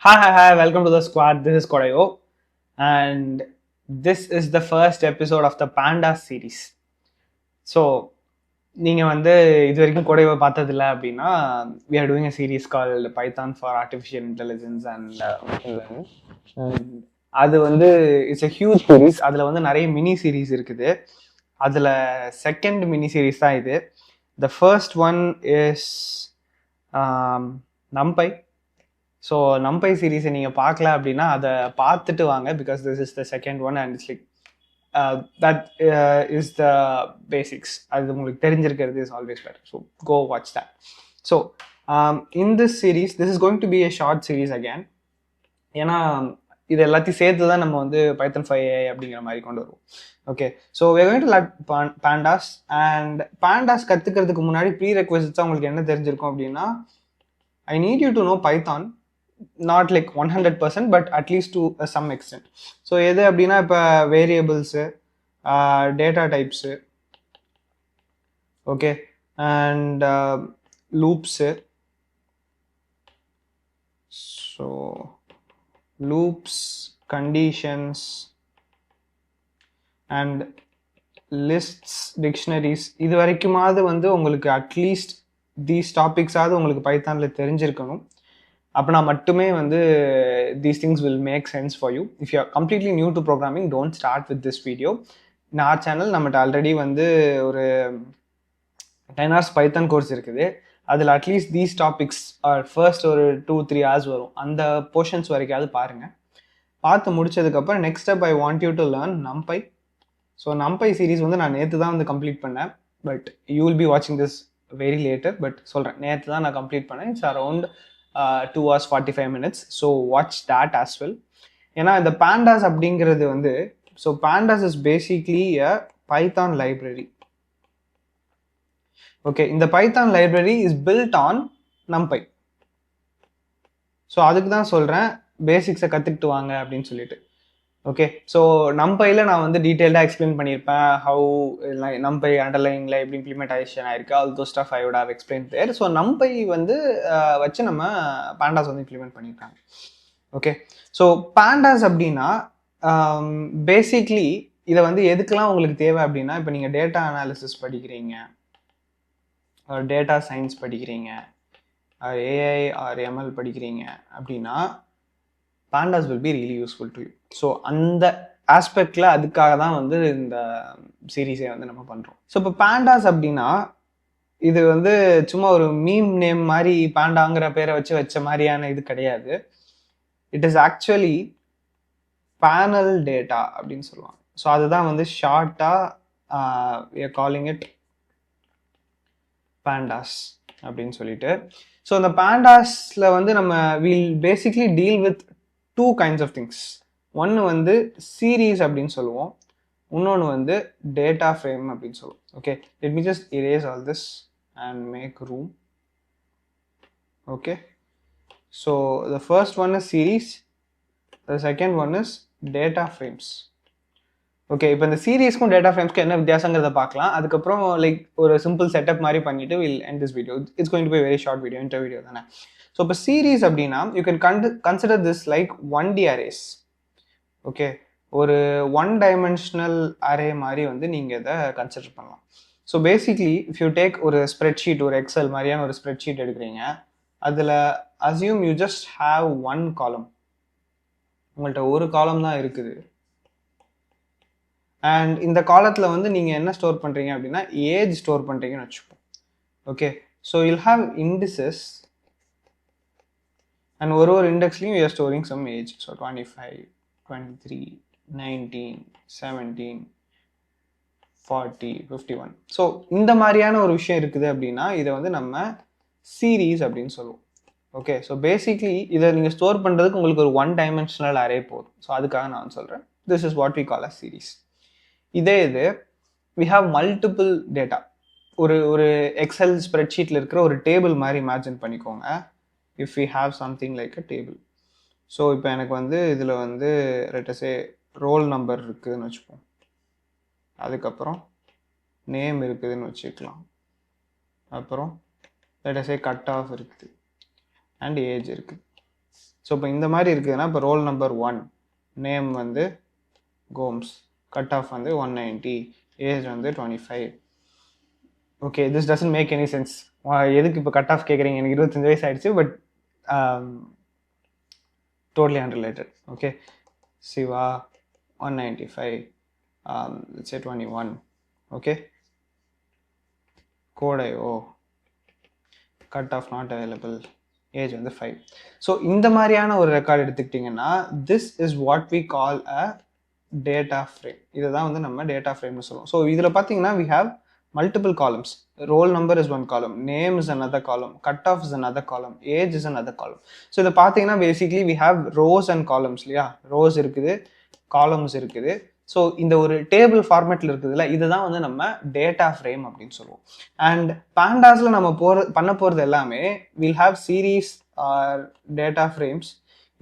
Hi, welcome to the squad. This is Kodayo, and this is the first episode of the Pandas series. So, நீங்கள் வந்து இது வரைக்கும் கொடைவை பார்த்ததில்ல அப்படின்னா we are doing a series called Python for Artificial Intelligence and Machine Learning. அது வந்து it's a huge series. அதில் வந்து நிறைய மினி சீரீஸ் இருக்குது. அதில் செகண்ட் மினி சீரீஸ் தான் இது. The first one is NumPy. So நம்பை சீரீஸை நீங்கள் பார்க்கல அப்படின்னா அதை பார்த்துட்டு வாங்க, because this is the second one and it's like that is the basics. அது உங்களுக்கு தெரிஞ்சிருக்கிறது is always better. So go watch that. So in this series this is going to be a short series again. ஏன்னா இது எல்லாத்தையும் சேர்த்து தான் நம்ம வந்து பைத்தன் 5 அப்படிங்கிற மாதிரி கொண்டு வருவோம். Okay, so we are going to learn pandas. And pandas கற்றுக்கிறதுக்கு முன்னாடி ப்ரீ ரெக்வெஸ்ட்ஸாக உங்களுக்கு என்ன தெரிஞ்சிருக்கும் அப்படின்னா, I need you to know Python, not like 100%, but at least to some extent. So எது அப்படின்னா, இப்போ variables, data types, okay, and loops. So loops, conditions and lists, dictionaries, இது வரைக்குமாவது வந்து உங்களுக்கு அட்லீஸ்ட் தீஸ் டாபிக்ஸாவது உங்களுக்கு பைத்தானில் தெரிஞ்சிருக்கணும். அப்படின்னா மட்டுமே வந்து these things will make sense for you. If you are completely new to programming, don't start with this video. நான் channel நம்மகிட்ட ஆல்ரெடி வந்து ஒரு 10 hours பைத்தான் கோர்ஸ் இருக்குது. அதில் அட்லீஸ்ட் தீஸ் டாபிக்ஸ் ஃபர்ஸ்ட் ஒரு 2-3 hours வரும். அந்த போர்ஷன்ஸ் வரைக்காவது பாருங்கள். பார்த்து முடிச்சதுக்கப்புறம் next step I want you to learn NumPy. So NumPy series வந்து நான் நேற்று தான் வந்து கம்ப்ளீட் பண்ணேன். பட் யூ வில் பி வாட்சிங் திஸ் வெரி லேட்டர். பட் சொல்கிறேன், நேற்று தான் நான் கம்ப்ளீட் பண்ணேன். It's around 2 hours 45 minutes. So watch that as well. ஏன்னா இந்த pandas அப்படிங்கிறது வந்து, so pandas is basically a Python library. Okay, இந்த Python library is built on NumPy. So அதுக்கு தான் சொல்கிறேன் பேசிக்ஸை கற்றுக்கிட்டு வாங்க அப்படின்னு சொல்லிட்டு. ஓகே, ஸோ NumPyல நான் வந்து டீட்டெயில்டாக எக்ஸ்பிளைன் பண்ணியிருப்பேன். ஹவு NumPy அண்டர்லைனில் எப்படி இம்ப்ளிமெண்டேஷன் ஆயிருக்கு, although stuff I would have explain there. So NumPy வந்து வச்சு நம்ம pandas வந்து இம்ப்ளிமெண்ட் பண்ணியிருக்காங்க. ஓகே, ஸோ pandas அப்படின்னா பேசிக்லி இதை வந்து எதுக்கெல்லாம் உங்களுக்கு தேவை அப்படின்னா, இப்போ நீங்கள் டேட்டா அனாலிசிஸ் படிக்கிறீங்க, டேட்டா சயின்ஸ் படிக்கிறீங்க, ஏஐ ஆர் எம்எல் படிக்கிறீங்க அப்படின்னா pandas will be really useful to you. So அந்த ஆஸ்பெக்டில் அதுக்காக தான் வந்து இந்த சீரீஸை வந்து நம்ம பண்ணுறோம். ஸோ இப்போ pandas அப்படின்னா இது வந்து சும்மா ஒரு மீம் நேம் மாதிரி பாண்டாங்கிற பேரை வச்ச மாதிரியான இது கிடையாது. It is actually panel data அப்படின்னு சொல்லுவாங்க. ஸோ அதுதான் வந்து ஷார்ட்டாக காலிங் இட் pandas அப்படின்னு சொல்லிட்டு. ஸோ இந்த pandas-ல வந்து நம்ம will basically deal with 2 kinds of things. ஒன்று வந்து சீரீஸ் அப்படின்னு சொல்லுவோம், இன்னொன்று வந்து டேட்டா ஃப்ரேம் அப்படின்னு சொல்லுவோம். Okay, let me just erase all this and make room. Okay, so the first one is series, the second one is data frames. Okay, இப்போ இந்த சீரீஸ்க்கும் டேட்டா ஃப்ரேம்ஸ்க்கும் என்ன வித்தியாசங்கிறத பார்க்கலாம். அதுக்கப்புறம் லைக் ஒரு சிம்பிள் செட்டப் மாதிரி பண்ணிட்டு will end this video. It's going to be very short video, inter video தானே. So இப்போ சீரீஸ் அப்படின்னா you can consider this like 1D arrays. Okay, ஒரு 1 dimensional அரே மாதிரி வந்து நீங்கள் இதை கன்சிடர் பண்ணலாம். So basically if you take ஒரு ஸ்ப்ரெட்ஷீட், ஒரு எக்ஸல் மாதிரியான ஒரு ஸ்ப்ரெட்ஷீட் எடுக்கிறீங்க, அதில் assume you just have 1 column. உங்கள்கிட்ட ஒரு காலம் தான் இருக்குது. அண்ட் இந்த காலத்தில் வந்து நீங்கள் என்ன ஸ்டோர் பண்ணுறீங்க அப்படின்னா ஏஜ் ஸ்டோர் பண்ணுறீங்கன்னு வச்சுப்போம். Okay, so you'll have indices and ஒரு இண்டெக்ஸ்லையும் you are storing some age. So 25, 23, 19, 17, 40, 51. So இந்த மாதிரியான ஒரு விஷயம் இருக்குது அப்படின்னா இதை வந்து நம்ம சீரீஸ் அப்படின்னு சொல்லுவோம். ஓகே, ஸோ பேசிக்லி இதை நீங்கள் ஸ்டோர் பண்ணுறதுக்கு உங்களுக்கு ஒரு 1 dimensional அரே போதும். ஸோ அதுக்காக நான் சொல்கிறேன் this is what we call a series. இதே இது வி ஹாவ் மல்டிபிள் டேட்டா. ஒரு எக்ஸல் ஸ்ப்ரெட்ஷீட்டில் இருக்கிற ஒரு டேபிள் மாதிரி இமேஜின் பண்ணிக்கோங்க. If we have something like a table. So இப்போ எனக்கு வந்து இதில் வந்து லெட்டஸே ரோல் நம்பர் இருக்குதுன்னு வச்சுப்போம், அதுக்கப்புறம் நேம் இருக்குதுன்னு வச்சுக்கலாம், அப்புறம் லெட்டஸே கட் ஆஃப் இருக்குது அண்ட் ஏஜ் இருக்குது. ஸோ இப்போ இந்த மாதிரி இருக்குதுன்னா இப்போ ரோல் நம்பர் 1 நேம் வந்து கோம்ஸ், கட் ஆஃப் வந்து 190, ஏஜ் வந்து 25. Okay, this doesn't make any sense. எதுக்கு இப்போ கட் ஆஃப் கேட்குறீங்க? எனக்கு 25 வயசு ஆயிடுச்சு, but totally unrelated. Okay, Siva 195, let's say 21. Okay, கோடையோ cut off not available, age வந்து 5. ஸோ இந்த மாதிரியான ஒரு ரெக்கார்டு எடுத்துக்கிட்டிங்கன்னா this is what we call a data frame. இதை தான் வந்து நம்ம டேட்டா ஃப்ரேம்னு சொல்லுவோம். ஸோ இதில் பார்த்தீங்கன்னா we have multiple columns. Roll number is one column, name is another column, cutoff is another column, age is another column. So இதை பார்த்தீங்கன்னா basically we have rows and columns இல்லையா? rows இருக்குது, columns இருக்குது. So இந்த ஒரு table ஃபார்மேட்டில் இருக்குதுல்ல, இதுதான் வந்து நம்ம டேட்டா ஃப்ரேம் அப்படின்னு சொல்லுவோம். அண்ட் பாண்டாஸில் நம்ம பண்ண போகிறது எல்லாமே will have series or data frames.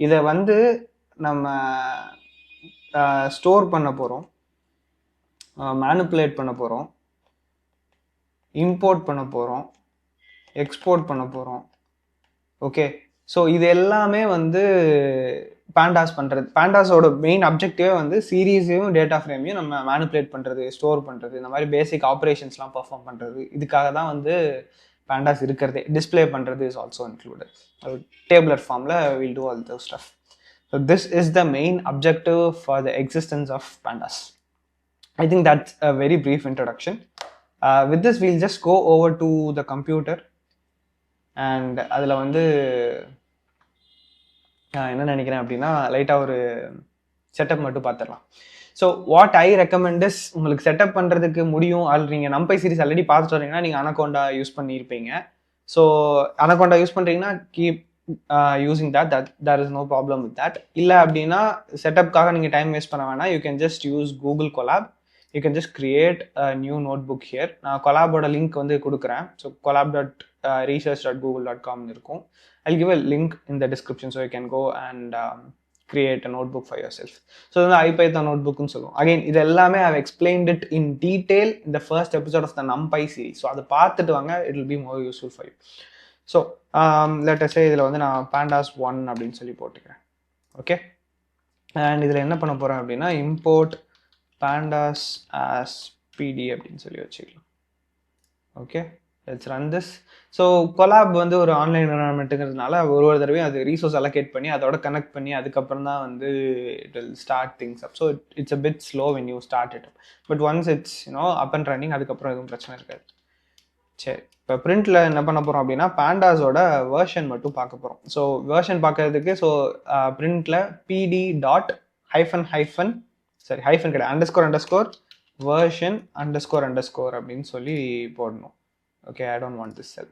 இதை வந்து நம்ம ஸ்டோர் பண்ண போகிறோம், மேனிப்புலேட் பண்ண போகிறோம், இம்போர்ட் பண்ண போகிறோம், எக்ஸ்போர்ட் பண்ண போகிறோம். ஓகே, ஸோ இது எல்லாமே வந்து பாண்டாஸ் பண்ணுறது. பாண்டாஸோட மெயின் அப்ஜெக்டிவே வந்து சீரீஸையும் டேட்டா ஃப்ரேமையும் நம்ம மேனிப்புலேட் பண்ணுறது, ஸ்டோர் பண்ணுறது, இந்த மாதிரி பேசிக் ஆப்ரேஷன்ஸ்லாம் பர்ஃபார்ம் பண்ணுறது. இதுக்காக தான் வந்து பாண்டாஸ் இருக்கிறதே. டிஸ்பிளே பண்ணுறது இஸ் ஆல்சோ இன்க்ளூடட். டேபிளர் ஃபார்மில் will do all those stuff. So this is the main objective for the existence of pandas. I think that's a very brief introduction. With this we'll just go over to the computer and அதில் வந்து என்ன நினைக்கிறேன் அப்படின்னா லைட்டாக ஒரு setup மட்டும் பார்த்துடலாம். So what I recommend is, உங்களுக்கு செட்டப் பண்ணுறதுக்கு முடியும். நீங்கள் நம்பை சீரிஸ் ஆல்ரெடி பார்த்துட்டு வரீங்கன்னா நீங்கள் அனகோண்டா யூஸ் பண்ணியிருப்பீங்க. ஸோ அனகோண்டா யூஸ் பண்ணுறீங்கன்னா keep using that there is no problem with that. இல்லை அப்படின்னா செட்டப்காக நீங்கள் டைம் வேஸ்ட் பண்ண வேணாம். You can just use Google Colab. You can just create a new notebook here. நான் கொலாபோட link வந்து கொடுக்குறேன். ஸோ colab.research.google.com இருக்கும். I'll give a link in the description so you can go and create a notebook for yourself. So the IPython notebook னு சொல்லுவோம். Again இது எல்லாமே I have explained it in detail in the first episode of the NumPy series. So அதை பார்த்துட்டு வாங்க, it will be more useful for you. So let us say இதில் வந்து நான் pandas 1 அப்படின்னு சொல்லி போட்டுக்கிறேன். ஓகே, அண்ட் இதில் என்ன பண்ண போகிறேன் அப்படின்னா இம்போர்ட் pandas as pd அப்படின்னு சொல்லி வச்சுக்கலாம். Okay, let's run this. So collab வந்து ஒரு ஆன்லைன் என்வரான்மெண்ட்டுங்கிறதுனால ஒரு தடவையும் அது ரீசோர்ஸ் அலோகேட் பண்ணி அதோட கனெக்ட் பண்ணி அதுக்கப்புறம் தான் வந்து it will start things up. So it's a bit slow when you start it, but once it's up and running அதுக்கப்புறம் எதுவும் பிரச்சனை இருக்காது. சரி, இப்போ பிரிண்டில் என்ன பண்ண போகிறோம் அப்படின்னா பேண்டாஸோட வேர்ஷன் மட்டும் பார்க்க போகிறோம். ஸோ வேர்ஷன் பார்க்கறதுக்கு ஸோ பிரிண்டில் பிடி டாட் ஹைஃபன் கிடையாது அண்டர்ஸ்கோர் வேர்ஷன் அண்டர்ஸ்கோர் அப்படின்னு சொல்லி போடணும். Okay, I don't want this cell.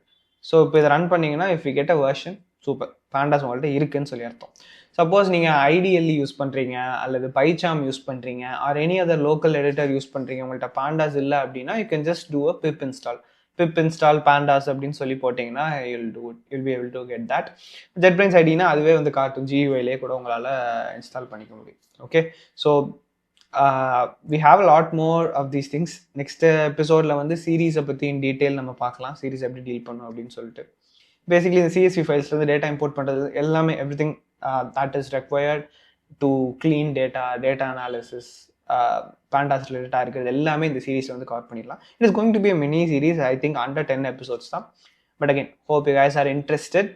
So இப்போ இதை ரன் பண்ணிங்கன்னா if you get a version, super, pandas உங்கள்கிட்ட இருக்குன்னு சொல்லி அர்த்தம். சப்போஸ் நீங்கள் ஐடிஎல்இ யூஸ் பண்ணுறீங்க அல்லது பைச்சாம் யூஸ் பண்ணுறீங்க or any other local editor use பண்ணுறீங்க, உங்கள்கிட்ட பேண்டாஸ் இல்லை அப்படின்னா you can just do a pip install pandas அப்படின்னு சொல்லி போட்டிங்கன்னா you'll be able to get that. JetBrains ஐடினா அதுவே வந்து காட்டும், GUIலே கூட உங்களால் இன்ஸ்டால் பண்ணிக்க முடியும். Okay, so we have a lot more of these things. Next எபிசோடில் வந்து சீரீஸை பற்றி இன் டீட்டெயில் நம்ம பார்க்கலாம், சீரீஸ் எப்படி டீல் பண்ணணும் அப்படின்னு சொல்லிட்டு. பேசிக்லி இந்த CSV ஃபைல்ஸ்ல வந்து டேட்டா இம்போர்ட் பண்ணுறது எல்லாமே everything that is required to clean data analysis, pandas ரிலேட்டடாக இருக்கிறது எல்லாமே இந்த சீரீஸ் வந்து கவர் பண்ணிடலாம். It is going to be a mini series, I think under 10 episodes தான். But again hope you guys are interested.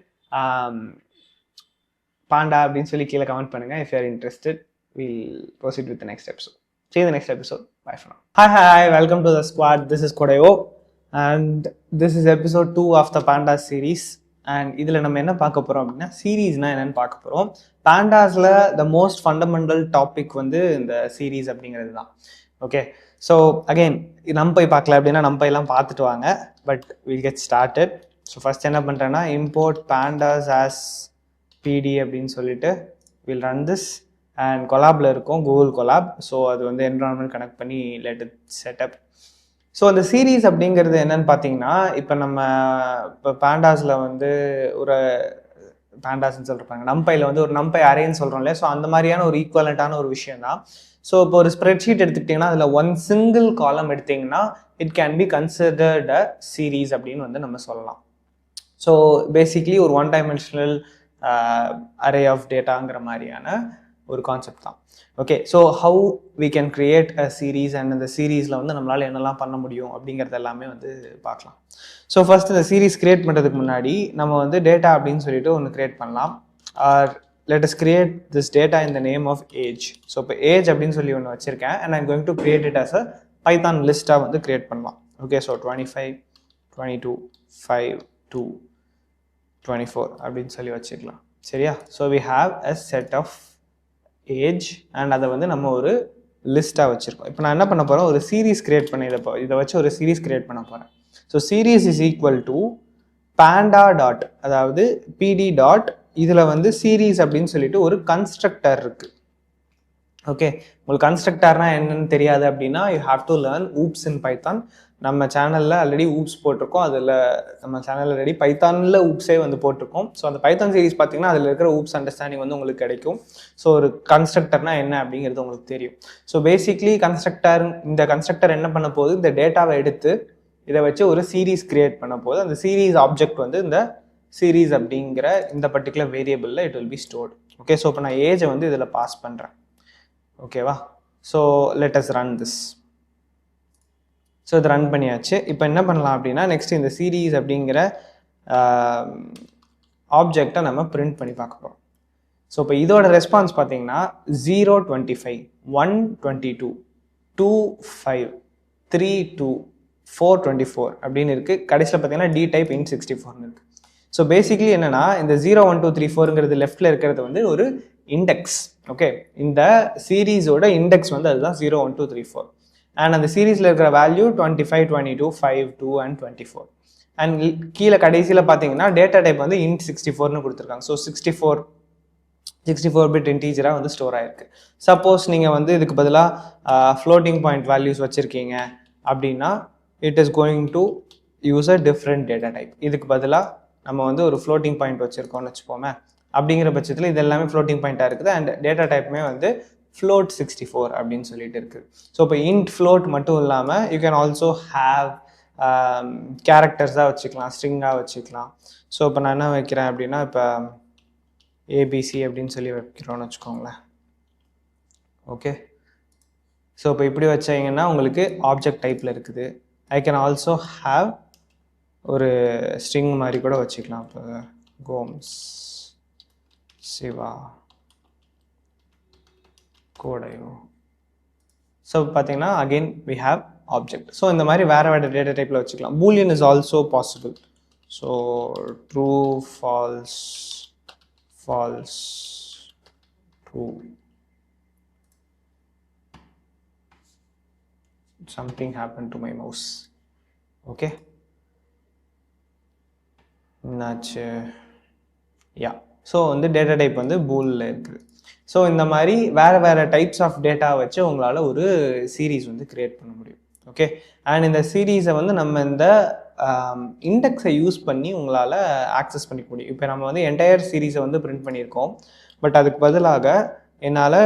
Panda அப்படின்னு சொல்லி கீழே கமெண்ட் பண்ணுங்க. If you are interested we'll proceed with the next episode. See you in the next episode. Bye for now. Hi, welcome to the squad. This is Kodayo and this is episode 2 of the Pandas series. And இதில் நம்ம என்ன பார்க்க போகிறோம் அப்படின்னா சீரீஸ்னால் என்னென்னு பார்க்க போகிறோம். பேண்டாஸில் the most fundamental topic வந்து இந்த சீரீஸ் அப்படிங்கிறது தான். ஓகே, ஸோ அகெயின் நம்பை பார்க்கல அப்படின்னா நம்பையெல்லாம் பார்த்துட்டு வாங்க. But will get started. So first என்ன பண்ணுறேன்னா இம்போர்ட் pandas as pd அப்படின்னு சொல்லிட்டு வில் ரன் திஸ். அண்ட் கொலாபில் இருக்கும், கூகுள் கொலாப். ஸோ அது வந்து என்விரான்மெண்ட் கனெக்ட் பண்ணி லெட் இட் செட்டப். ஸோ அந்த சீரீஸ் அப்படிங்கிறது என்னன்னு பார்த்தீங்கன்னா இப்போ பேண்டாஸில் வந்து ஒரு பேண்டாஸ்ன்னு சொல்லிருப்பாங்க, நம்பையில் வந்து ஒரு நம்பை அரேன்னு சொல்கிறோம் இல்லையா. ஸோ அந்த மாதிரியான ஒரு ஈக்குவலண்ட்டான ஒரு விஷயம் தான். ஸோ இப்போ ஒரு ஸ்ப்ரெட்ஷீட் எடுத்துக்கிட்டிங்கன்னா அதில் ஒன் சிங்கிள் காலம் எடுத்திங்கன்னா it can be considered a series அப்படின்னு வந்து நம்ம சொல்லலாம். ஸோ பேசிக்லி ஒரு ஒன் டைமென்ஷனல் அரே ஆஃப் டேட்டாங்கிற மாதிரியான ஒரு கான்செப்ட் தான். Okay, so how we can create a series and அந்த சீரீஸில் வந்து நம்மளால் என்னெல்லாம் பண்ண முடியும் அப்படிங்கிறது எல்லாமே வந்து பார்க்கலாம். ஸோ ஃபர்ஸ்ட் இந்த சீரீஸ் கிரியேட் பண்ணுறதுக்கு முன்னாடி நம்ம வந்து டேட்டா அப்படின்னு சொல்லிட்டு ஒன்று கிரியேட் பண்ணலாம். Or let us create this data in the name of age. So இப்போ ஏஜ் அப்படின்னு சொல்லி ஒன்று வச்சுருக்கேன் and I'm going to create it as a Python லிஸ்ட்டாக வந்து கிரியேட் பண்ணலாம். ஓகே, ஸோ 25, 22, 5, 2, 24 அப்படின்னு சொல்லி வச்சுக்கலாம். சரியா? So we have a set of age and அதை வந்து நம்ம ஒரு லிஸ்ட்டாக வச்சுருக்கோம். இப்போ நான் என்ன பண்ண போகிறேன், ஒரு சீரீஸ் கிரியேட் பண்ணி இதை வச்சு ஒரு சீரீஸ் கிரியேட் பண்ண போகிறேன். So series is equal to panda dot, அதாவது pd டாட், இதில் வந்து சீரீஸ் அப்படின்னு சொல்லிட்டு ஒரு கன்ஸ்ட்ரக்டர் இருக்குது. ஓகே, உங்களுக்கு கன்ஸ்ட்ரக்டர்னா என்னன்னு தெரியாது அப்படின்னா you have to learn oops in Python. நம்ம சேனலில் ஆல்ரெடி ஊப்ஸ் போட்டிருக்கோம். அதில் நம்ம சேனலில் ஆல்ரெடி பைத்தானில் ஊப்ஸே வந்து போட்டிருக்கோம். ஸோ அந்த பைத்தான் சீரீஸ் பார்த்தீங்கன்னா அதில் இருக்கிற ஊப்ஸ் அண்டர்ஸ்டாண்டிங் வந்து உங்களுக்கு கிடைக்கும். ஸோ ஒரு கன்ஸ்ட்ரக்டர்னா என்ன அப்படிங்கிறது உங்களுக்கு தெரியும். ஸோ பேசிக்லி இந்த கன்ஸ்ட்ரக்டர் என்ன பண்ண போகுது, இந்த டேட்டாவை எடுத்து இதை வச்சு ஒரு சீரீஸ் கிரியேட் பண்ண போகுது. அந்த சீரீஸ் ஆப்ஜெக்ட் வந்து இந்த சீரீஸ் அப்படிங்கிற இந்த பர்டிகுலர் வேரியபிளில் it will be stored. Okay, so இப்போ நான் ஏஜை வந்து இதில் பாஸ் பண்ணுறேன். ஓகேவா? So let us run this. So இது ரன் பண்ணியாச்சு. இப்போ என்ன பண்ணலாம் அப்படின்னா நெக்ஸ்ட் இந்த சீரீஸ் அப்படிங்கிற ஆப்ஜெக்டை நம்ம பிரிண்ட் பண்ணி பார்க்க போகிறோம். ஸோ இப்போ இதோட ரெஸ்பான்ஸ் பார்த்தீங்கன்னா 025, 122, 25, 32, 424 அப்படின்னு இருக்குது. கடைசியில் பார்த்தீங்கன்னா டி டைப் இன் 64 இருக்குது. ஸோ பேசிக்லி என்னன்னா இந்த 01234ங்கிறது லெஃப்டில் இருக்கிறது வந்து ஒரு இண்டெக்ஸ். ஓகே, இந்த சீரீஸோட இண்டெக்ஸ் வந்து அதுதான் 01234 அண்ட் அந்த சீரீஸில் இருக்கிற வேல்யூ 25, 22, 5, 2 and 24 அண்ட் கீழே கடைசியில் பார்த்தீங்கன்னா டேட்டா டைப் வந்து int 64னு கொடுத்துருக்காங்க. ஸோ 64 பிட் இன்டீஜராக வந்து ஸ்டோர் ஆகிருக்கு. சப்போஸ் நீங்கள் வந்து இதுக்கு பதிலாக ஃப்ளோட்டிங் பாயிண்ட் வேல்யூஸ் வச்சுருக்கீங்க அப்படின்னா it is going to use a different data type. இதுக்கு பதிலாக நம்ம வந்து ஒரு ஃப்ளோட்டிங் பாயிண்ட் வச்சுருக்கோம்னு வச்சுப்போமே. அப்படிங்கிற பட்சத்தில் இது எல்லாமே ஃப்ளோட்டிங் பாயிண்ட்டாக இருக்குது அண்ட் டேட்டா டைப்புமே வந்து float 64 அப்படின்னு சொல்லிட்டு இருக்குது. ஸோ இப்போ int float மட்டும் இல்லாமல் யூ கேன் ஆல்சோ ஹாவ் கேரக்டர்ஸாக வச்சுக்கலாம், ஸ்ட்ரிங்காக வச்சுக்கலாம். ஸோ இப்போ நான் என்ன வைக்கிறேன் அப்படின்னா இப்போ ஏபிசி அப்படின்னு சொல்லி வைக்கிறோன்னு வச்சுக்கோங்களேன். ஓகே, ஸோ இப்போ இப்படி வச்சிங்கன்னா உங்களுக்கு ஆப்ஜெக்ட் டைப்பில் இருக்குது. ஐ கேன் ஆல்சோ ஹாவ் ஒரு ஸ்ட்ரிங் மாதிரி கூட வச்சுக்கலாம். இப்போ கோம்ஸ் சிவா கோடையோ. ஸோ பார்த்தீங்கன்னா again we have object. So இந்த மாதிரி வேறு டேட்டா டைப்பில் வச்சுக்கலாம். Boolean is also possible. So true, false, false, true. Something happened to my mouse. Okay, என்னாச்சு? யா, ஸோ வந்து டேட்டா டைப் வந்து பூலில் இருக்குது. ஸோ இந்த மாதிரி வேறு டைப்ஸ் ஆஃப் டேட்டா வச்சு உங்களால் ஒரு சீரீஸ் வந்து க்ரியேட் பண்ண முடியும். ஓகே, அண்ட் இந்த சீரீஸை வந்து நம்ம இந்த இண்டெக்ஸை யூஸ் பண்ணி உங்களால் ஆக்சஸ் பண்ணிக்க முடியும். இப்போ நம்ம வந்து என்டையர் சீரீஸை வந்து பிரிண்ட் பண்ணியிருக்கோம். பட் அதுக்கு பதிலாக என்னால்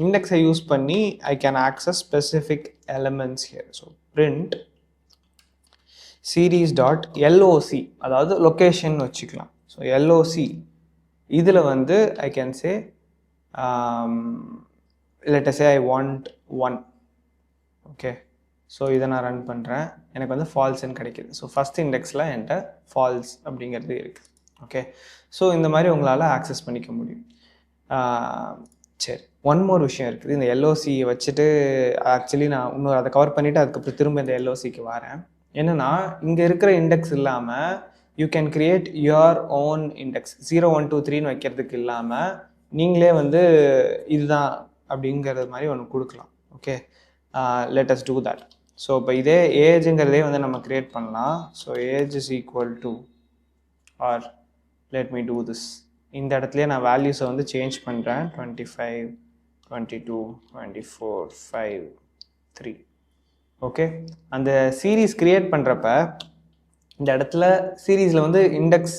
இண்டெக்ஸை யூஸ் பண்ணி I can access specific elements here. So print series dot LOC, அதாவது லொக்கேஷன் வச்சுக்கலாம். ஸோ எல்ஓசி இதில் வந்து I can say let us say I want 1. Okay, so இதை நான் ரன் பண்ணுறேன். எனக்கு வந்து ஃபால்ஸ்ன்னு கிடைக்கிது. ஸோ ஃபஸ்ட் இண்டெக்ஸில் என்கிட்ட ஃபால்ஸ் அப்படிங்கிறது இருக்குது. ஓகே, ஸோ இந்த மாதிரி உங்களால் ஆக்சஸ் பண்ணிக்க முடியும். சரி, ஒன் மோர் விஷயம் இருக்குது. இந்த எல்ஓசி வச்சுட்டு ஆக்சுவலி நான் இன்னொரு அதை கவர் பண்ணிவிட்டு அதுக்கப்புறம் திரும்ப இந்த எல்ஓசிக்கு வரேன். என்னென்னா இங்கே இருக்கிற இண்டெக்ஸ் இல்லாமல் you can create your own index. 0123ன்னு வைக்கிறதுக்கு இல்லாமல் நீங்களே வந்து இதுதான் அப்படிங்கிறது மாதிரி ஒன்று கொடுக்கலாம். Okay, let us do that. So இப்போ இதே ஏஜுங்கிறதே வந்து நம்ம க்ரியேட் பண்ணலாம். So age is equal to or let me do this. இந்த இடத்துலையே நான் வேல்யூஸை வந்து சேஞ்ச் பண்ணுறேன். 25, 22, 24, 5, 3. ஓகே, அந்த சீரீஸ் க்ரியேட் பண்ணுறப்ப இந்த இடத்துல சீரீஸில் வந்து இண்டெக்ஸ்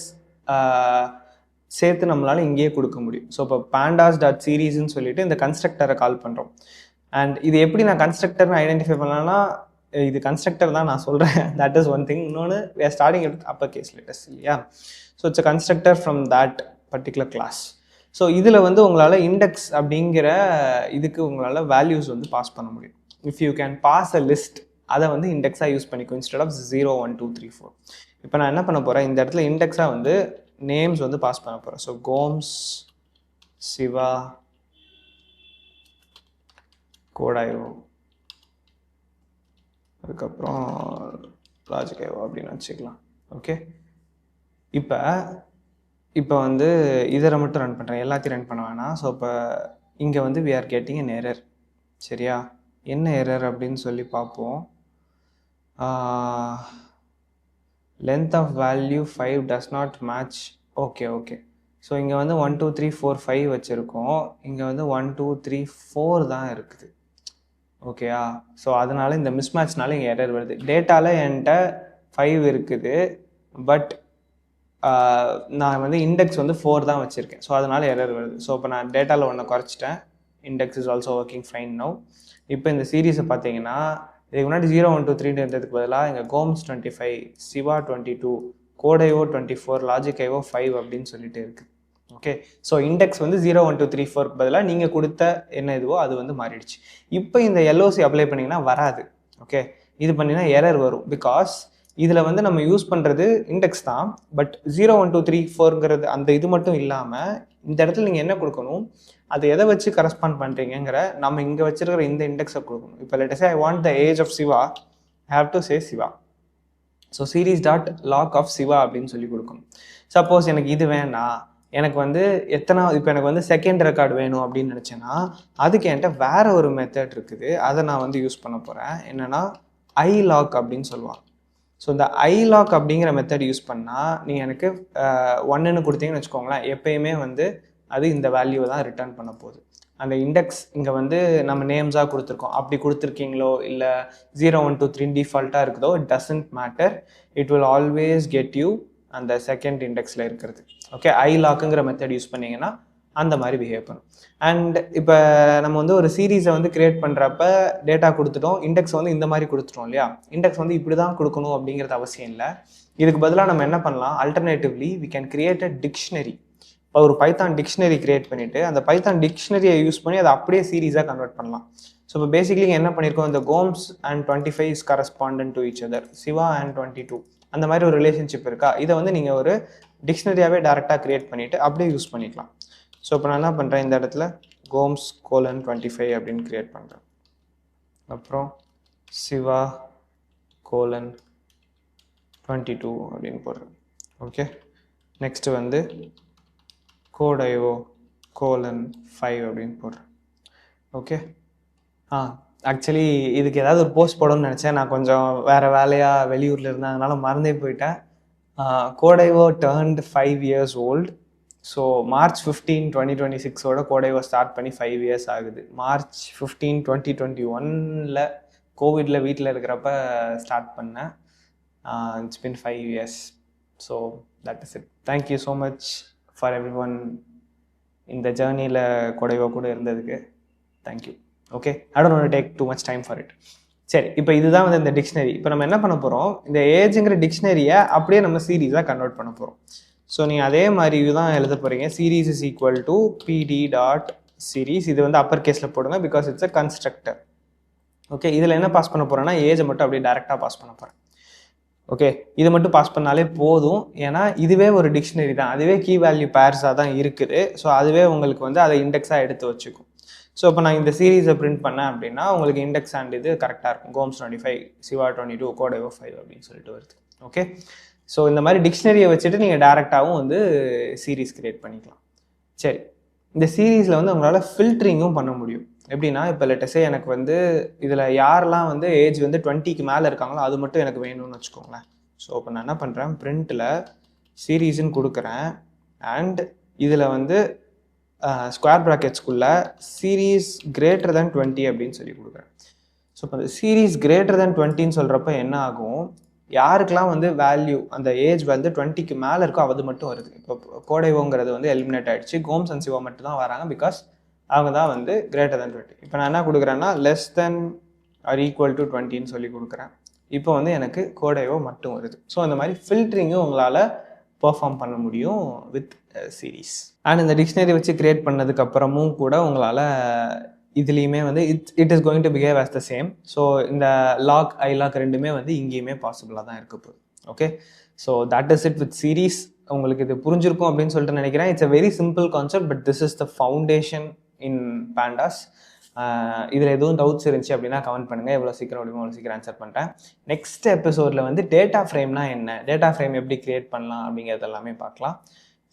சேர்த்து நம்மளால் இங்கேயே கொடுக்க முடியும். ஸோ இப்போ pandas டாட் சீரீஸ்ன்னு சொல்லிட்டு இந்த கன்ஸ்ட்ரக்டரை கால் பண்ணுறோம். அண்ட் இது எப்படி நான் கன்ஸ்ட்ரக்டர்னு ஐடென்டிஃபை பண்ணலாம்னா இது கன்ஸ்ட்ரக்டர் தான் நான் சொல்கிறேன். That is one thing. இன்னொன்று we are starting with upper case letters இல்லையா? So it's a constructor from that particular class. So இதில் வந்து உங்களால் இண்டெக்ஸ் அப்படிங்கிற இதுக்கு உங்களால் வேல்யூஸ் வந்து பாஸ் பண்ண முடியும். If you can pass a list, அதை வந்து இண்டெக்ஸாக யூஸ் பண்ணிக்கும் இன்ஸ்டெட் ஆஃப் 0 1 2 3 4. இப்போ நான் என்ன பண்ண போகிறேன், இந்த இடத்துல இண்டெக்ஸாக வந்து நேம்ஸ் வந்து பாஸ் பண்ண போகிறேன். ஸோ கோம்ஸ், சிவா, கோடாயோ, அதுக்கப்புறம் ராஜகைவோ அப்படின்னு வச்சுக்கலாம். ஓகே, இப்போ வந்து இதில் மட்டும் ரன் பண்ணுறேன், எல்லாத்தையும் ரன் பண்ண வேணாம். ஸோ இப்போ இங்கே வந்து we are getting an error. சரியா, என்ன எரர் அப்படின்னு சொல்லி பார்ப்போம். length of value 5 does not match. Okay. So இங்கே வந்து 1 2 3 4 5 வச்சுருக்கோம், இங்கே வந்து 1 2 3 4 தான் இருக்குது. ஓகேயா, ஸோ அதனால இந்த மிஸ்மேட்ச்னால இங்கே எரர் வருது. டேட்டாவில் என்கிட்ட 5 இருக்குது, பட் நான் வந்து இண்டெக்ஸ் வந்து 4 தான் வச்சுருக்கேன். ஸோ அதனால் எரர் வருது. ஸோ இப்போ நான் டேட்டாவில் ஒன்று குறைச்சிட்டேன், index is also working fine now. இப்போ இந்த சீரீஸை பார்த்தீங்கன்னா இதுக்கு முன்னாடி 0 1 2 3 இருந்ததுக்கு பதிலாக இங்கே கோம்ஸ் 25, சிவா 22, கோடைவோ 24, லாஜிகைவோ 5 அப்படின்னு சொல்லிட்டு இருக்குது. ஓகே, ஸோ இண்டெக்ஸ் வந்து 0 1 2 3 4 பதிலாக நீங்கள் கொடுத்த என்ன இதுவோ அது வந்து மாறிடுச்சு. இப்போ இந்த எல்ஓசி அப்ளை பண்ணிங்கன்னா வராது. ஓகே, இது பண்ணிங்கன்னா எரர் வரும். பிகாஸ் இதில் வந்து நம்ம யூஸ் பண்ணுறது இண்டெக்ஸ் தான், பட் 0 1 2 3 4ங்கிறது அந்த இது மட்டும் இல்லாமல் இந்த இடத்துல நீங்கள் என்ன கொடுக்கணும், அதை எதை வச்சு கரஸ்பாண்ட் பண்ணுறீங்கிற நம்ம இங்கே வச்சுருக்கிற இந்த இண்டெக்ஸை கொடுக்கணும். இப்போ let say I want the age of Siva, I have to say Siva. So series dot loc of Siva அப்படின்னு சொல்லி கொடுக்கணும். சப்போஸ் எனக்கு இது வேணாம், எனக்கு வந்து இப்போ எனக்கு வந்து செகண்ட் ரெக்கார்டு வேணும் அப்படின்னு நினச்சேன்னா அதுக்கு என்கிட்ட வேற ஒரு மெத்தட் இருக்குது, அதை நான் வந்து யூஸ் பண்ண போகிறேன். என்னென்னா ஐ லாக் அப்படின்னு சொல்லுவாங்க. ஸோ இந்த ஐ லாக் அப்படிங்கிற மெத்தட் யூஸ் பண்ணால் நீங்கள் எனக்கு 1ன்னு கொடுத்தீங்கன்னு வச்சுக்கோங்களேன், எப்பயுமே வந்து அது இந்த வேல்யூவை தான் ரிட்டர்ன் பண்ண போகுது. அந்த இண்டெக்ஸ் இங்கே வந்து நம்ம நேம்ஸாக கொடுத்துருக்கோம், அப்படி கொடுத்துருக்கீங்களோ இல்லை 0 1 2 3 டிஃபால்ட்டாக இருக்குதோ, it doesn't matter, it will always get you அந்த செகண்ட் இண்டெக்ஸில் இருக்கிறது. ஓகே, ஐ லாக்குங்கிற மெத்தட் யூஸ் பண்ணிங்கன்னா அந்த மாதிரி பிஹேவ் பண்ணும். அண்ட் இப்போ நம்ம வந்து ஒரு சீரீஸை வந்து கிரியேட் பண்ணுறப்ப டேட்டா கொடுத்துட்டோம், இண்டெக்ஸ் வந்து இந்த மாதிரி கொடுத்துட்டோம் இல்லையா. இண்டெக்ஸ் வந்து இப்படி தான் கொடுக்கணும் அப்படிங்கிறது அவசியம் இல்லை. இதுக்கு பதிலாக நம்ம என்ன பண்ணலாம், alternatively we can create a dictionary. இப்போ ஒரு பைத்தான் டிக்ஷனரி கிரியேட் பண்ணிவிட்டு அந்த பைத்தான் டிக்ஷனரியை யூஸ் பண்ணி அதை அப்படியே சீரீஸாக கன்வெர்ட் பண்ணலாம். ஸோ இப்போ பேசிக்லி என்ன பண்ணியிருக்கோம், இந்த Gomes and 25 is correspondent to each other, Siva and 22 அந்த மாதிரி ஒரு ரிலேஷன்ஷிப் இருக்கா, இதை வந்து நீங்கள் ஒரு டிக்ஷனரியாகவே டேரெக்டாக கிரியேட் பண்ணிவிட்டு அப்படியே யூஸ் பண்ணிக்கலாம். ஸோ இப்போ நான் என்ன பண்ணுறேன், இந்த இடத்துல கோம்ஸ் கோலன் 25 அப்படின்னு கிரியேட் பண்ணுறேன். அப்புறம் சிவா கோலன் 22 அப்படின்னு போடுறேன். ஓகே, நெக்ஸ்ட்டு வந்து கோடைவோ கோலன் 5 அப்படின்னு போடுறேன். ஓகே, ஆக்சுவலி இதுக்கு ஏதாவது ஒரு போஸ்ட் போடணும்னு நினச்சேன், நான் கொஞ்சம் வேறு வேலையாக வெளியூரில் இருந்தேன், அதனால மறந்தே போயிட்டேன். கோடைவோ turned 5 years old. So March 15 2026ஓட கோடைவோ ஸ்டார்ட் பண்ணி 5 years ஆகுது. March 15 2021 கோவிடில் வீட்டில் இருக்கிறப்ப ஸ்டார்ட் பண்ணேன். It's been 5 years. So that is it. Thank you so much for every one இந்த ஜேர்னியில் கோடைவோ கூட இருந்ததுக்கு. Thank you. Okay, I don't want to take too much time for it. சரி, இப்போ இதுதான் வந்து இந்த டிக்ஷனரி. இப்போ நம்ம என்ன பண்ண போகிறோம், இந்த ஏஜுங்கிற டிக்ஷனரியை அப்படியே நம்ம சீரீஸாக கன்வெர்ட் பண்ண போகிறோம். ஸோ நீங்கள் அதே மாதிரி தான் எழுத போகிறீங்க. Series is equal to pd dot series. இது வந்து அப்பர் கேஸில் போடுங்க because it's a constructor. Okay, இதில் என்ன பாஸ் பண்ண போகிறேன்னா ஏஜை மட்டும் அப்படியே டேரெக்டாக பாஸ் பண்ண போகிறேன். ஓகே, இது மட்டும் பாஸ் பண்ணாலே போதும், ஏன்னா இதுவே ஒரு டிக்ஷனரி தான், அதுவே கீ வேல்யூ பேர்ஸாக தான் இருக்குது. ஸோ அதுவே உங்களுக்கு வந்து அதை இண்டெக்ஸாக எடுத்து வச்சுக்கும். ஸோ இப்போ நான் இந்த சீரீஸை பிரிண்ட் பண்ணேன் அப்படின்னா உங்களுக்கு இண்டெக்ஸ் அண்ட் இது கரெக்டாக இருக்கும். கோம்ஸ் 25, சிவா 22, கோடைவோ 5 அப்படின்னு சொல்லிட்டு வருது. ஓகே, ஸோ இந்த மாதிரி டிக்ஷனரியை வச்சுட்டு நீங்கள் டேரெக்டாகவும் வந்து சீரீஸ் கிரியேட் பண்ணிக்கலாம். சரி, இந்த சீரீஸில் வந்து உங்களால் ஃபில்ட்ரிங்கும் பண்ண முடியும். எப்படின்னா, இப்போ லெட்டஸே எனக்கு வந்து இதில் யாரெல்லாம் வந்து ஏஜ் வந்து 20க்கு மேலே இருக்காங்களோ அது மட்டும் எனக்கு வேணும்னு வச்சுக்கோங்களேன். ஸோ இப்போ நான் என்ன பண்ணுறேன், பிரிண்ட்டில் சீரீஸ்ன்னு கொடுக்குறேன். அண்ட் இதில் வந்து ஸ்கொயர் ப்ராக்கெட்ஸ்குள்ள சீரீஸ் கிரேட்டர் தேன் 20 அப்படின்னு சொல்லி கொடுக்குறேன். ஸோ இப்போ அந்த சீரீஸ் கிரேட்டர் தேன் 20ன்னு சொல்கிறப்ப என்ன ஆகும், யாருக்கெல்லாம் வந்து வேல்யூ அந்த ஏஜ் வந்து 20க்கு மேலே இருக்கோ அது மட்டும் வருது. இப்போ கோடைவோங்கிறது வந்து எலிமினேட் ஆகிடுச்சு, கோம்ஸ் அண்ட் சிவா மட்டும் தான் வராங்க பிகாஸ் அவங்க தான் வந்து கிரேட்டர் தேன் 20. இப்போ நான் என்ன கொடுக்குறேன்னா less than or equal to 20ன்னு சொல்லி கொடுக்குறேன். இப்போ வந்து எனக்கு கோடைவோ மட்டும் வருது. ஸோ இந்த மாதிரி ஃபில்ட்ரிங்கும் உங்களால் பெர்ஃபார்ம் பண்ண முடியும் வித் சீரீஸ். அண்ட் இந்த டிக்ஷனரி வச்சு கிரியேட் பண்ணதுக்கப்புறமும் கூட உங்களால் இதுலேயுமே வந்து it is going to behave as the same. So இந்த லாக் ஐலாக் ரெண்டுமே வந்து இங்கேயுமே பாசிபிளாக தான் இருக்க போகுது. Okay, so that is it with series. உங்களுக்கு இது புரிஞ்சிருக்கும் அப்படின்னு சொல்லிட்டு நினைக்கிறேன். It's a very simple concept, but this is the foundation in pandas. இதில் எதுவும் டவுட்ஸ் இருந்துச்சு அப்படின்னா கமெண்ட் பண்ணுங்கள். எவ்வளோ சீக்கிரம் முடியுமோ அவ்வளோ சீக்கிரம் ஆன்சர் பண்ணிட்டேன். நெக்ஸ்ட் எபிசோடில் வந்து டேட்டா ஃப்ரேம்னா என்ன, டேட்டா ஃப்ரேம் எப்படி கிரியேட் பண்ணலாம் அப்படிங்கிறது எல்லாமே பார்க்கலாம்.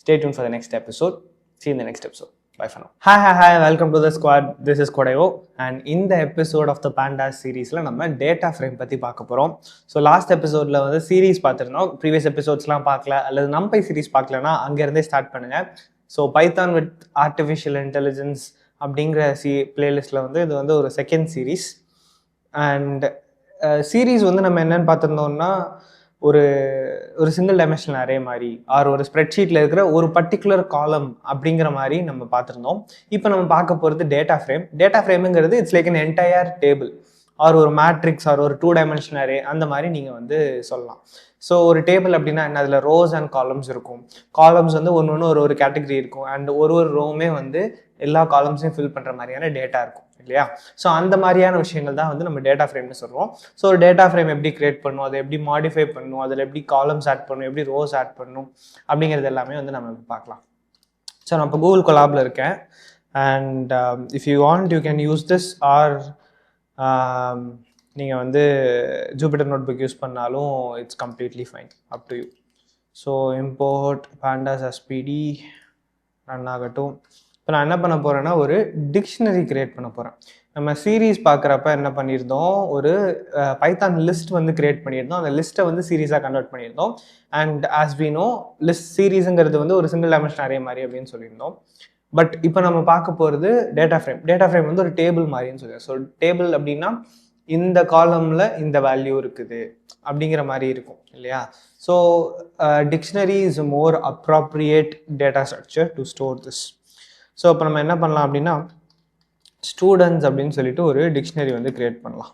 Stay tuned for the next episode. See you in the next episode. Bye for now. Hi, welcome to the squad. This is Kodayo. And in the episode of the Pandas series, நம்ம data frame பற்றி பார்க்க போகிறோம். So last எபிசோடில் வந்து series பார்த்துருந்தோம். Previous எபிசோட்ஸ்லாம் பார்க்கல அல்லது நம்பை series பார்க்கலன்னா அங்கேருந்தே ஸ்டார்ட் பண்ணுங்கள். So Python with artificial intelligence அப்படிங்கிற பிளேலிஸ்ட்டில் வந்து இது வந்து ஒரு செகண்ட் சீரீஸ். அண்ட் சீரீஸ் வந்து நம்ம என்னென்னு பார்த்துருந்தோம்னா ஒரு சிங்கிள் டைமென்ஷனல் அரே மாதிரி ஆர் ஒரு ஸ்ப்ரெட்ஷீட்டில் இருக்கிற ஒரு பர்டிகுலர் காலம் அப்படிங்கிற மாதிரி நம்ம பார்த்துருந்தோம். இப்போ நம்ம பார்க்க போகிறது டேட்டா ஃப்ரேம். டேட்டா ஃப்ரேமுங்கிறது it's like an entire table or ஒரு மேட்ரிக்ஸ் ஆர் ஒரு 2 டைமென்ஷனல் அரே அந்த மாதிரி நீங்கள் வந்து சொல்லலாம். ஸோ ஒரு டேபிள் அப்படின்னா என்ன, அதில் ரோஸ் அண்ட் காலம்ஸ் இருக்கும். காலம்ஸ் வந்து ஒன்று ஒரு கேட்டகரி இருக்கும். அண்ட் ஒரு ரோவுமே வந்து எல்லா காலம்ஸையும் ஃபில் பண்ணுற மாதிரியான டேட்டா இருக்கும் இல்லையா? ஸோ அந்த மாதிரியான விஷயங்கள் தான் வந்து நம்ம டேட்டா ஃப்ரேம்னு சொல்கிறோம். ஸோ ஒரு டேட்டா ஃப்ரேம் எப்படி கிரியேட் பண்ணணும், அதை எப்படி மாடிஃபை பண்ணணும், அதில் எப்படி காலம்ஸ் ஆட் பண்ணணும், எப்படி ரோஸ் ஆட் பண்ணணும் அப்படிங்கிறது எல்லாமே வந்து நம்ம பார்க்கலாம். ஸோ நான் இப்போ கூகுள் கொலாபில் இருக்கேன். And if you want you can use this or நீங்கள் வந்து ஜூபிட்டர் நோட்புக் யூஸ் பண்ணாலும் it's completely fine, up to you. So import pandas spd run ஆகட்டும். இப்போ நான் என்ன பண்ண போகிறேன்னா ஒரு டிக்ஷனரி கிரியேட் பண்ண போகிறேன். நம்ம சீரீஸ் பார்க்குறப்ப என்ன பண்ணியிருந்தோம், ஒரு பைத்தான் லிஸ்ட் வந்து கிரியேட் பண்ணியிருந்தோம். அந்த லிஸ்ட்டை வந்து சீரீஸாக கன்வெர்ட் பண்ணியிருந்தோம். And as we know list சீரீஸுங்கிறது வந்து ஒரு சிங்கிள் டைமென்ஷன் அரே மாதிரி அப்படின்னு சொல்லியிருந்தோம். பட் இப்போ நம்ம பார்க்க போகிறது டேட்டா ஃப்ரேம். டேட்டா ஃப்ரேம் வந்து ஒரு டேபிள் மாதிரின்னு சொல்லுவோம். ஸோ டேபிள் அப்படின்னா இந்த காலமில் இந்த வேல்யூ இருக்குது அப்படிங்கிற மாதிரி இருக்கும் இல்லையா? So dictionary is more appropriate data structure to store this. So இப்போ நம்ம என்ன பண்ணலாம் அப்படின்னா ஸ்டூடெண்ட்ஸ் அப்படின்னு சொல்லிட்டு ஒரு டிக்ஷனரி வந்து கிரியேட் பண்ணலாம்.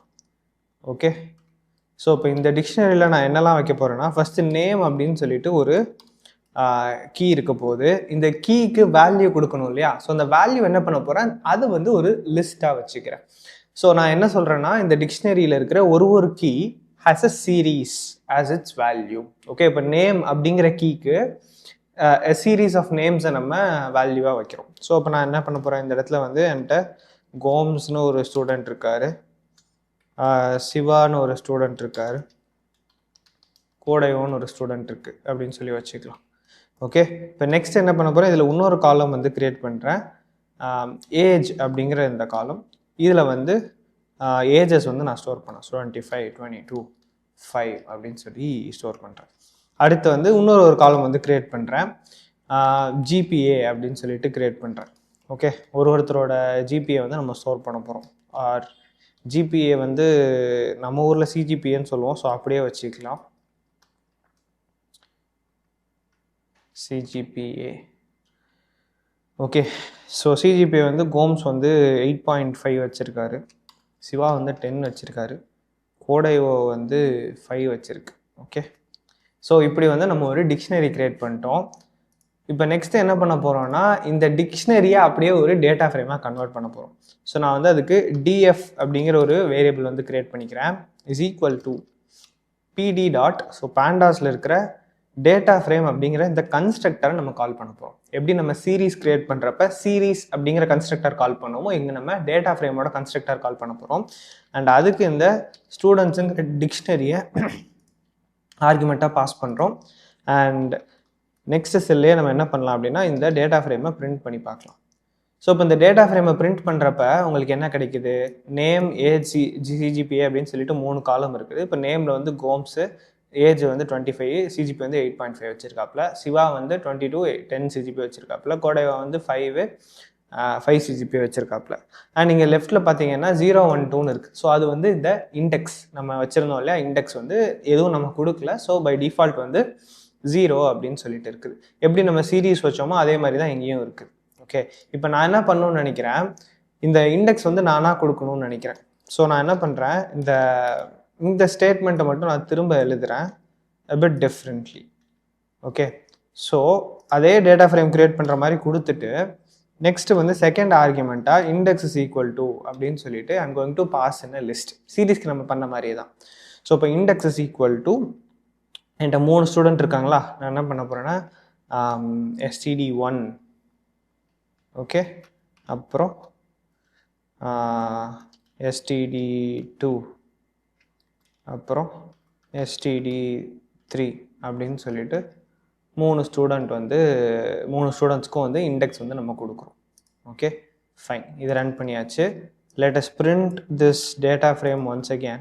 ஓகே, ஸோ இப்போ இந்த டிக்ஷனரியில் நான் என்னெல்லாம் வைக்க போகிறேன்னா ஃபஸ்ட்டு நேம் அப்படின்னு சொல்லிட்டு ஒரு கீ இருக்க போகுது. இந்த கீக்கு வேல்யூ கொடுக்கணும் இல்லையா? ஸோ அந்த வேல்யூ என்ன பண்ண போகிறேன், அது வந்து ஒரு லிஸ்ட்டாக வச்சுக்கிறேன். ஸோ நான் என்ன சொல்கிறேன்னா இந்த டிக்ஷனரியில் இருக்கிற ஒரு key has a series as its value. Okay, இப்போ நேம் அப்படிங்கிற கீக்கு a series of names நம்ம வேல்யூவாக வைக்கிறோம். ஸோ இப்போ நான் என்ன பண்ண போகிறேன், இந்த இடத்துல வந்து என்கிட்ட கோம்ஸ்னு ஒரு ஸ்டூடெண்ட் இருக்கார், சிவான்னு ஒரு ஸ்டூடெண்ட் இருக்கார், கோடையோன்னு ஒரு ஸ்டூடெண்ட் இருக்குது அப்படின்னு சொல்லி வச்சுக்கலாம். ஓகே, இப்போ நெக்ஸ்ட் என்ன பண்ண போகிறேன், இதில் இன்னொரு காலம் வந்து க்ரியேட் பண்ணுறேன், ஏஜ் அப்படிங்கிற இந்த காலம். இதில் வந்து ஏஜஸ் வந்து நான் ஸ்டோர் பண்ணேன், 25, 22, 5 அப்படின்னு சொல்லி ஸ்டோர் பண்ணுறேன். அடுத்து வந்து இன்னொரு காலம் வந்து க்ரியேட் பண்ணுறேன், ஜிபிஏ அப்படின்னு சொல்லிட்டு க்ரியேட் பண்ணுறேன். ஓகே, ஒருத்தரோட ஜிபிஏ வந்து நம்ம ஸ்டோர் பண்ண போகிறோம். ஆர் ஜிபிஏ வந்து நம்ம ஊரில் சிஜிபிஏன்னு சொல்லுவோம். ஸோ அப்படியே வச்சுக்கலாம், சிஜிபிஏ. ஓகே, ஸோ சிஜிபிஏ வந்து கோம்ஸ் வந்து 8.5 வச்சுருக்காரு, சிவா வந்து 10 வச்சுருக்காரு, கோடையோ வந்து 5 வச்சுருக்கு. ஓகே, ஸோ இப்படி வந்து நம்ம ஒரு டிக்ஷனரி கிரியேட் பண்ணிட்டோம். இப்போ நெக்ஸ்ட் என்ன பண்ண போகிறோம்னா இந்த டிக்ஷனரியை அப்படியே ஒரு டேட்டா ஃப்ரேமாக கன்வெர்ட் பண்ண போகிறோம். ஸோ நான் வந்து அதுக்கு டிஎஃப் அப்படிங்கிற ஒரு வேரியபிள் வந்து கிரியேட் பண்ணிக்கிறேன், இஸ் ஈக்குவல் டு பிடி டாட். ஸோ பேண்டாஸில் இருக்கிற டேட்டா ஃப்ரேம் அப்படிங்கிற இந்த கன்ஸ்ட்ரக்டரை நம்ம கால் பண்ண போகிறோம். எப்படி நம்ம சீரீஸ் கிரியேட் பண்ணுறப்ப சீரீஸ் அப்படிங்கிற கன்ஸ்ட்ரக்டர் கால் பண்ணுவோமோ இங்கே நம்ம டேட்டா ஃப்ரேமோட கன்ஸ்ட்ரக்டர் கால் பண்ண போகிறோம். அண்ட் அதுக்கு இந்த ஸ்டூடெண்ட்ஸுங்கிற டிக்ஷனரியை ஆர்குமெண்ட்டாக பாஸ் பண்ணுறோம். அண்ட் நெக்ஸ்ட் செல்லே நம்ம என்ன பண்ணலாம் அப்படின்னா இந்த டேட்டா ஃப்ரேமை பிரிண்ட் பண்ணி பார்க்கலாம். ஸோ இப்போ இந்த டேட்டா ஃப்ரேமை பிரிண்ட் பண்ணுறப்ப உங்களுக்கு என்ன கிடைக்குது, நேம், ஏஜ், சிஜிபிஏ அப்படின்னு சொல்லிட்டு 3 காலம் இருக்குது. இப்போ நேமில் வந்து கோம்ஸு, ஏஜ் வந்து 25, சிஜிபி வந்து 8.5 வச்சுருக்காப்புல, சிவா வந்து 22, 10 சிஜிபி வச்சுருக்காப்புல, கோடைவா வந்து 5 சிஜிபி வச்சுருக்காப்புல. அண்ட் நீங்கள் லெஃப்ட்டில் பார்த்தீங்கன்னா 0, 1, 2ன்னு இருக்குது. ஸோ அது வந்து இந்த இண்டெக்ஸ் நம்ம வச்சுருந்தோம் இல்லையா, இண்டெக்ஸ் வந்து எதுவும் நம்ம கொடுக்கல. ஸோ பை டிஃபால்ட் வந்து 0 அப்படின்னு சொல்லிட்டு இருக்குது. எப்படி நம்ம சீரீஸ் வச்சோமோ அதே மாதிரி தான் இங்கேயும் இருக்குது. ஓகே, இப்போ நான் என்ன பண்ணணும்னு நினைக்கிறேன், இந்த இண்டெக்ஸ் வந்து நானாக கொடுக்கணும்னு நினைக்கிறேன். ஸோ நான் என்ன பண்ணுறேன், இந்த ஸ்டேட்மெண்ட்டை மட்டும் நான் திரும்ப எழுதுகிறேன் a bit differently. Okay, so அதே டேட்டா ஃப்ரேம் கிரியேட் பண்ணுற மாதிரி கொடுத்துட்டு நெக்ஸ்ட்டு வந்து செகண்ட் ஆர்குமெண்ட்டாக இண்டெக்ஸ் இஸ் ஈக்குவல் டு அப்படின்னு சொல்லிட்டு I'm going to pass in list. சீரீஸ்க்கு நம்ம பண்ண மாதிரியே தான். ஸோ இப்போ இண்டெக்ஸ் இஸ் ஈக்குவல் டு என்கிட்ட 3 ஸ்டூடெண்ட் இருக்காங்களா, நான் என்ன பண்ண போகிறேன்னா std1 ஓகே, அப்புறம் std2 அப்புறம் std3 அப்படின்னு சொல்லிட்டு 3 ஸ்டூடெண்ட்ஸ்க்கும் வந்து இண்டெக்ஸ் வந்து நம்ம கொடுக்குறோம். ஓகே ஃபைன், இது ரன் பண்ணியாச்சு. let us print this data frame once again.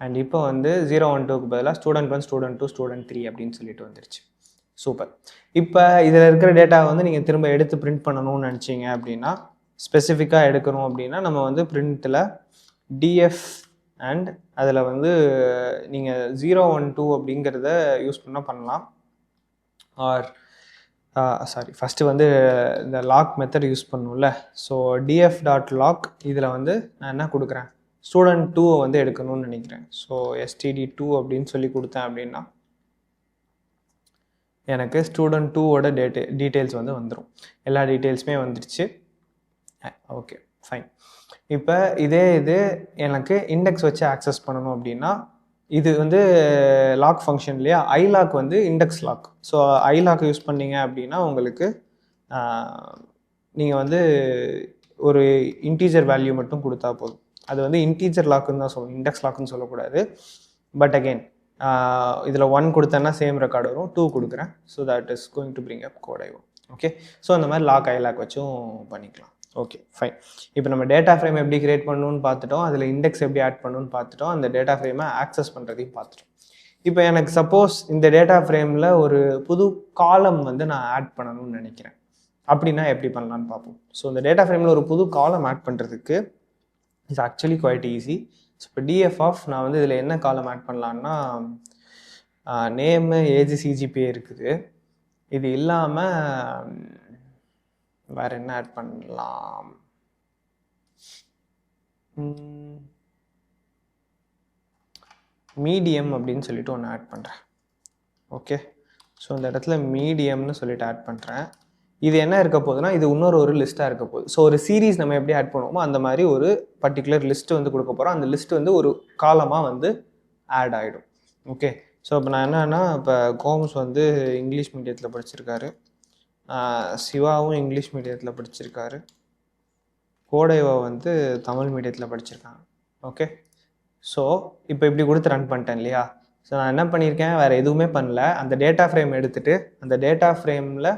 And இப்போ வந்து 012க்கு பதிலாக student1 student2 student3 அப்படின்னு சொல்லிட்டு வந்துருச்சு. சூப்பர். இப்போ இதில் இருக்கிற டேட்டாவை வந்து நீங்கள் திரும்ப எடுத்து பிரிண்ட் பண்ணணும்னு நினச்சிங்க அப்படின்னா, ஸ்பெசிஃபிக்காக எடுக்கணும் அப்படின்னா நம்ம வந்து பிரிண்ட்டில் df அண்ட் அதில் வந்து நீங்கள் 012 அப்படிங்கிறத யூஸ் பண்ணலாம். ஆர் ஃபஸ்ட்டு வந்து இந்த லாக் மெத்தட் யூஸ் பண்ணணும்ல. ஸோ df.lock இதில் வந்து நான் என்ன கொடுக்குறேன், student2 வந்து எடுக்கணும்னு நினைக்கிறேன். ஸோ std2 அப்படின்னு சொல்லி கொடுத்தேன் அப்படின்னா எனக்கு student2ஓட டீட்டெயில்ஸ் வந்து வந்துடும். எல்லா டீட்டெயில்ஸுமே வந்துடுச்சு. Okay fine. இப்போ இது எனக்கு இண்டெக்ஸ் வச்சு ஆக்சஸ் பண்ணணும் அப்படின்னா இது வந்து லாக் ஃபங்க்ஷன் இல்லையா, ilock வந்து index loc. So ilock use பண்ணீங்க அப்படின்னா உங்களுக்கு நீங்கள் வந்து ஒரு இன்டீஜர் வேல்யூ மட்டும் கொடுத்தா போதும். அது வந்து இன்டீஜர் லாக்குன்னு தான் சொல்லணும், இண்டெக்ஸ் லாக்குன்னு சொல்லக்கூடாது. பட் அகெயின் இதில் 1 கொடுத்தேன்னா சேம் ரெக்கார்டு வரும், 2 கொடுக்குறேன். So that is going to bring up கோட் ஐவோ. ஓகே, ஸோ அந்த மாதிரி ilock வச்சும் பண்ணிக்கலாம். Okay fine. இப்போ நம்ம டேட்டா ஃப்ரேம் எப்படி கிரியேட் பண்ணணும்னு பார்த்துட்டோம், அதில் இண்டெக்ஸ் எப்படி ஆட் பண்ணணும்னு பார்த்துட்டோம், அந்த டேட்டா ஃப்ரேமை ஆக்சஸ் பண்ணுறதையும் பார்த்துட்டோம். இப்போ எனக்கு சப்போஸ் இந்த டேட்டா ஃப்ரேமில் ஒரு புது காலம் வந்து நான் ஆட் பண்ணணும்னு நினைக்கிறேன் அப்படின்னா எப்படி பண்ணலான்னு பார்ப்போம். ஸோ இந்த டேட்டா ஃப்ரேமில் ஒரு புது காலம் ஆட் பண்ணுறதுக்கு it's actually quite easy. So இப்போ df ஆஃப் நான் வந்து இதில் என்ன காலம் ஆட் பண்ணலான்னா நேமு, ஏஜ், சிஜிபிஏ இருக்குது. இது இல்லாமல் வேறு என்ன ஆட் பண்ணலாம், மீடியம் அப்படின்னு சொல்லிட்டு ஒன்று ஆட் பண்ணுறேன். ஓகே, ஸோ இந்த இடத்துல மீடியம்னு சொல்லிட்டு ஆட் பண்ணுறேன். இது என்ன இருக்க போகுதுன்னா இது இன்னொரு லிஸ்ட்டாக இருக்க போகுது. ஸோ ஒரு சீரீஸ் நம்ம எப்படி ஆட் பண்ணுவோமோ அந்த மாதிரி ஒரு பர்டிகுலர் லிஸ்ட்டு வந்து கொடுக்க போகிறோம். அந்த லிஸ்ட் வந்து ஒரு காலமாக வந்து ஆட் ஆகிடும். ஓகே, ஸோ இப்போ நான் என்னன்னா, இப்போ கோம்ஸ் வந்து இங்கிலீஷ் மீடியத்தில் படிச்சிருக்காரு, சிவாவும் இங்கிலீஷ் மீடியத்தில் படிச்சிருக்காரு, கோடைவா வந்து தமிழ் மீடியத்தில் படிச்சிருக்காங்க. ஓகே, ஸோ இப்போ இப்படி கொடுத்து ரன் பண்ணிட்டேன் இல்லையா. ஸோ நான் என்ன பண்ணியிருக்கேன், வேறு எதுவுமே பண்ணல. அந்த டேட்டா ஃப்ரேம் எடுத்துகிட்டு அந்த டேட்டா ஃப்ரேமில்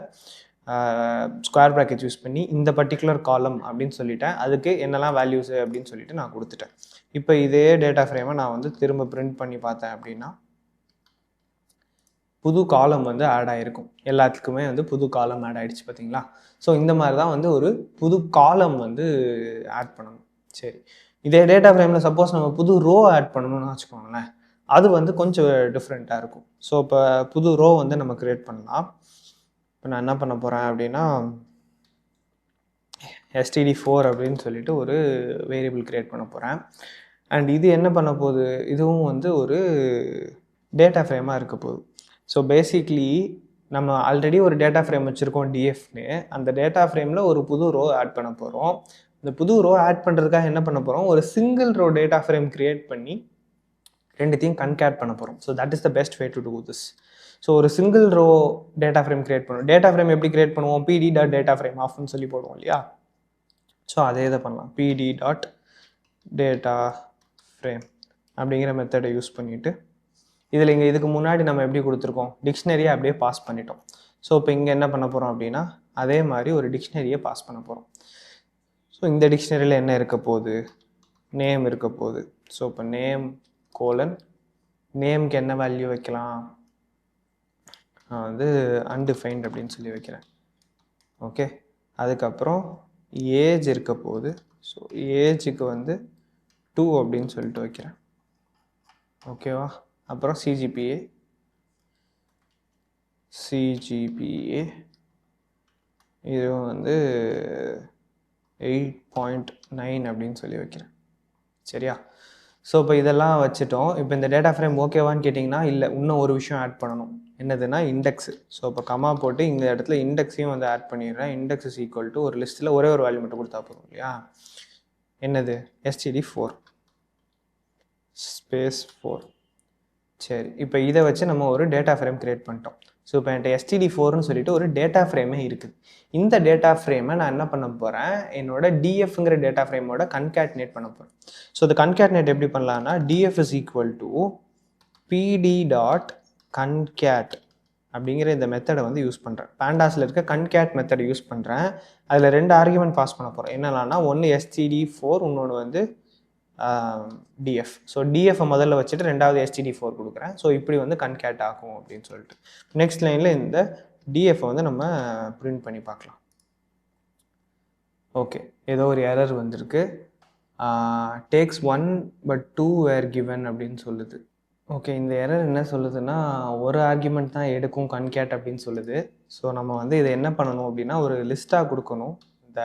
ஸ்கொயர் ப்ராக்கெட் யூஸ் பண்ணி இந்த பர்டிகுலர் காலம் அப்படின்னு சொல்லிட்டேன், அதுக்கு என்னெல்லாம் வேல்யூஸு அப்படின்னு சொல்லிட்டு நான் கொடுத்துட்டேன். இப்போ இதே டேட்டா ஃப்ரேமை நான் வந்து திரும்ப பிரிண்ட் பண்ணி பார்த்தேன் அப்படின்னா புது காலம் வந்து ஆட் ஆகிருக்கும். எல்லாத்துக்குமே வந்து புது காலம் ஆட் ஆகிடுச்சு பார்த்தீங்களா. ஸோ இந்த மாதிரி தான் வந்து ஒரு புது காலம் வந்து ஆட் பண்ணணும். சரி, இதே டேட்டா ஃப்ரேமில் சப்போஸ் நம்ம புது ரோ ஆட் பண்ணணும்னு வச்சுக்கோங்களேன், அது வந்து கொஞ்சம் டிஃப்ரெண்ட்டாக இருக்கும். ஸோ இப்போ புது ரோ வந்து நம்ம க்ரியேட் பண்ணலாம். இப்போ நான் என்ன பண்ண போகிறேன் அப்படின்னா std4 அப்படின்னு சொல்லிட்டு ஒரு வேரியபிள் க்ரியேட் பண்ண போகிறேன். அண்ட் இது என்ன பண்ண போகுது, இதுவும் வந்து ஒரு டேட்டா ஃப்ரேமாக இருக்க போகுது. ஸோ பேசிக்லி நம்ம ஆல்ரெடி ஒரு டேட்டா ஃப்ரேம் வச்சுருக்கோம் டிஎஃப்னு. அந்த டேட்டா ஃப்ரேமில் ஒரு புது ரோ ஆட் பண்ண போகிறோம். இந்த புது ரோ ஆட் பண்ணுறதுக்காக என்ன பண்ண போகிறோம், ஒரு single row data frame create பண்ணி ரெண்டுத்தையும் கன்கேட் பண்ண போகிறோம். So that is the best way to do this. ஸோ ஒரு single row data frame create பண்ணுவோம். டேட்டா ஃப்ரேம் எப்படி க்ரியேட் பண்ணுவோம், pd.data frame ஆஃப்னு சொல்லி போடுவோம் இல்லையா. ஸோ அதே இதை பண்ணலாம், pd.data frame அப்படிங்கிற மெத்தடை யூஸ் பண்ணிவிட்டு இதில் இங்கே இதுக்கு முன்னாடி நம்ம எப்படி கொடுத்துருக்கோம், டிக்ஷனரியை அப்படியே பாஸ் பண்ணிட்டோம். ஸோ இப்போ இங்கே என்ன பண்ண போகிறோம் அப்படின்னா அதே மாதிரி ஒரு டிக்ஷனரியை பாஸ் பண்ண போகிறோம். ஸோ இந்த டிக்ஷனரியில் என்ன இருக்க போகுது, நேம் இருக்க போகுது. ஸோ இப்போ நேம் கோலன், நேம்க்கு என்ன வேல்யூ வைக்கலாம், நான் வந்து அன்டிஃபைன்ட் அப்படின்னு சொல்லி வைக்கிறேன். ஓகே, அதுக்கப்புறம் ஏஜ் இருக்க போகுது. ஸோ ஏஜுக்கு வந்து 2 அப்படின்னு சொல்லிட்டு வைக்கிறேன். ஓகேவா, அப்புறம் சிஜிபிஏ இதுவும் வந்து 8.9 அப்படின்னு சொல்லி வைக்கிறேன். சரியா. ஸோ இப்போ இதெல்லாம் வச்சுட்டோம். இப்போ இந்த டேட்டா ஃப்ரேம் ஓகேவான்னு கேட்டிங்கன்னா இல்லை, இன்னும் ஒரு விஷயம் ஆட் பண்ணணும். என்னதுன்னா இண்டெக்ஸு. ஸோ இப்போ கமா போட்டு இந்த இடத்துல இண்டெக்ஸையும் வந்து ஆட் பண்ணிடுறேன். இண்டெக்ஸ் இஸ் ஈக்குவல் டு ஒரு லிஸ்ட்டில் ஒரே ஒரு வேல்யூ மட்டும் கொடுத்தா போதும் இல்லையா? என்னது std4 ஸ்பேஸ் 4. சரி, இப்போ இதை வச்சு நம்ம ஒரு டேட்டா ஃப்ரேம் க்ரியேட் பண்ணிட்டோம். ஸோ இப்போ என்கிட்ட std4னு சொல்லிட்டு ஒரு டேட்டா ஃப்ரேமே இருக்குது. இந்த டேட்டா ஃப்ரேமை நான் என்ன பண்ண போகிறேன், என்னோட dfங்கிற டேட்டா ஃப்ரேமோட கன்கேட்னேட் பண்ண போகிறேன். ஸோ அது கன்கேட்னேட் எப்படி பண்ணலான்னா df is equal to pd.concat அப்படிங்கிற இந்த மெத்தடை வந்து யூஸ் பண்ணுறேன். பேண்டாஸில் இருக்க கன்கேட் மெத்தடை யூஸ் பண்ணுறேன். அதில் 2 ஆர்குமெண்ட் பாஸ் பண்ண போகிறேன். என்னென்னா ஒன்று std4, இன்னொன்று வந்து df. ஸோ df முதல்ல வச்சுட்டு ரெண்டாவது std4 கொடுக்குறேன். ஸோ இப்படி வந்து கன்கேட் ஆகும் அப்படின்னு சொல்லிட்டு நெக்ஸ்ட் லைனில் இந்த df வந்து நம்ம பிரிண்ட் பண்ணி பார்க்கலாம். ஓகே, ஏதோ ஒரு எரர் வந்திருக்கு. டேக்ஸ் 1 but 2 were given அப்படின்னு சொல்லுது. ஓகே, இந்த எரர் என்ன சொல்லுதுன்னா ஒரு ஆர்குமெண்ட் தான் எடுக்கும் கன்கேட் அப்படின்னு சொல்லுது. ஸோ நம்ம வந்து இதை என்ன பண்ணணும் அப்படின்னா ஒரு லிஸ்ட்டாக கொடுக்கணும் இந்த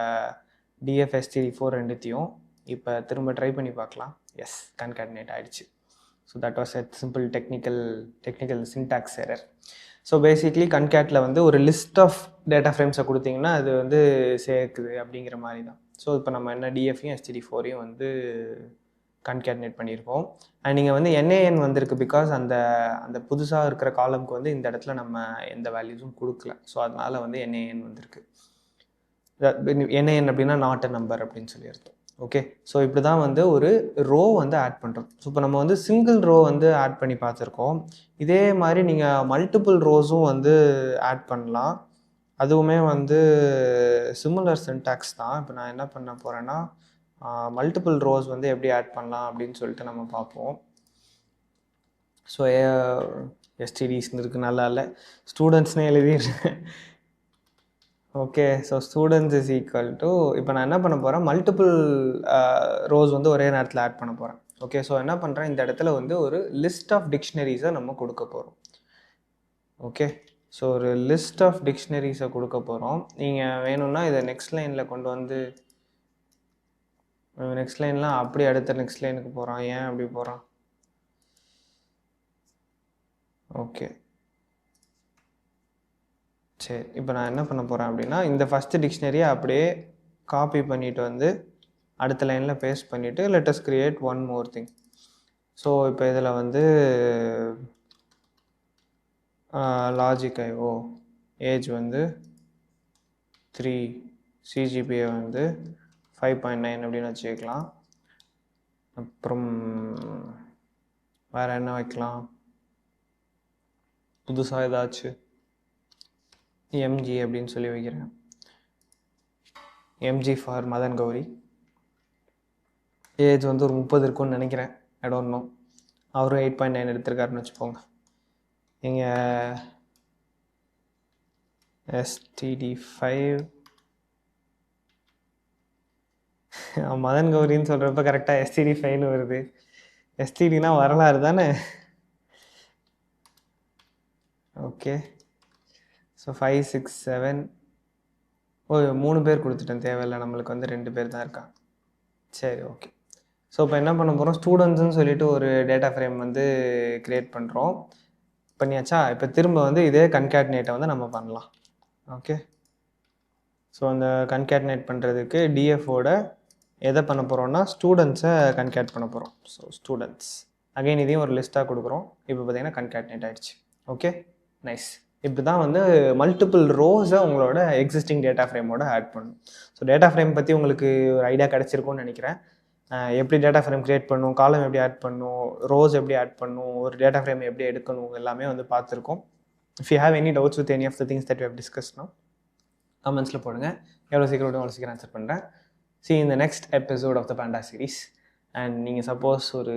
df std4 ரெண்டுத்தையும். இப்போ திரும்ப ட்ரை பண்ணி பார்க்கலாம். எஸ், கன்கேட்னேட் ஆகிடுச்சு. So that was a simple technical syntax error. So basically கன்கேட்டில் வந்து ஒரு லிஸ்ட் ஆஃப் டேட்டா ஃப்ரேம்ஸை கொடுத்தீங்கன்னா அது வந்து சேர்க்குது அப்படிங்கிற மாதிரி தான். ஸோ இப்போ நம்ம என்ன dfையும் std4ஐயும் வந்து கன்கேட்னேட் பண்ணியிருக்கோம். அண்ட் நீங்கள் வந்து NaN வந்திருக்கு பிகாஸ் அந்த புதுசாக இருக்கிற காலம்க்கு வந்து இந்த இடத்துல நம்ம எந்த வேல்யூஸும் கொடுக்கல. ஸோ அதனால் வந்து NaN வந்திருக்கு. NaN அப்படின்னா நாட் அ நம்பர் அப்படின்னு சொல்லி அர்த்தம். ஓகே, ஸோ இப்படி தான் வந்து ஒரு ரோ வந்து ஆட் பண்ணுறோம். ஸோ இப்போ நம்ம வந்து சிங்கிள் ரோ வந்து ஆட் பண்ணி பார்த்துருக்கோம். இதே மாதிரி நீங்கள் மல்டிபிள் ரோஸும் வந்து ஆட் பண்ணலாம். அதுவுமே வந்து சிமிலர் சின்டாக்ஸ் தான். இப்போ நான் என்ன பண்ண போகிறேன்னா மல்டிபிள் ரோஸ் வந்து எப்படி ஆட் பண்ணலாம் அப்படின்னு சொல்லிட்டு நம்ம பார்ப்போம். ஸோ எஸ்டிடிஸ்ன்னு இருக்குது, நல்லா இல்லை, ஸ்டூடெண்ட்ஸ்னே எழுதிடுறேன். Okay, so students is equal to இப்போ நான் என்ன பண்ண போகிறேன், மல்டிபிள் ரோஸ் வந்து ஒரே நேரத்தில் ஆட் பண்ண போகிறேன். ஓகே, ஸோ என்ன பண்ணுறேன், இந்த இடத்துல வந்து ஒரு லிஸ்ட் ஆஃப் டிக்ஷனரிஸை நம்ம கொடுக்க போகிறோம். ஓகே, ஸோ ஒரு லிஸ்ட் ஆஃப் டிக்ஷனரிஸை கொடுக்க போகிறோம். நீங்கள் வேணும்னா இதை நெக்ஸ்ட் லைனில் கொண்டு வந்து நெக்ஸ்ட் லைன்லாம் அப்படியே அடுத்த நெக்ஸ்ட் லைனுக்கு போகிறான். ஏன் அப்படி போகிறான்? ஓகே, சரி, இப்போ நான் என்ன பண்ண போகிறேன் அப்படின்னா இந்த ஃபஸ்ட்டு டிக்ஷனரியை அப்படியே காப்பி பண்ணிவிட்டு வந்து அடுத்த லைனில் பேஸ்ட் பண்ணிவிட்டு let us create one more thing. So இப்போ இதில் வந்து லாஜிக் ஐஓ ஏஜ் வந்து 3, CGPA வந்து 5.9 அப்படின்னு வச்சுக்கலாம். அப்புறம் வேறு என்ன வைக்கலாம், புதுசாக ஏதாச்சும் MG அப்படின்னு சொல்லி வைக்கிறேன். MG for Madhan Gowri. Age வந்து ஒரு 30 இருக்கும்னு நினைக்கிறேன், ஐ டோன்ட் நோ. அவரும் 8.9 எடுத்திருக்காருன்னு வச்சுப்போங்க. இங்கே std5 மதன் கௌரின்னு சொல்கிறப்ப கரெக்டாக std5ன்னு வருது. stdனா வரலாறு தானே. ஓகே, ஸோ 5, 6, 7 3 பேர் கொடுத்துட்டேன், தேவையில்லை, நம்மளுக்கு வந்து 2 பேர் தான் இருக்காங்க. சரி, ஓகே. ஸோ இப்போ என்ன பண்ண போகிறோம், ஸ்டூடெண்ட்ஸ்ன்னு சொல்லிட்டு ஒரு டேட்டா ஃப்ரேம் வந்து க்ரியேட் பண்ணுறோம். பண்ணியாச்சா? இப்போ திரும்ப வந்து இதே கன்கேட்னேட்டை வந்து நம்ம பண்ணலாம். ஓகே, ஸோ அந்த கன்கேட்னேட் பண்ணுறதுக்கு டிஎஃபோட எதை பண்ண போகிறோம்னா ஸ்டூடெண்ட்ஸை கன்கேட் பண்ண போகிறோம். ஸோ ஸ்டூடெண்ட்ஸ் அகைன் இதையும் ஒரு லிஸ்ட்டாக கொடுக்குறோம். இப்போ பார்த்தீங்கன்னா கன்கேட்னேட் ஆகிடுச்சு. Okay, nice. இப்படி தான் வந்து மல்டிபிள் ரோஸை உங்களோட எக்ஸிஸ்டிங் டேட்டா ஃப்ரேமோட ஆட் பண்ணணும். ஸோ டேட்டா ஃப்ரேம் பற்றி உங்களுக்கு ஒரு ஐடியா கிடச்சிருக்கும்னு நினைக்கிறேன். எப்படி டேட்டா ஃப்ரேம் க்ரியேட் பண்ணணும், காலம் எப்படி ஆட் பண்ணணும், ரோஸ் எப்படி ஆட் பண்ணணும், ஒரு டேட்டா ஃப்ரேம் எப்படி எடுக்கணும், எல்லாமே வந்து பார்த்துருக்கோம். If you have any doubts with any of the things that you have டிஸ்கஸ்னா கமெண்ட்ஸில் போடுங்க. எவ்வளோ சீக்கிரம் அவ்வளோ சீக்கிரம் ஆன்சர் பண்ணுறேன். See in the next episode of the Panda series. And நீங்கள் சப்போஸ் ஒரு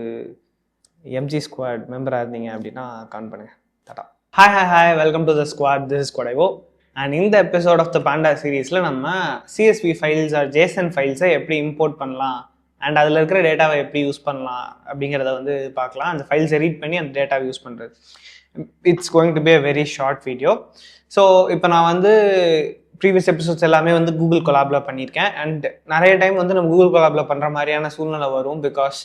MG Squad மெம்பராக இருந்தீங்க அப்படின்னா கான் பண்ணுங்கள். Tata. Hi, welcome to the squad. This is squad. And இந்த எபிசோட் ஆஃப் த பாண்டா சீரீஸில் நம்ம CSV ஃபைல்ஸ் ஆர் JSON ஃபைல்ஸை எப்படி இம்போர்ட் பண்ணலாம் அண்ட் அதில் இருக்கிற டேட்டாவை எப்படி யூஸ் பண்ணலாம் அப்படிங்கிறத வந்து பார்க்கலாம். அந்த ஃபைல்ஸை ரீட் பண்ணி அந்த டேட்டாவை யூஸ் பண்ணுறது. It's going to be a very short video. So இப்போ நான் வந்து ப்ரீவியஸ் எபிசோட்ஸ் எல்லாமே வந்து கூகுள் கொலாபில் பண்ணியிருக்கேன். அண்ட் நிறைய டைம் வந்து நம்ம கூகுள் கொலாபில் பண்ணுற மாதிரியான சூழ்நிலை வரும். Because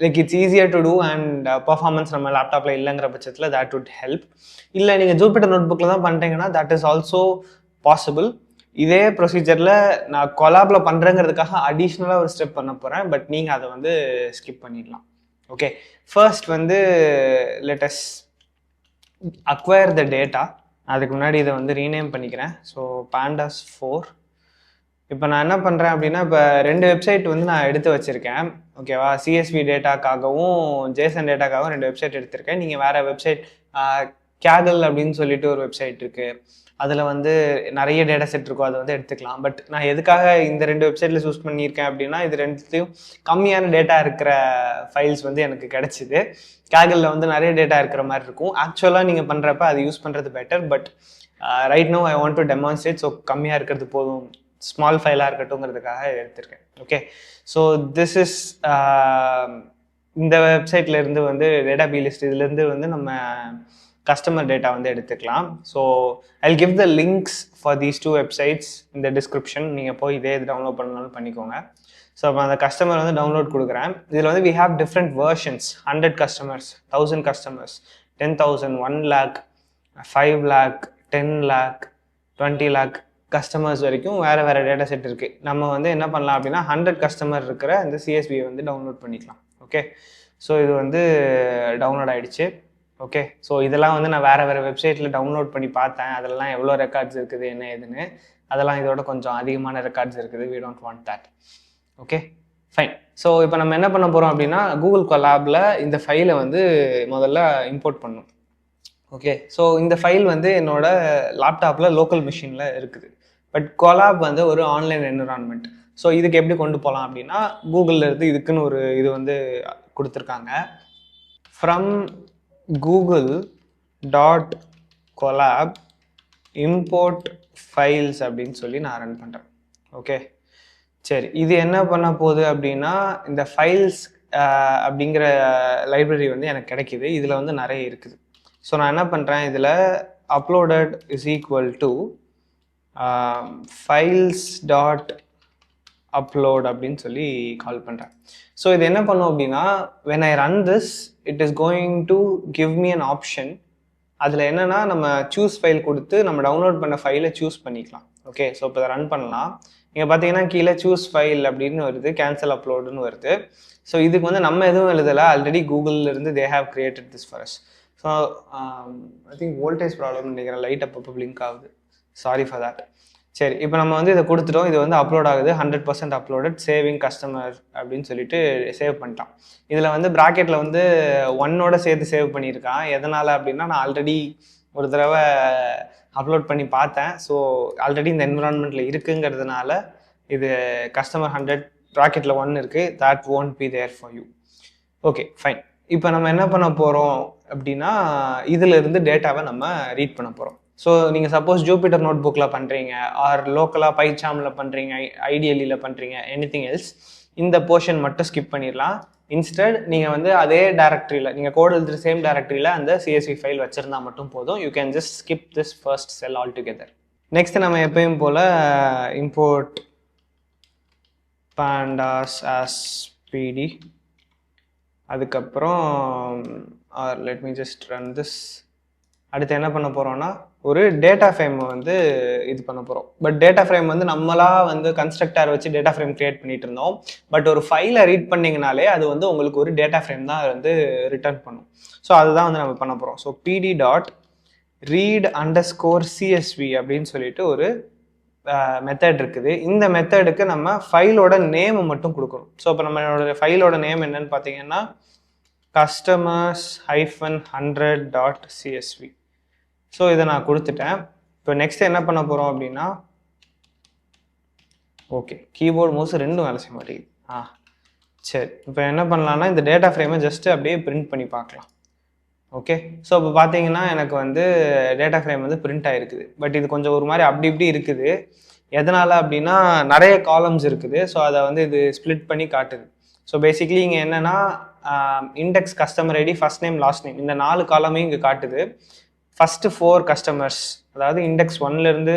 like it's easier to do and performance நம்ம லேப்டாப்பில் இல்லைங்கிற பட்சத்தில் தட் வுட் ஹெல்ப். இல்லை நீங்கள் ஜூபிட்டர் நோட் புக்கில் தான் பண்ணுறீங்கன்னா தட் இஸ் ஆல்சோ பாசிபிள். இதே ப்ரொசீஜரில் நான் கொலாபில் பண்ணுறேங்கிறதுக்காக அடிஷ்னலாக ஒரு ஸ்டெப் பண்ண போகிறேன், பட் நீங்கள் அதை வந்து ஸ்கிப் பண்ணிடலாம். ஓகே, ஃபர்ஸ்ட் வந்து லெட்டஸ் அக்வயர் த டேட்டா. அதுக்கு முன்னாடி இதை வந்து ரீநேம் பண்ணிக்கிறேன். So pandas 4. இப்போ நான் என்ன பண்ணுறேன் அப்படின்னா, இப்போ 2 வெப்சைட் வந்து நான் எடுத்து வச்சுருக்கேன். ஓகேவா, சிஎஸ்வி டேட்டாக்காகவும் ஜேசன் டேட்டாக்காகவும் 2 வெப்சைட் எடுத்திருக்கேன். நீங்கள் வேறு வெப்சைட் கேகல் அப்படின்னு சொல்லிட்டு ஒரு வெப்சைட் இருக்குது, அதில் வந்து நிறைய டேட்டா செட் இருக்கும், அதை வந்து எடுத்துக்கலாம். பட் நான் எதுக்காக இந்த 2 வெப்சைட்டில் சூஸ் பண்ணியிருக்கேன் அப்படின்னா, இது ரெண்டுத்தையும் கம்மியான டேட்டா இருக்கிற ஃபைல்ஸ் வந்து எனக்கு கிடச்சிது. கேகலில் வந்து நிறைய டேட்டா இருக்கிற மாதிரி இருக்கும். ஆக்சுவலாக நீங்கள் பண்ணுறப்ப அது யூஸ் பண்ணுறது better. But right now I want to demonstrate, so கம்மியாக இருக்கிறது போதும், ஸ்மால் ஃபைலாக இருக்கட்டும்ங்கிறதுக்காக எடுத்திருக்கேன். ஓகே, ஸோ திஸ் இஸ் இந்த வெப்சைட்ல இருந்து வந்து டேட்டா பி லிஸ்ட், இதுலேருந்து வந்து நம்ம கஸ்டமர் டேட்டா வந்து எடுத்துக்கலாம். So I'll give the links for these 2 websites இந்த டிஸ்கிரிப்ஷன். நீங்கள் போய் இதே இது டவுன்லோட் பண்ணாலும் பண்ணிக்கோங்க. ஸோ அப்போ அந்த கஸ்டமர் வந்து டவுன்லோட் கொடுக்குறேன். இதில் வந்து we have different versions, 100 customers, 1000 customers, 10,000, 1 lakh, 5 lakh, 10 lakh, 20 lakh customers வரைக்கும் வேறு டேட்டா செட் இருக்குது. நம்ம வந்து என்ன பண்ணலாம் அப்படின்னா 100 கஸ்டமர் இருக்கிற இந்த சிஎஸ்பியை வந்து டவுன்லோட் பண்ணிக்கலாம். ஓகே, ஸோ இது வந்து டவுன்லோட் ஆகிடுச்சு. ஓகே, ஸோ இதெல்லாம் வந்து நான் வேறு வெப்சைட்டில் டவுன்லோட் பண்ணி பார்த்தேன். அதெல்லாம் எவ்வளோ ரெக்கார்ட்ஸ் இருக்குது என்ன ஏதுன்னு. அதெல்லாம் இதோட கொஞ்சம் அதிகமான ரெக்கார்ட்ஸ் இருக்குது. We don't want that. Okay, fine. So இப்போ நம்ம என்ன பண்ண போகிறோம் அப்படின்னா, கூகுள் கொலாபில் இந்த ஃபைலை வந்து முதல்ல இம்போர்ட் பண்ணணும். ஓகே, ஸோ இந்த ஃபைல் வந்து என்னோட லேப்டாப்பில் லோக்கல் மிஷினில் இருக்குது. பட் கொலாப் வந்து ஒரு ஆன்லைன் என்விரான்மெண்ட். ஸோ இதுக்கு எப்படி கொண்டு போகலாம் அப்படின்னா, கூகுளில் இருந்து இதுக்குன்னு ஒரு இது வந்து கொடுத்துருக்காங்க. ஃப்ரம் google.colab import files அப்படின்னு சொல்லி நான் ரன் பண்ணுறேன். ஓகே, சரி, இது என்ன பண்ண போகுது அப்படின்னா, இந்த ஃபைல்ஸ் அப்படிங்கிற லைப்ரரி வந்து எனக்கு கிடைக்கிது. இதில் வந்து நிறைய இருக்குது. ஸோ நான் என்ன பண்ணுறேன், இதில் uploaded is equal to files.upload அப்படின்னு சொல்லி கால் பண்ணுறேன். ஸோ இது என்ன பண்ணும் அப்படின்னா, when I run this it is going to give me an option. அதில் என்னென்னா, நம்ம சூஸ் ஃபைல் கொடுத்து நம்ம டவுன்லோட் பண்ண ஃபைலை சூஸ் பண்ணிக்கலாம். ஓகே, ஸோ இப்போ இதை ரன் பண்ணலாம். நீங்கள் பார்த்தீங்கன்னா கீழே சூஸ் ஃபைல் அப்படின்னு வருது, கேன்சல் அப்லோடுன்னு வருது. ஸோ இதுக்கு வந்து நம்ம எதுவும் எழுதலை, ஆல்ரெடி கூகுளிலிருந்து they have created this for us. So I think voltage problem நினைக்கிறேன், லைட் அப்பப்போ பிளிங்க் ஆகுது, சாரி ஃபார் தட். சரி, இப்போ நம்ம வந்து இதை கொடுத்துட்டோம். இது வந்து அப்லோட் ஆகுது, 100% அப்லோடட், சேவிங் கஸ்டமர் அப்படின்னு சொல்லிட்டு சேவ் பண்ணிட்டான். இதில் வந்து ப்ராக்கெட்டில் வந்து 1ஓட சேர்த்து சேவ் பண்ணியிருக்கான். எதனால் அப்படின்னா, நான் ஆல்ரெடி ஒரு தடவை அப்லோட் பண்ணி பார்த்தேன். ஸோ ஆல்ரெடி இந்த என்விரான்மெண்ட்டில் இருக்குங்கிறதுனால இது கஸ்டமர் 100 ப்ராக்கெட்டில் 1 இருக்குது, that won't be there for you. Okay, fine. இப்போ நம்ம என்ன பண்ண போகிறோம் அப்படின்னா, இதில் இருந்து டேட்டாவை நம்ம ரீட் பண்ண போகிறோம். ஸோ நீங்கள் சப்போஸ் ஜூபிட்டர் நோட் புக்கில் பண்ணுறீங்க, ஆர் லோக்கலாக பைச்சாமில் பண்ணுறீங்க, ஐடியலியில் பண்ணுறீங்க, எனிதிங் எல்ஸ், இந்த போர்ஷன் மட்டும் ஸ்கிப் பண்ணிடலாம். இன்ஸ்டெட் நீங்கள் வந்து அதே டேரக்டரியில், நீங்கள் கோட் எழுதுகிற சேம் டேரக்டரியில் அந்த சிஎஸ்வி ஃபைல் வச்சுருந்தா மட்டும் போதும். You can just skip this first sell all together. Next நம்ம எப்பயும் போல் இம்போர்ட் pandas as pd, அதுக்கப்புறம் let me just run this. அடுத்து என்ன பண்ண போகிறோம்னா, ஒரு டேட்டா ஃப்ரேம் வந்து இது பண்ண போகிறோம். பட் டேட்டா ஃப்ரேம் வந்து நம்மளாக வந்து கன்ஸ்ட்ரக்டர் வச்சு டேட்டா ஃப்ரேம் கிரியேட் பண்ணிட்டு இருந்தோம். பட் ஒரு ஃபைலை ரீட் பண்ணிங்கனாலே அது வந்து உங்களுக்கு ஒரு டேட்டா ஃப்ரேம் தான் வந்து ரிட்டர்ன் பண்ணும். ஸோ அதுதான் வந்து நம்ம பண்ண போகிறோம். ஸோ pd.read_csv அப்படின்னு சொல்லிட்டு ஒரு மெத்தட் இருக்குது. இந்த மெத்தடுக்கு நம்ம ஃபைலோட நேமை மட்டும் கொடுக்கணும். ஸோ இப்போ நம்மளோட ஃபைலோட நேம் என்னன்னு பார்த்தீங்கன்னா customers-100.csv. ஸோ இதை நான் கொடுத்துட்டேன். இப்போ நெக்ஸ்ட் என்ன பண்ண போகிறோம் அப்படின்னா, ஓகே, கீபோர்டு மவுஸ் ரெண்டும் வேலை செய்ய மாட்டேங்குது. சரி, இப்போ என்ன பண்ணலான்னா, இந்த டேட்டா ஃப்ரேமை ஜஸ்ட்டு அப்படியே பிரிண்ட் பண்ணி பார்க்கலாம். ஓகே, ஸோ இப்போ பார்த்தீங்கன்னா எனக்கு வந்து டேட்டா ஃப்ரேம் வந்து பிரிண்ட் ஆகிருக்குது. பட் இது கொஞ்சம் ஒரு மாதிரி அப்படி இப்படி இருக்குது. எதனால் அப்படின்னா, நிறைய காலம்ஸ் இருக்குது. ஸோ அதை வந்து இது ஸ்ப்ளிட் பண்ணி காட்டுது. ஸோ பேசிக்லி இங்கே என்னென்னா, index, customer ID, first name, last name, இந்த 4 காலமையும் இங்கே காட்டுது. ஃபஸ்ட்டு 4 கஸ்டமர்ஸ், அதாவது இண்டெக்ஸ் 1லேருந்து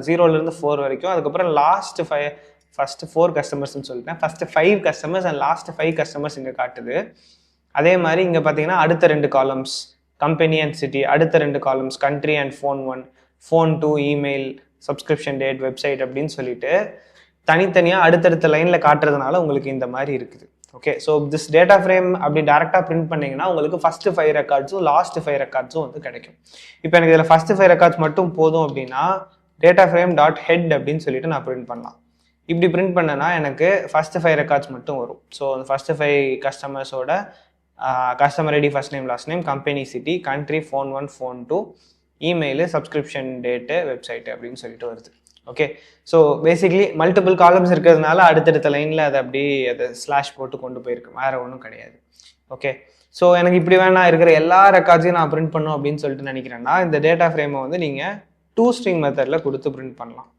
0லேருந்து 4 வரைக்கும், அதுக்கப்புறம் லாஸ்ட் ஃபஸ்ட்டு 4 கஸ்டமர்ஸ்னு சொல்லிட்டேன். First 5 customers and last 5 customers இங்கே காட்டுது. அதே மாதிரி இங்கே பார்த்தீங்கன்னா அடுத்த 2 காலம்ஸ் கம்பெனி அண்ட் சிட்டி, அடுத்த 2 columns country and phone 1, phone 2, email, subscription date, website அப்படின்னு சொல்லிட்டு தனித்தனியாக அடுத்தடுத்த லைனில் காட்டுறதுனால உங்களுக்கு இந்த மாதிரி இருக்குது. Okay, so this data frame அப்படி டேரெக்டாக பிரிண்ட் பண்ணிங்கன்னா உங்களுக்கு ஃபஸ்ட்டு 5 ரெக்கார்ட்ஸும் லாஸ்ட் 5 ரெக்கார்ட்ஸும் வந்து கிடைக்கும். இப்போ எனக்கு இதில் ஃபஸ்ட்டு 5 ரெக்கார்ட்ஸ் மட்டும் போதும் அப்படின்னா டேட்டா ஃப்ரேம் டாட் ஹெட் அப்படின்னு சொல்லிட்டு நான் பிரிண்ட் பண்ணலாம். இப்படி பிரிண்ட் பண்ணனா எனக்கு ஃபஸ்ட்டு 5 ரெக்கார்ட்ஸ் மட்டும் வரும். ஸோ அந்த ஃபஸ்ட்டு 5 கஸ்டமர்ஸோட customer ID, first name, last name, company, city, country, phone 1, phone 2, email, subscription date, website அப்படின்னு சொல்லிட்டு வருது. Okay, so basically multiple columns இருக்கிறதுனால அடுத்தடுத்த லைனில் அதை அப்படியே அதை ஸ்லாஷ் போட்டு கொண்டு போயிருக்கு, வேறு ஒன்றும் கிடையாது. ஓகே, ஸோ எனக்கு இப்படி வேணா இருக்கிற எல்லா ரெக்கார்ட்ஸையும் நான் பிரிண்ட் பண்ணும் அப்படின்னு சொல்லிட்டு நினைக்கிறேன்னா இந்த டேட்டா ஃப்ரேமை வந்து நீங்கள் 2 ஸ்ட்ரிங் மெத்தடில் கொடுத்து பிரிண்ட் பண்ணலாம்.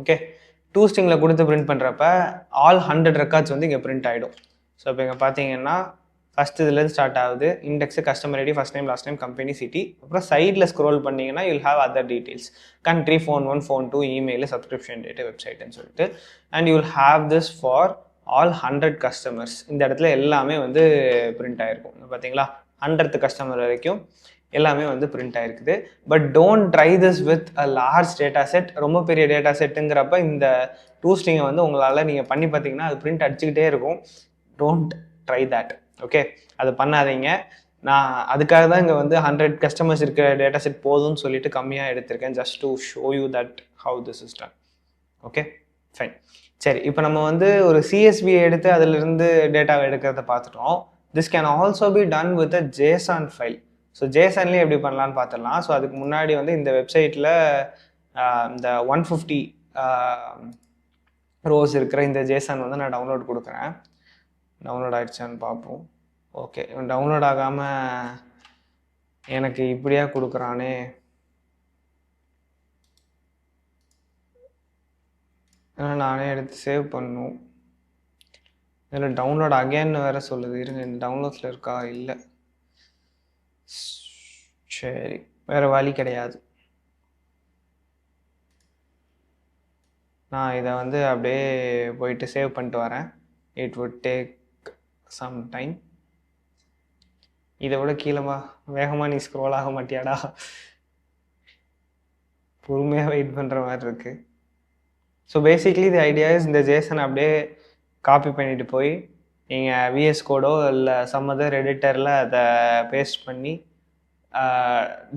ஓகே, 2 ஸ்ட்ரிங்கில் கொடுத்து பிரிண்ட் பண்ணுறப்ப ஆல் 100 ரெக்கார்ட்ஸ் வந்து இங்கே பிரிண்ட் ஆகிடும். ஸோ இப்போ இங்கே பார்த்தீங்கன்னா ஃபஸ்ட் இதுலேருந்து ஸ்டார்ட் ஆகுது. Index, customer ID, first name, last name, company, city. அப்புறம் சைடில் ஸ்க்ரோல் பண்ணிங்கன்னா you'll have other details, country, phone 1, phone 2, email, subscription date, வெப்சைட்டுன்னு சொல்லிட்டு. And you'll have this for all 100 customers. இந்த இடத்துல எல்லாமே வந்து பிரிண்ட் ஆகிருக்கும். பார்த்தீங்களா, 100th கஸ்டமர் வரைக்கும் எல்லாமே வந்து பிரிண்ட் ஆகிருக்குது. But don't try this with a large data set. ரொம்ப பெரிய டேட்டா செட்டுங்கிறப்ப இந்த 2 ஸ்ட்ரிங்கை வந்து உங்களால் நீங்கள் பண்ணி பார்த்தீங்கன்னா அது பிரிண்ட் அடிச்சுக்கிட்டே இருக்கும். Don't try that. ஓகே, அது பண்ணாதீங்க. நான் அதுக்காக தான் இங்கே வந்து 100 கஸ்டமர்ஸ் இருக்கிற டேட்டா செட் போதும்னு சொல்லிட்டு கம்மியாக எடுத்திருக்கேன், just to show you that how this is done. Okay, fine. சரி, இப்போ நம்ம வந்து ஒரு CSV எடுத்து அதிலிருந்து டேட்டாவை எடுக்கிறத பார்த்துட்டோம். This can also be done with a JSON file. So ஜேசன்லேயே எப்படி பண்ணலான்னு பார்த்துடலாம். ஸோ அதுக்கு முன்னாடி வந்து இந்த வெப்சைட்டில் இந்த 150 ரோஸ் இருக்கிற இந்த JSON வந்து நான் டவுன்லோட் கொடுக்குறேன். டவுன்லோட் ஆகிடுச்சான்னு பார்ப்போம். ஓகே, டவுன்லோட் ஆகாமல் எனக்கு இப்படியா கொடுக்குறானே. நானே எடுத்து சேவ் பண்ணும். இதில் டவுன்லோட் அகேன்னு வேறு சொல்லுது. இருங்க, இந்த டவுன்லோட்ஸில் இருக்கா? இல்லை. சரி, வேறு வழி கிடையாது. நான் இதை வந்து அப்படியே போயிட்டு சேவ் பண்ணிட்டு வரேன். It would take some time. இதை விட கீழேவா வேகமாக நீ ஸ்க்ரோல் ஆக மாட்டியாடா? பொறுமையாக வெயிட் பண்ணுற மாதிரி இருக்கு. So basically the idea is இந்த JSON அப்படியே காப்பி பண்ணிட்டு போய் நீங்கள் VS கோடோ இல்லை சம் அதர் எடிட்டரில் அதை பேஸ்ட் பண்ணி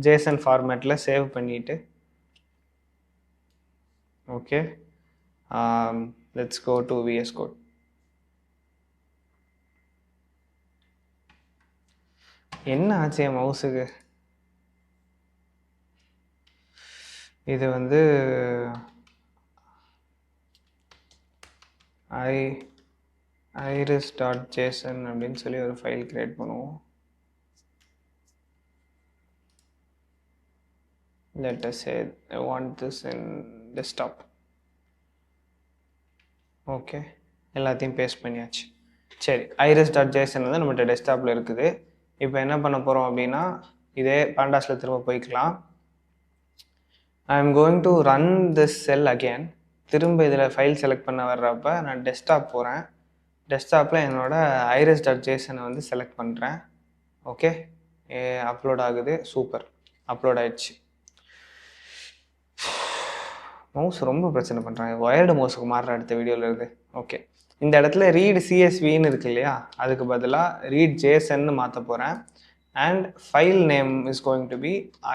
JSON ஃபார்மேட்டில் சேவ் பண்ணிவிட்டு okay, let's go to VS code. என்ன ஆச்சு என் மவுஸுக்கு? இது வந்து iris.json அப்படின்னு சொல்லி ஒரு ஃபைல் கிரியேட் பண்ணுவோம். Let us say I want this in desktop. Okay, எல்லாத்தையும் பேஸ்ட் பண்ணியாச்சு. சரி, iris.json வந்து நம்மகிட்ட டெஸ்க்டாப்பில் இருக்குது. இப்போ என்ன பண்ண போகிறோம் அப்படின்னா இதே பாண்டாஸில் திரும்ப போய்க்கலாம். I am going to run this sell again. திரும்ப இதில் ஃபைல் செலக்ட் பண்ண வர்றப்ப நான் டெஸ்க்டாப் போகிறேன். டெஸ்க்டாப்பில் என்னோடய iris.json வந்து செலக்ட் பண்ணுறேன். ஓகே, அப்லோட் ஆகுது. சூப்பர், அப்லோட் ஆயிடுச்சு. மவுஸ் ரொம்ப பிரச்சனை பண்ணுறாங்க. ஒயர்டு மவுஸுக்கு மாறுற அடுத்த வீடியோவில் இருக்குது. ஓகே, இந்த இடத்துல ரீட் CSVன்னு இருக்கு இல்லையா, அதுக்கு பதிலாக ரீட் JSON மாற்ற போகிறேன். And file name is going to be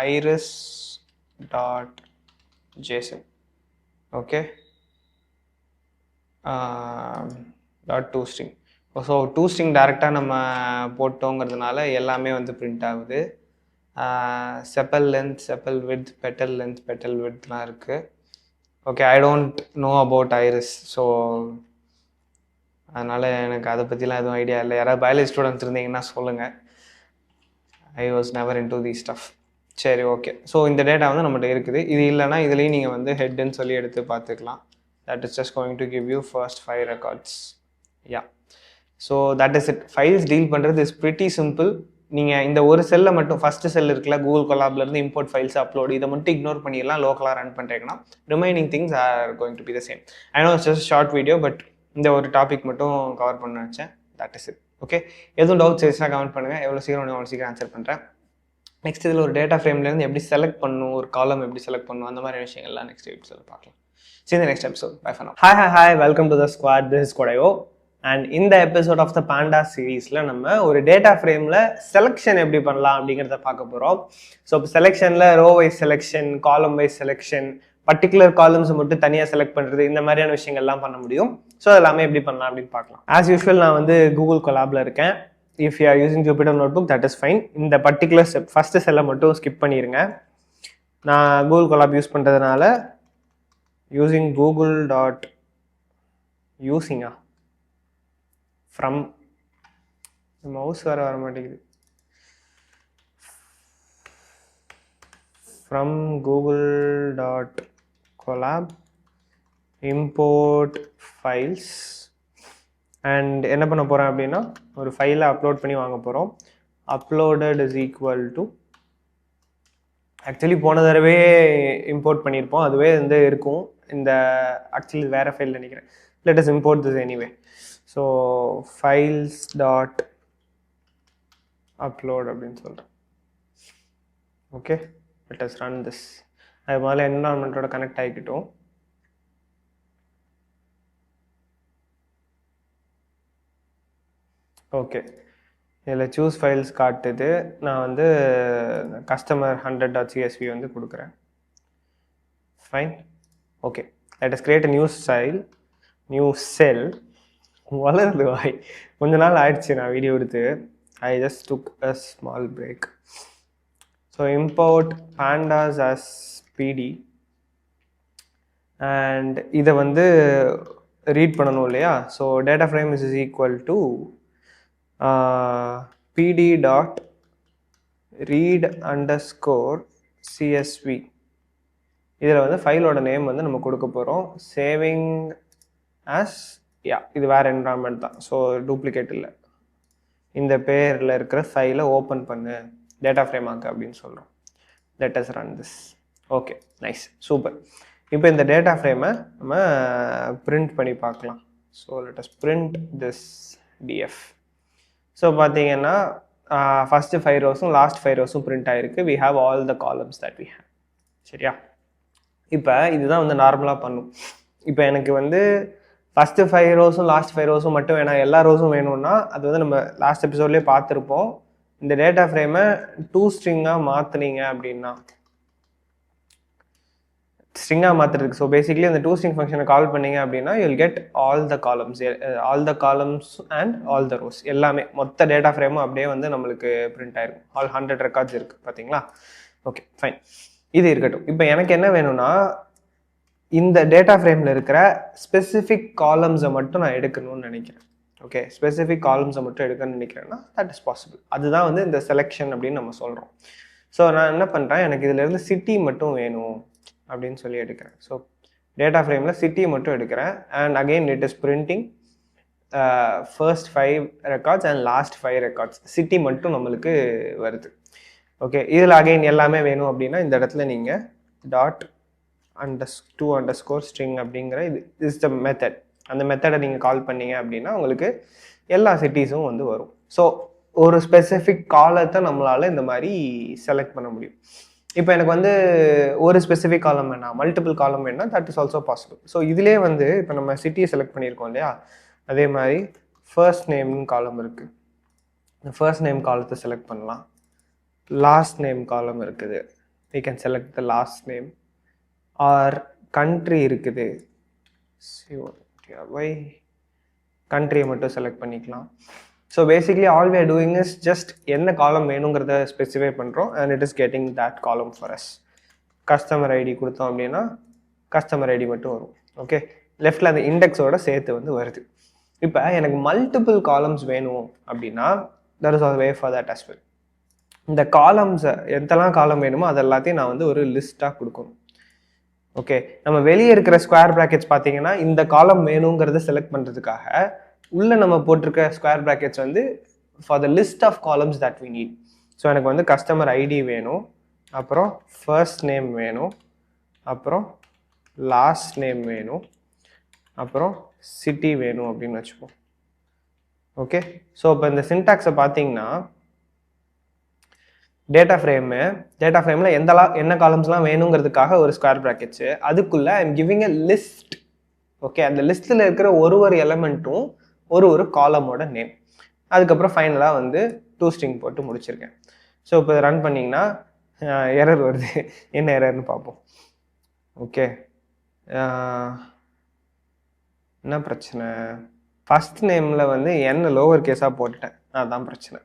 iris.json. Okay, .toString. So 2 string டேரெக்டாக நம்ம போட்டோங்கிறதுனால எல்லாமே வந்து பிரிண்ட் ஆகுது. Sepal length, sepal width, petal length, petal வித்லாம் இருக்குது. Okay, I don't know about iris. So அதனால் எனக்கு அதை பற்றிலாம் எதுவும் ஐடியா இல்லை. யாராவது பயாலஜி ஸ்டூடெண்ட்ஸ் இருந்தீங்கன்னா சொல்லுங்கள். I was never in to the stuff. சரி, ஓகே. ஸோ இந்த டேட்டா வந்து நம்மகிட்ட இருக்குது. இது இல்லைனா இதுலேயும் நீங்கள் வந்து ஹெட்டுன்னு சொல்லி எடுத்து பார்த்துக்கலாம். That is just going to give you first 5 records. Yeah, so that is it. Files deal பண்ணுறது இஸ் ப்ரிட்டி சிம்பிள். நீங்கள் இந்த ஒரு செல்லை மட்டும் ஃபஸ்ட்டு செல் இருக்குல்ல கூகுள் கொலாப்லேருந்து இம்போர்ட் ஃபைல்ஸ் அப்லோட் இதை மட்டும் இக்னோர் பண்ணிடலாம் லோக்கலாக ரன் பண்ணுறீங்கன்னா remaining things are going to be the same. I know it's just short video, but இந்த ஒரு டாபிக் மட்டும் கவர் பண்ண வச்சேன். That is it. ஓகே, எதுவும் டவுட்ஸ் இருந்துச்சுன்னா கமெண்ட் பண்ணுங்கள். எவ்வளோ சீக்கிரம் ஆன்சர் பண்ணுறேன். நெக்ஸ்ட் இதில் ஒரு டேட்டா ஃப்ரேம்லேருந்து எப்படி செலக்ட் பண்ணணும், ஒரு காலம் எப்படி செலக்ட் பண்ணணும், அந்த மாதிரி விஷயங்கள்லாம் நெக்ஸ்ட் எபிசோட் பார்க்கலாம். See you in the next episode. Bye for now. Hi, welcome to the squad. This is Kodayo. And in the episode of the Panda series நம்ம ஒரு டேட்டா ஃப்ரேமில் செலெக்ஷன் எப்படி பண்ணலாம் அப்படிங்கிறத பார்க்க போகிறோம். ஸோ இப்போ செலெக்ஷனில் row wise selection, column wise selection, particular columns மட்டும் தனியாக செலக்ட் பண்ணுறது, இந்த மாதிரியான விஷயங்கள்லாம் பண்ண முடியும். ஸோ எல்லாமே எப்படி பண்ணலாம் அப்படின்னு பார்க்கலாம். ஆஸ் யூஷுவல் நான் வந்து கூகுள் கொலாபில் இருக்கேன். If you are using Jupiter notebook that is fine. இந்த பர்டிகுலர் ஸ்டெப் ஃபஸ்ட்டு செல்லை மட்டும் ஸ்கிப் பண்ணிடுங்க. நான் கூகுள் கொலாப் யூஸ் பண்ணுறதுனால using google.using from mouse வர மாட்டேங்குது from google.colab import files and என்ன பண்ண போகிறேன் அப்படின்னா ஒரு ஃபைலை அப்லோட் பண்ணி வாங்க போகிறோம். uploaded is equal to actually போன தடவை இம்போர்ட் பண்ணியிருப்போம், அதுவே வந்து இருக்கும். இந்த ஆக்சுவலி வேறு ஃபைல் நினைக்கிறேன். Let us import this anyway. So files dot upload அப்படின்னு சொல்கிறேன். Okay, let us run this. அது முதல்ல என்விரான்மெண்ட்டோட கனெக்ட் ஆகிக்கிட்டோம். ஓகே, இதில் சூஸ் ஃபைல்ஸ் காட்டுது. நான் வந்து கஸ்டமர் 100.csv வந்து கொடுக்குறேன். Fine. Okay, let us create a new cell. வளருது வாய், கொஞ்ச நாள் ஆயிடுச்சு நான் வீடியோ எடுத்து. I just took a small break. So import pandas as pd and இதை வந்து ரீட் பண்ணணும் இல்லையா. So data frame is equal to pd.read_csv. இதில் வந்து ஃபைலோட நேம் வந்து நம்ம கொடுக்க போகிறோம். சேவிங் ஆஸ் இது வேறு என்விரான்மெண்ட் தான், ஸோ டூப்ளிகேட் இல்லை. இந்த பேரில் இருக்கிற ஃபைலை ஓப்பன் பண்ணு டேட்டா ஃப்ரேம் ஆக்கு அப்படின்னு சொல்கிறோம். Let us run this. Okay, nice, super. இப்போ இந்த டேட்டா ஃப்ரேமை நம்ம பிரிண்ட் பண்ணி பார்க்கலாம். So let us print this df. So பார்த்தீங்கன்னா ஃபஸ்ட்டு 5 rows-உம் லாஸ்ட் 5 rows-உம் பிரிண்ட் ஆகிருக்கு. We have all the columns that we have. சரியா? இப்போ இதுதான் வந்து நார்மலாக பண்ணும். இப்போ எனக்கு வந்து ஃபஸ்ட்டு 5 rows-உம் லாஸ்ட் 5 rows-உம் மட்டும் வேணாம், எல்லா ரோஸும் வேணும்னா அது வந்து நம்ம லாஸ்ட் எபிசோட்லேயே பார்த்துருப்போம். இந்த டேட்டா ஃப்ரேமை 2 ஸ்ட்ரிங்காக மாற்றினீங்க அப்படின்னா ஸ்ட்ரிங்காக மாற்றுறதுக்கு, ஸோ பேசிக்லி அந்த 2 string ஃபங்க்ஷனை கால் பண்ணிங்க அப்படின்னா you'll get all the columns and all the rose, எல்லாமே மொத்த டேட்டா ஃப்ரேமும் அப்படியே வந்து நம்மளுக்கு பிரிண்ட் ஆயிருக்கும். ஆல் 100 ரெக்கார்ட்ஸ் இருக்குது பார்த்தீங்களா. ஓகே, ஃபைன், இது இருக்கட்டும். இப்போ எனக்கு என்ன வேணும்னா இந்த டேட்டா ஃப்ரேமில் இருக்கிற ஸ்பெசிஃபிக் காலம்ஸை மட்டும் நான் எடுக்கணும்னு நினைக்கிறேன். ஓகே, ஸ்பெசிஃபிக் காலம்ஸை மட்டும் எடுக்கணும்னு நினைக்கிறேன்னா தட் இஸ் பாசிபிள். அதுதான் வந்து இந்த செலெக்ஷன் அப்படின்னு நம்ம சொல்கிறோம். ஸோ நான் என்ன பண்ணுறேன், எனக்கு இதிலேருந்து சிட்டி மட்டும் வேணும் அப்படின்னு சொல்லி எடுக்கிறேன். ஸோ டேட்டா ஃப்ரேமில் சிட்டி மட்டும் எடுக்கிறேன். And again it is printing first 5 records and last 5 records. City மட்டும் நம்மளுக்கு வருது. ஓகே, இதில் அகெயின் எல்லாமே வேணும் அப்படின்னா இந்த இடத்துல நீங்கள் ._string அப்படிங்கிற இது இஸ் த மெத்தட். அந்த மெத்தடை நீங்கள் கால் பண்ணீங்க அப்படின்னா உங்களுக்கு எல்லா சிட்டிஸும் வந்து வரும். ஸோ ஒரு ஸ்பெசிஃபிக் காலத்தை நம்மளால் இந்த மாதிரி செலக்ட் பண்ண முடியும். இப்போ எனக்கு வந்து ஒரு ஸ்பெசிஃபிக் காலம் வேணாம், மல்டிபிள் காலம் வேணாம், that is also possible. So இதிலே வந்து இப்போ நம்ம சிட்டியை செலக்ட் பண்ணியிருக்கோம் இல்லையா, அதே மாதிரி ஃபர்ஸ்ட் நேம்னு காலம் இருக்குது. இந்த ஃபர்ஸ்ட் நேம் காலத்தை செலக்ட் பண்ணலாம். லாஸ்ட் நேம் காலம் இருக்குது, we can select the last name. Our country இருக்குது, கண்ட்ரியை மட்டும் செலக்ட் பண்ணிக்கலாம். So basically all we are doing is just என்ன காலம் வேணுங்கிறத ஸ்பெசிஃபை பண்ணுறோம் and it is getting that column for us. Customer ID கொடுத்தோம் அப்படின்னா கஸ்டமர் ஐடி மட்டும் வரும். ஓகே, லெஃப்டில் அந்த இண்டெக்ஸோட சேர்த்து வந்து வருது. இப்போ எனக்கு மல்டிபிள் காலம்ஸ் வேணும் அப்படின்னா there is a way for that as well. இந்த காலம்ஸை எத்தெல்லாம் காலம் வேணுமோ அது எல்லாத்தையும் நான் வந்து ஒரு லிஸ்ட்டாக கொடுக்கணும். ஓகே, நம்ம வெளியே இருக்கிற ஸ்கொயர் ப்ராக்கெட்ஸ் பார்த்தீங்கன்னா இந்த காலம் வேணுங்கிறத செலக்ட் பண்ணுறதுக்காக உள்ளே நம்ம போட்டிருக்க ஸ்கொயர் ப்ராக்கெட்ஸ் வந்து for the list of columns that we need. So எனக்கு வந்து கஸ்டமர் ஐடி வேணும், அப்புறம் ஃபர்ஸ்ட் நேம் வேணும், அப்புறம் லாஸ்ட் நேம் வேணும், அப்புறம் சிட்டி வேணும் அப்படின்னு வச்சுப்போம். ஓகே, ஸோ இப்போ இந்த சின்டாக்ஸை பார்த்தீங்கன்னா டேட்டா ஃப்ரேமில் என்ன காலம்ஸ்லாம் வேணுங்கிறதுக்காக ஒரு ஸ்கொயர் ப்ராக்கெட்ஸு, அதுக்குள்ளே I am giving a list. Okay, அந்த லிஸ்ட்டில் இருக்கிற ஒரு எலமெண்ட்டும் ஒரு காலமோட நேம், அதுக்கப்புறம் ஃபைனலாக வந்து 2 ஸ்ட்ரிங் போட்டு முடிச்சிருக்கேன். ஸோ இப்போ ரன் பண்ணிங்கன்னா எரர் வருது. என்ன எரர்னு பார்ப்போம். ஓகே, என்ன பிரச்சனை? ஃபர்ஸ்ட் நேமில் வந்து என்ன லோவர் கேஸாக போட்டுட்டேன், அதுதான் பிரச்சனை.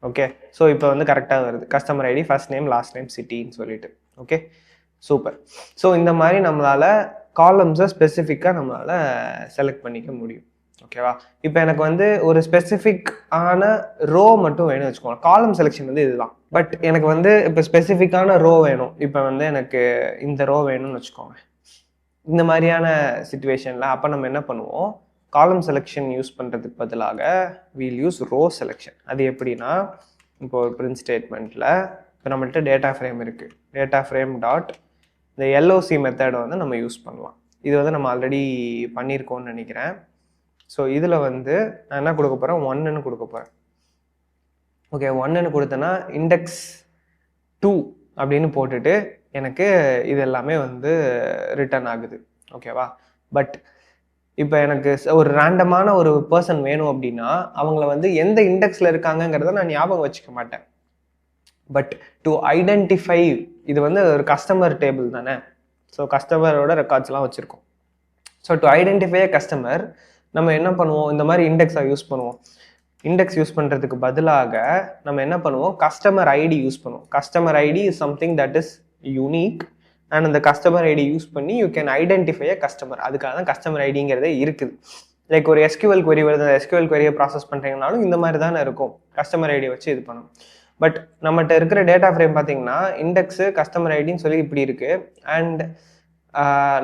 ஓகே, ஸோ இப்போ வந்து கரெக்டாக வருது. Customer ID, first name, last name, சிட்டின்னு சொல்லிட்டு. Okay, super. ஸோ இந்த மாதிரி நம்மளால் காலம்ஸை ஸ்பெசிஃபிக்காக நம்மளால் செலக்ட் பண்ணிக்க முடியும். ஓகேவா? இப்போ எனக்கு வந்து ஒரு ஸ்பெசிஃபிக் ஆன ரோ மட்டும் வேணும்னு வச்சுக்கோங்க. காலம் செலெக்ஷன் வந்து இதுதான். பட் எனக்கு வந்து இப்போ ஸ்பெசிஃபிக்கான ரோ வேணும். இப்போ வந்து எனக்கு இந்த ரோ வேணும்னு வச்சுக்கோங்க. இந்த மாதிரியான சிச்சுவேஷனில் அப்போ நம்ம என்ன பண்ணுவோம்? காலம் செலெக்ஷன் யூஸ் பண்ணுறதுக்கு பதிலாக வீல் யூஸ் ரோ செலெக்ஷன். அது எப்படின்னா, இப்போ ஒரு பிரிண்ட் ஸ்டேட்மெண்ட்டில் இப்போ நம்மள்கிட்ட டேட்டா ஃப்ரேம் இருக்குது. டேட்டா ஃப்ரேம் டாட் இந்த எல்ஓசி மெத்தடை வந்து நம்ம யூஸ் பண்ணலாம். இது வந்து நம்ம ஆல்ரெடி பண்ணியிருக்கோம்னு நினைக்கிறேன். ஸோ இதில் வந்து நான் என்ன கொடுக்க போகிறேன்? 1ன்னு கொடுக்க போகிறேன். ஓகே, 1ன்னு கொடுத்தேன்னா இண்டெக்ஸ் 2 அப்படின்னு போட்டுட்டு எனக்கு இது எல்லாமே வந்து ரிட்டர்ன் ஆகுது. ஓகேவா? பட் இப்போ எனக்கு ஒரு ரேண்டமான ஒரு பர்சன் வேணும் அப்படின்னா அவங்கள வந்து எந்த இண்டெக்ஸில் இருக்காங்கங்கிறத நான் ஞாபகம் வச்சுக்க மாட்டேன். பட் டு ஐடென்டிஃபை, இது வந்து ஒரு கஸ்டமர் டேபிள் தானே. ஸோ கஸ்டமரோட ரெக்கார்ட்ஸ்லாம் வச்சுருக்கோம். So to identify a customer நம்ம என்ன பண்ணுவோம்? இந்த மாதிரி இண்டெக்ஸை யூஸ் பண்ணுவோம். இண்டெக்ஸ் யூஸ் பண்ணுறதுக்கு பதிலாக நம்ம என்ன பண்ணுவோம்? கஸ்டமர் ஐடி யூஸ் பண்ணுவோம். Customer ID is something that is unique and அந்த கஸ்டமர் ஐடி யூஸ் பண்ணி you can identify a customer. அதுக்காக தான் கஸ்டமர் ஐடிங்கிறதே இருக்குது. லைக் ஒரு எஸ்கியூஎல் query வருது, அந்த எஸ்கியூஎல் queryயை ப்ராசஸ் பண்ணுறீங்கனாலும் இந்த மாதிரி தானே இருக்கும். கஸ்டமர் ஐடியை வச்சு இது பண்ணணும். பட் நம்மகிட்ட இருக்கிற டேட்டா ஃப்ரேம் பார்த்தீங்கன்னா இண்டெக்ஸு கஸ்டமர் ஐடின்னு சொல்லி இப்படி இருக்குது. அண்ட்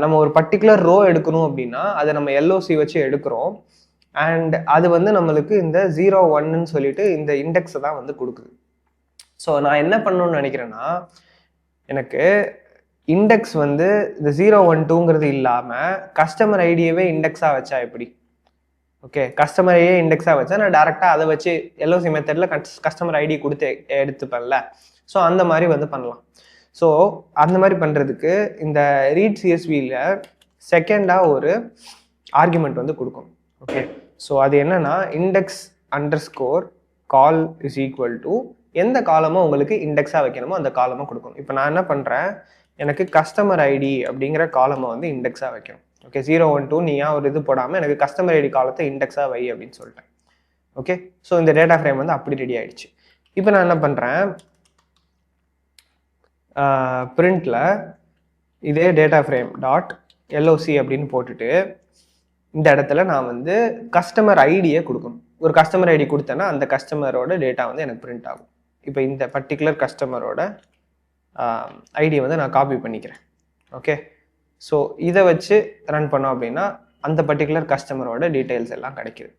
நம்ம ஒரு பர்டிகுலர் ரோ எடுக்கணும் அப்படின்னா அதை நம்ம எல்ஓசி வச்சு எடுக்கிறோம். அண்ட் அது வந்து நம்மளுக்கு இந்த 0-1ன்னு சொல்லிட்டு இந்த இண்டெக்ஸை தான் வந்து கொடுக்குது. ஸோ நான் என்ன பண்ணணும்னு நினைக்கிறேன்னா, எனக்கு இண்டெக்ஸ் வந்து இந்த 0-1-2ங்கிறது இல்லாமல் கஸ்டமர் ஐடியவே இண்டெக்ஸாக வச்சா எப்படி? ஓகே, கஸ்டமர் ஐடியே இண்டெக்ஸாக வச்சா நான் டேரெக்டாக அதை வச்சு எல்ஓசி மெத்தடில் கஸ்டமர் ஐடி கொடுத்து எடுத்துப்பேன்ல. ஸோ அந்த மாதிரி வந்து பண்ணலாம். ஸோ அந்த மாதிரி பண்ணுறதுக்கு இந்த ரீட் சிஎஸ்வியில் செகண்டாக ஒரு ஆர்குமெண்ட் வந்து கொடுக்கணும். ஓகே, ஸோ அது என்னன்னா index underscore call is equal to எந்த காலமோ உங்களுக்கு இண்டெக்ஸாக வைக்கணுமோ அந்த காலமாக கொடுக்கணும். இப்போ நான் என்ன பண்ணுறேன்? எனக்கு கஸ்டமர் ஐடி அப்படிங்கிற காலமை வந்து இண்டெக்ஸாக வைக்கணும். ஓகே, 0-1-2 நீ ஏன் ஒரு இது போடாமல் எனக்கு கஸ்டமர் ஐடி காலத்தை இண்டெக்ஸாக வை அப்படின்னு சொல்லிட்டேன். ஓகே, ஸோ இந்த டேட்டா ஃப்ரேம் வந்து அப்படி ரெடி ஆயிடுச்சு. இப்போ நான் என்ன பண்ணுறேன்? பிரிண்டில் இதே டேட்டா ஃப்ரேம் டாட் எல்ஓசி அப்படின்னு போட்டுட்டு இந்த இடத்துல நான் வந்து கஸ்டமர் ஐடியை கொடுக்கணும். ஒரு கஸ்டமர் ஐடி கொடுத்தேன்னா அந்த கஸ்டமரோட டேட்டா வந்து எனக்கு பிரிண்ட் ஆகும். இப்போ இந்த பர்டிகுலர் கஸ்டமரோட ஐடியை வந்து நான் காப்பி பண்ணிக்கிறேன். ஓகே, ஸோ இதை வச்சு ரன் பண்ணோம் அப்படின்னா அந்த பர்டிகுலர் கஸ்டமரோட டீட்டெயில்ஸ் எல்லாம் கிடைக்குது.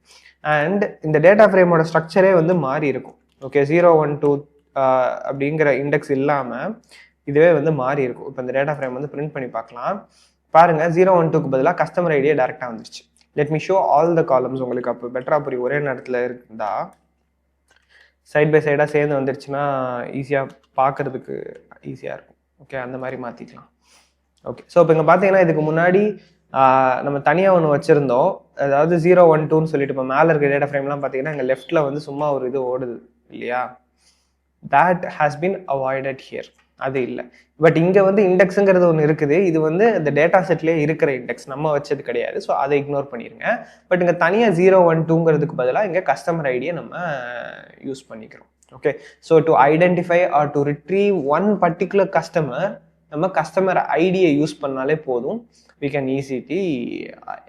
அண்ட் இந்த டேட்டா ஃப்ரேமோட ஸ்ட்ரக்சரே வந்து மாறி இருக்கும். ஓகே, 0-1-2 அப்படிங்கிற இண்டெக்ஸ் இல்லாமல் இதுவே வந்து மாறி இருக்கும். இப்போ இந்த டேட்டா ஃப்ரேம் வந்து பிரிண்ட் பண்ணி பார்க்கலாம். பாருங்க, 0-1-2க்கு பதிலாக கஸ்டமர் ஐடியே டேரெக்டாக வந்துருச்சு. Let me show all the columns. உங்களுக்கு அப்போ பெட்டராக புரியும். ஒரே நேரத்தில் இருந்தா சைட் பை சைடாக சேர்ந்து வந்துருச்சுன்னா ஈஸியாக பார்க்கறதுக்கு ஈஸியாக இருக்கும். ஓகே, அந்த மாதிரி மாற்றிக்கலாம். ஓகே, ஸோ இப்போ இங்கே பார்த்தீங்கன்னா இதுக்கு முன்னாடி நம்ம தனியாக ஒன்று வச்சுருந்தோம். அதாவது 0-1-2ன்னு சொல்லிட்டு இப்போ மேலே இருக்க டேட்டா ஃப்ரேம்லாம் பார்த்தீங்கன்னா இங்கே லெஃப்ட்டில் வந்து சும்மா ஒரு இது ஓடுது இல்லையா? that has been avoided here. அது இல்லை. பட் இங்கே வந்து இண்டெக்ஸுங்கிறது ஒன்று இருக்குது. இது வந்து இந்த டேட்டா செட்லேயே இருக்கிற இண்டெக்ஸ், நம்ம வச்சது கிடையாது. ஸோ அதை இக்னோர் பண்ணிடுங்க. பட் இங்கே தனியாக 0-1-2ங்கிறதுக்கு பதிலாக இங்கே கஸ்டமர் ஐடியை நம்ம யூஸ் பண்ணிக்கிறோம். Okay, so to identify our to retrieve one particular customer நம்ம கஸ்டமர் ஐடியை யூஸ் பண்ணாலே போதும். we can easily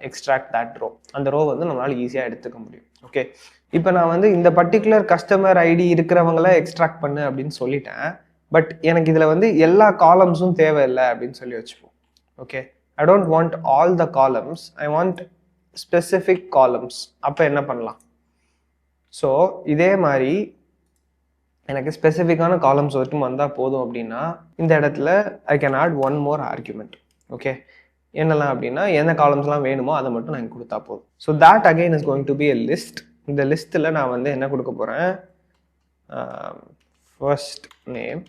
extract that row. அந்த ரோ வந்து நம்மளால ஈஸியாக எடுத்துக்க முடியும். ஓகே, இப்போ நான் வந்து இந்த பர்டிகுலர் கஸ்டமர் ஐடி இருக்கிறவங்கள எக்ஸ்ட்ராக்ட் பண்ணு அப்படின்னு சொல்லிட்டேன். பட் எனக்கு இதில் வந்து எல்லா காலம்ஸும் தேவையில்லை அப்படின்னு சொல்லி வச்சுப்போம். Okay, I don't want all the columns, I want specific columns. அப்போ என்ன பண்ணலாம்? ஸோ இதே மாதிரி எனக்கு ஸ்பெசிஃபிக்கான காலம்ஸ் மட்டும் வந்தால் போதும் அப்படின்னா இந்த இடத்துல I can add one more argument. Okay, என்னெல்லாம் அப்படின்னா எந்த காலம்ஸ்லாம் வேணுமோ அதை மட்டும் நான் கொடுத்தா போதும். So that again is going to B a list. இந்த லிஸ்ட்டில் நான் வந்து என்ன கொடுக்க போகிறேன், ஃபர்ஸ்ட் நேம்,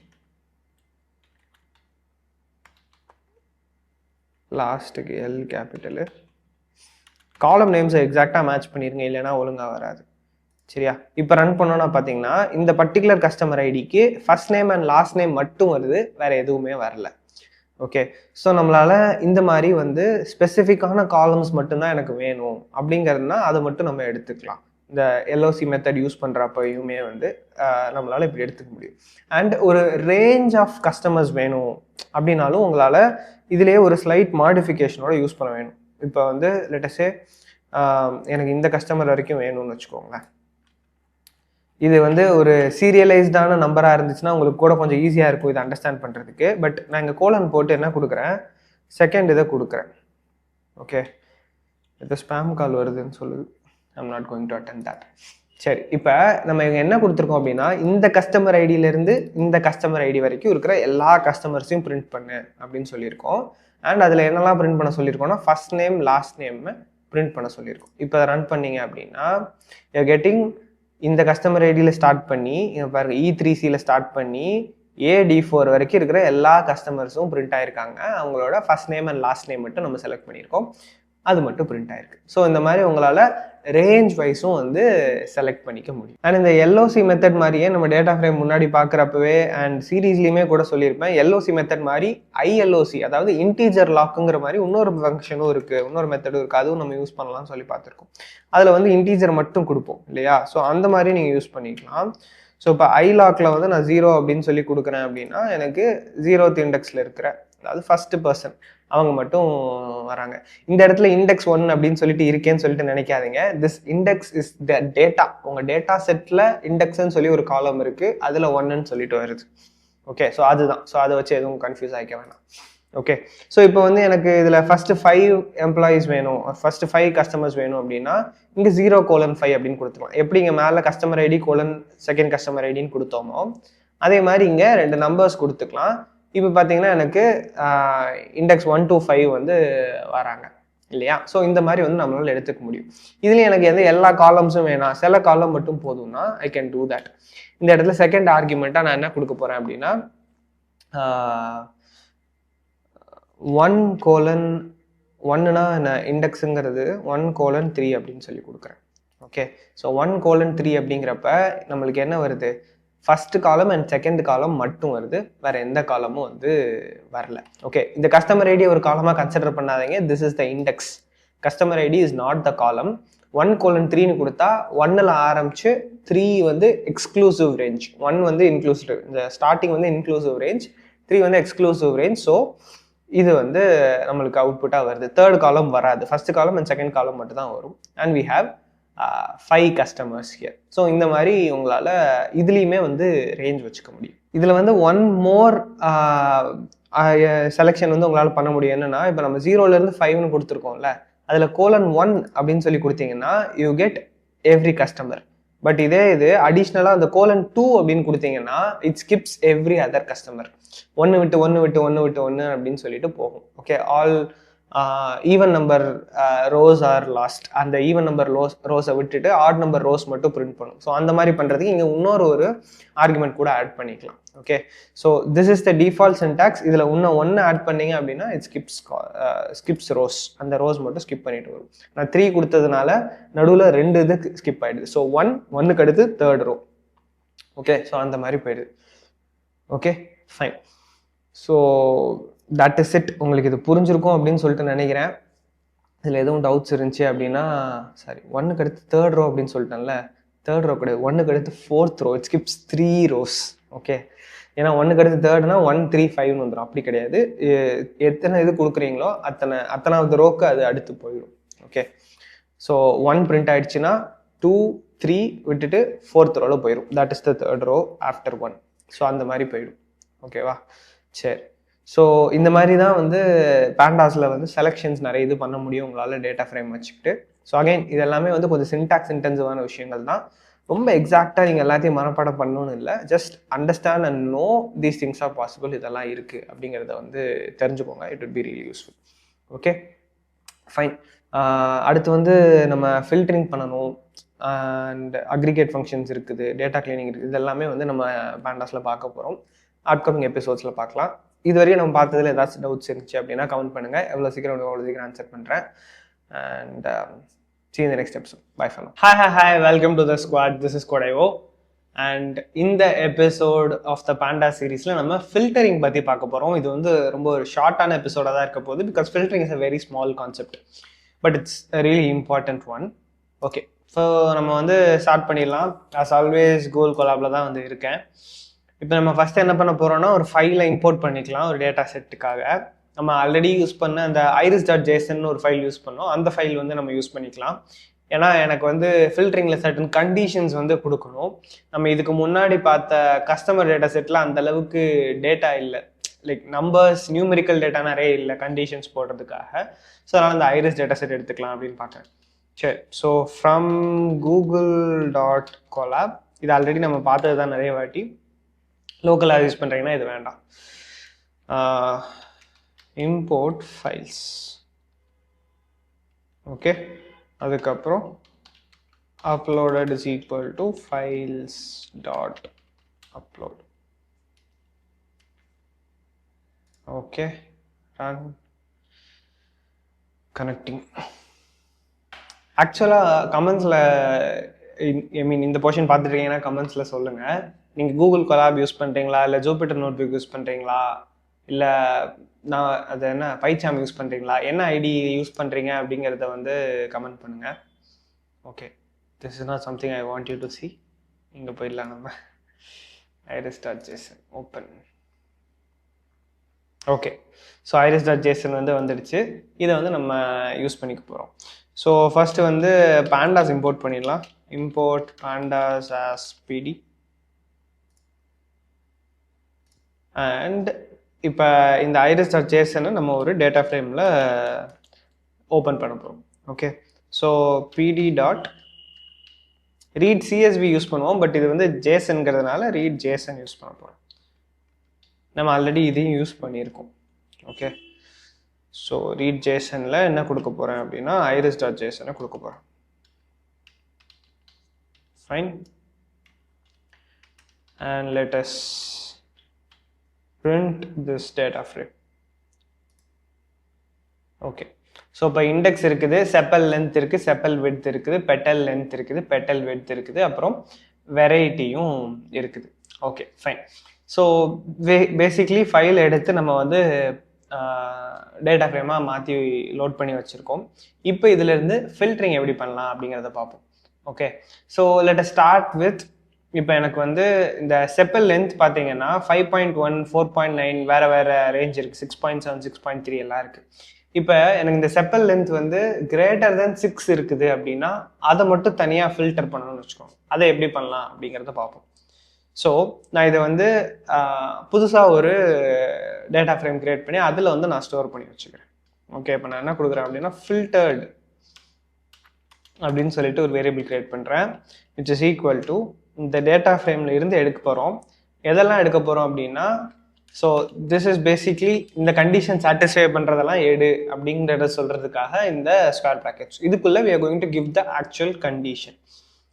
லாஸ்ட்டுக்கு எல் கேபிட்டலு, காலம் நேம்ஸை எக்ஸாக்டாக மேட்ச் பண்ணிடுங்க, இல்லைன்னா ஒழுங்காக வராது. சரியா? இப்போ ரன் பண்ணோன்னா பார்த்தீங்கன்னா இந்த பர்டிகுலர் கஸ்டமர் ஐடிக்கு first name and last name மட்டும் வருது, வேற எதுவுமே வரல. ஓகே, ஸோ நம்மளால இந்த மாதிரி வந்து ஸ்பெசிஃபிக்கான காலம்ஸ் மட்டும்தான் எனக்கு வேணும் அப்படிங்கிறதுனா அதை மட்டும் நம்ம எடுத்துக்கலாம். இந்த எல்ஓசி மெத்தட் யூஸ் பண்ணுறப்பயுமே வந்து நம்மளால இப்படி எடுத்துக்க முடியும். அண்ட் ஒரு ரேஞ்ச் ஆஃப் கஸ்டமர்ஸ் வேணும் அப்படின்னாலும் உங்களால் இதுலேயே ஒரு ஸ்லைட் மாடிஃபிகேஷனோட யூஸ் பண்ண வேணும். இப்போ வந்து லெட்டஸே எனக்கு இந்த கஸ்டமர் வரைக்கும் வேணும்னு வச்சுக்கோங்களேன். இது வந்து ஒரு சீரியலைஸ்டான நம்பராக இருந்துச்சுன்னா உங்களுக்கு கூட கொஞ்சம் ஈஸியாக இருக்கும் இதை அண்டர்ஸ்டாண்ட் பண்ணுறதுக்கு. பட் நான் இங்கே கோலன் போட்டு என்ன கொடுக்குறேன், செகண்ட் இதை கொடுக்குறேன். ஓகே, இது ஸ்பேம் கால் வருதுன்னு சொல்லுது. I'm not going to attend that. சரி, இப்போ நம்ம இங்கே என்ன கொடுத்துருக்கோம் அப்படின்னா இந்த கஸ்டமர் ஐடியிலேருந்து இந்த கஸ்டமர் ஐடி வரைக்கும் இருக்கிற எல்லா கஸ்டமர்ஸையும் பிரிண்ட் பண்ணு அப்படின்னு சொல்லியிருக்கோம். அண்ட் அதில் என்னெல்லாம் பிரிண்ட் பண்ண சொல்லியிருக்கோம்னா first name last name print பண்ண சொல்லியிருக்கோம். இப்போ ரன் பண்ணீங்க அப்படின்னா யூ கெட்டிங் இந்த கஸ்டமர் ஐடியில் ஸ்டார்ட் பண்ணி பாருங்க E3Cயில் ஸ்டார்ட் பண்ணி AD4 வரைக்கும் இருக்கிற எல்லா கஸ்டமர்ஸும் பிரிண்ட் ஆயிருக்காங்க. அவங்களோட first name and last name மட்டும் நம்ம செலக்ட் பண்ணியிருக்கோம், அது மட்டும் பிரிண்ட் ஆயிருக்கு. ஸோ இந்த மாதிரி உங்களால் ரேஞ்ச் வைஸும் வந்து செலக்ட் பண்ணிக்க முடியும். அண்ட் இந்த எல்ஓசி மெத்தட் மாதிரியே நம்ம டேட்டா ஃப்ரேம் முன்னாடி பார்க்குறப்பவே அண்ட் சீரீஸ்லையுமே கூட சொல்லியிருப்பேன், எல்ஓசி மெத்தட் மாதிரி ILOC அதாவது இன்டீஜர் லாக்குங்கிற மாதிரி இன்னொரு ஃபங்க்ஷனும் இருக்குது, இன்னொரு மெத்தடும் இருக்குது, அதுவும் நம்ம யூஸ் பண்ணலாம்னு சொல்லி பார்த்துருக்கோம். அதில் வந்து இன்டீஜர் மட்டும் கொடுப்போம் இல்லையா? ஸோ அந்த மாதிரி நீங்கள் யூஸ் பண்ணிக்கலாம். ஸோ இப்போ ஐலாக்ல வந்து நான் 0 அப்படின்னு சொல்லி கொடுக்குறேன் அப்படின்னா எனக்கு 0th இண்டெக்ஸில் இருக்கிற அதாவது ஃபர்ஸ்ட் பர்சன் அவங்க மட்டும் வராங்க. இந்த இடத்துல இண்டெக்ஸ் 1 அப்படின்னு சொல்லிட்டு இருக்கேன்னு சொல்லிட்டு நினைக்காதீங்க. This index is the data. உங்க டேட்டா செட்ல இண்டெக்ஸ்ன்னு சொல்லி ஒரு காலம் இருக்கு, அதுல 1ன்னு சொல்லிட்டு வருது. ஓகே, ஸோ அதுதான். ஸோ அதை வச்சு எதுவும் கன்ஃபியூஸ் ஆகிக்க வேணாம். ஓகே, ஸோ இப்போ வந்து எனக்கு இதில் ஃபர்ஸ்ட் 5 எம்ப்ளாயிஸ் வேணும், ஃபர்ஸ்ட் 5 கஸ்டமர்ஸ் வேணும் அப்படின்னா இங்கே 0:5 அப்படின்னு கொடுத்துருவோம். எப்படி இங்கே மேலே கஸ்டமர் ஐடி செகண்ட் கஸ்டமர் ஐடின்னு கொடுத்தோமோ அதே மாதிரி இங்கே 2 நம்பர்ஸ் கொடுத்துக்கலாம். இப்போ பார்த்தீங்கன்னா எனக்கு இண்டெக்ஸ் 1 to 5 வந்து வராங்க இல்லையா? ஸோ இந்த மாதிரி வந்து நம்மளால எடுத்துக்க முடியும். இதுலேயும் எனக்கு எந்த எல்லா காலம்ஸும் வேணாம், சில காலம் மட்டும் போதும்னா ஐ கேன் டூ தட். இந்த இடத்துல செகண்ட் ஆர்குமெண்ட்டாக நான் என்ன கொடுக்க போகிறேன் அப்படின்னா 1:1னா இண்டெக்ஸுங்கிறது 1:3 அப்படின்னு சொல்லி கொடுக்குறேன். ஓகே, ஸோ 1:3 அப்படிங்கிறப்ப நம்மளுக்கு என்ன வருது, first column and second column மட்டும் வருது, வேற எந்த காலமும் வந்து வரல. ஓகே, இந்த கஸ்டமர் ஐடி ஒரு காலமாக கன்சிடர் பண்ணாதீங்க. This is the index, customer ID is not the column. 1:3ன்னு கொடுத்தா 1ல் ஆரம்பிச்சு 3 வந்து எக்ஸ்க்ளூசிவ் ரேஞ்ச், 1 வந்து இன்க்ளூசிவ், இந்த ஸ்டார்டிங் வந்து இன்க்ளூசிவ் ரேஞ்ச், 3 வந்து எக்ஸ்க்ளூசிவ் ரேஞ்ச். ஸோ இது வந்து நம்மளுக்கு அவுட்புட்டாக வருது. தேர்ட் காலம் வராது, first column and second column மட்டும் தான் வரும். And we have 5 customers here. So இந்த மாதிரி உங்களால் இதுலேயுமே வந்து ரேஞ்ச் வச்சுக்க முடியும். இதில் வந்து ஒன் மோர் செலெக்ஷன் வந்து உங்களால் பண்ண முடியும். என்னன்னா இப்போ நம்ம 0லேருந்து 5ன்னு கொடுத்துருக்கோம்ல, அதில் :1 அப்படின்னு சொல்லி கொடுத்தீங்கன்னா you get every customer. But இது அடிஷ்னலாக அந்த :2 அப்படின்னு கொடுத்தீங்கன்னா it Schiff's every other customer. 1 விட்டு 1 விட்டு 1 விட்டு 1 அப்படின்னு சொல்லிட்டு போகும். Okay, all even number rows are lost. அந்த ஈவன் நம்பர் ரோஸை விட்டுட்டு ஆட் நம்பர் ரோஸ் மட்டும் பிரிண்ட் பண்ணும். ஸோ அந்த மாதிரி பண்ணுறதுக்கு இங்கே இன்னொரு ஒரு ஆர்குமெண்ட் கூட ஆட் பண்ணிக்கலாம். Okay, so this is the default syntax. இதில் இன்னும் 1 ஆட் பண்ணீங்க அப்படின்னா இட் ஸ்கிப்ஸ் ரோஸ், அந்த ரோஸ் மட்டும் ஸ்கிப் பண்ணிட்டு வரும். நான் 3 கொடுத்ததுனால நடுவில் 2 இது ஸ்கிப் ஆகிடுது. ஸோ 1க்கு அடுத்து தேர்ட் ரோ. ஓகே, ஸோ அந்த மாதிரி போயிடுது. Okay, fine. So that is it. உங்களுக்கு இது புரிஞ்சிருக்கும் அப்படின்னு சொல்லிட்டு நினைக்கிறேன். இதில் எதுவும் டவுட்ஸ் இருந்துச்சு அப்படின்னா சாரி, 1க்கு அடுத்து தேர்ட் ரோ அப்படின்னு சொல்லிட்டேன்ல, தேர்ட் ரோ கிடையாது, 1க்கு அடுத்து 4th row. It skips 3 rows. Okay, ஏன்னா 1க்கு அடுத்து தேர்ட்னா 1, 3, 5ன்னு வந்துடும். அப்படி கிடையாது, எத்தனை இது கொடுக்குறீங்களோ அத்தனாவது ரோக்கு அது அடுத்து போயிடும். ஓகே, ஸோ 1 பிரிண்ட் ஆயிடுச்சுன்னா 2, 3 விட்டுட்டு 4th ரோவில் போயிடும். That is the third row after 1. So அந்த மாதிரி போயிடும். ஓகேவா? சரி, ஸோ இந்த மாதிரி தான் வந்து பேண்டாஸில் வந்து செலெக்ஷன்ஸ் நிறைய இது பண்ண முடியும் உங்களால் டேட்டா ஃப்ரேம் வச்சுக்கிட்டு. ஸோ அகைன் இது எல்லாமே வந்து கொஞ்சம் சின்டாக்ஸ் இன்டென்சிவான விஷயங்கள் தான். ரொம்ப எக்ஸாக்டாக நீங்கள் எல்லாத்தையும் மனப்பாடம் பண்ணணும்னு இல்லை, just understand and know these things are possible, இதெல்லாம் இருக்குது அப்படிங்கிறத வந்து தெரிஞ்சுக்கோங்க. It would be really useful. Okay fine. அடுத்து வந்து நம்ம ஃபில்டரிங் பண்ணணும் அண்ட் அக்ரிகேட் ஃபங்க்ஷன்ஸ் இருக்குது, டேட்டா கிளீனிங் இருக்குது. இது எல்லாமே வந்து நம்ம பேண்டாஸில் பார்க்க போகிறோம், அப்கமிங் எபிசோட்ஸில் பார்க்கலாம். இதுவரையும் நம்ம பார்த்ததில் ஏதாச்சும் டவுட்ஸ் இருந்துச்சு அப்படின்னா கமெண்ட் பண்ணுங்கள். எவ்வளோ சீக்கிரம் ஆன்சர் பண்ணுறேன். And see you in the next episode. Bye for now. Hi, welcome to the squad. This is Kodayo. And in the episode of the Panda series நம்ம ஃபில்டரிங் பற்றி பார்க்க போகிறோம். இது வந்து ரொம்ப ஒரு ஷார்ட்டான எபிசோடாக தான் இருக்க போகுது, because filtering is a very small concept, but it's a really important one. Okay, so நம்ம வந்து ஸ்டார்ட் பண்ணிடலாம். ஆஸ் ஆல்வேஸ் கூகுள் கொலாபில் தான் வந்து இருக்கேன். இப்போ நம்ம ஃபஸ்ட்டு என்ன பண்ண போகிறோம்னா, ஒரு ஃபைலை இம்போர்ட் பண்ணிக்கலாம் ஒரு டேட்டா செட்டுக்காக. நம்ம ஆல்ரெடி யூஸ் பண்ண அந்த iris.json ஒரு ஃபைல் யூஸ் பண்ணோம், அந்த ஃபைல் வந்து நம்ம யூஸ் பண்ணிக்கலாம். ஏன்னா எனக்கு வந்து ஃபில்டரிங்கில் சர்டன் கண்டிஷன்ஸ் வந்து கொடுக்கணும். நம்ம இதுக்கு முன்னாடி பார்த்த கஸ்டமர் டேட்டா செட்டில் அந்த அளவுக்கு டேட்டா இல்லை, லைக் நம்பர்ஸ் நியூமெரிக்கல் டேட்டா நிறைய இல்லை கண்டிஷன்ஸ் போடுறதுக்காக. ஸோ அதனால் அந்த ஐரிஸ் டேட்டா செட் எடுத்துக்கலாம் அப்படின்னு பார்க்குறேன். சரி, ஸோ ஃப்ரம் google.colab, இது ஆல்ரெடி நம்ம பார்த்தது தான் நிறைய வாட்டி. லோக்கலாக யூஸ் பண்ணுறீங்கன்னா இது வேண்டாம். import files. ஓகே, அதுக்கப்புறம் uploaded is equal to files dot upload. Okay, run connecting. ஆக்சுவலாக கமெண்ட்ஸில் இந்த போர்ஷன் பார்த்துருக்கீங்கன்னா கமெண்ட்ஸில் சொல்லுங்கள், நீங்கள் கூகுள் கொலாப் யூஸ் பண்ணுறீங்களா, இல்லை ஜூபிட்டர் நோட்புக் யூஸ் பண்ணுறீங்களா, இல்லை நான் அது என்ன பைச்சாம் யூஸ் பண்ணுறீங்களா, என்ன ஐடி யூஸ் பண்ணுறீங்க அப்படிங்கிறத வந்து கமெண்ட் பண்ணுங்கள். Okay, this is not something I want you to C. இங்கே போயிடலாம் நம்ம. iris.json open. Okay, so iris.json வந்து வந்துடுச்சு. இதை வந்து நம்ம யூஸ் பண்ணிக்க போகிறோம். ஸோ ஃபஸ்ட்டு வந்து pandas இம்போர்ட் பண்ணிடலாம். import pandas as pd. And இப்போ இந்த iris.json நம்ம ஒரு டேட்டா ஃப்ரேமில் ஓப்பன் பண்ண போகிறோம். Okay, so pd dot read CSV use பண்ணுவோம், பட் இது வந்து ஜேசன்கிறதுனால ரீட் ஜேசன் யூஸ் பண்ண போகிறோம். நம்ம ஆல்ரெடி இதையும் யூஸ் பண்ணியிருக்கோம். ஓகே, ஸோ ரீட் ஜேசனில் என்ன கொடுக்க போகிறேன் அப்படின்னா iris.json கொடுக்க போகிறேன். Fine, and let us print this data frame. Okay, so இப்போ இண்டெக்ஸ் இருக்குது, செப்பல் லென்த் இருக்குது, செப்பல் விட்த் இருக்குது, பெட்டல் லென்த் இருக்குது, பெட்டல் விட்த் இருக்குது, அப்புறம் வெரைட்டியும் இருக்குது. Okay fine. So basically file எடுத்து நம்ம வந்து டேட்டா ஃப்ரேமாக மாற்றி லோட் பண்ணி வச்சுருக்கோம். இப்போ இதிலேருந்து ஃபில்டரிங் எப்படி பண்ணலாம் அப்படிங்கிறத பார்ப்போம். Okay, so let as start with, இப்போ எனக்கு வந்து இந்த செப்பல் லென்த் பார்த்தீங்கன்னா 5.1, 4.9 வேறு வேறு ரேஞ்ச் இருக்குது, 6.7, 6.3 எல்லாம் இருக்குது. இப்போ எனக்கு இந்த செப்பல் லென்த் வந்து கிரேட்டர் தென் 6 இருக்குது அப்படின்னா அதை மட்டும் தனியாக ஃபில்டர் பண்ணணும்னு வச்சுக்கோங்க. அதை எப்படி பண்ணலாம் அப்படிங்கிறத பார்ப்போம். ஸோ நான் இதை வந்து புதுசாக ஒரு டேட்டா ஃப்ரேம் கிரியேட் பண்ணி அதில் வந்து நான் ஸ்டோர் பண்ணி வச்சுக்கிறேன். ஓகே, இப்போ நான் என்ன கொடுக்குறேன் அப்படின்னா ஃபில்டர்டு அப்படின்னு சொல்லிட்டு ஒரு வேரியபிள் கிரியேட் பண்ணுறேன், விச் இஸ் ஈக்குவல் டு இந்த டேட்டா ஃப்ரேமில் இருந்து எடுக்க போகிறோம். எதெல்லாம் எடுக்க போகிறோம் அப்படின்னா, ஸோ திஸ் இஸ் பேசிக்லி இந்த கண்டிஷன் சாட்டிஸ்ஃபை பண்ணுறதெல்லாம் எடு அப்படிங்கிறத சொல்கிறதுக்காக இந்த ஸ்கொயர் ப்ராக்கெட்ஸ். இதுக்குள்ளே we are going to give the actual condition.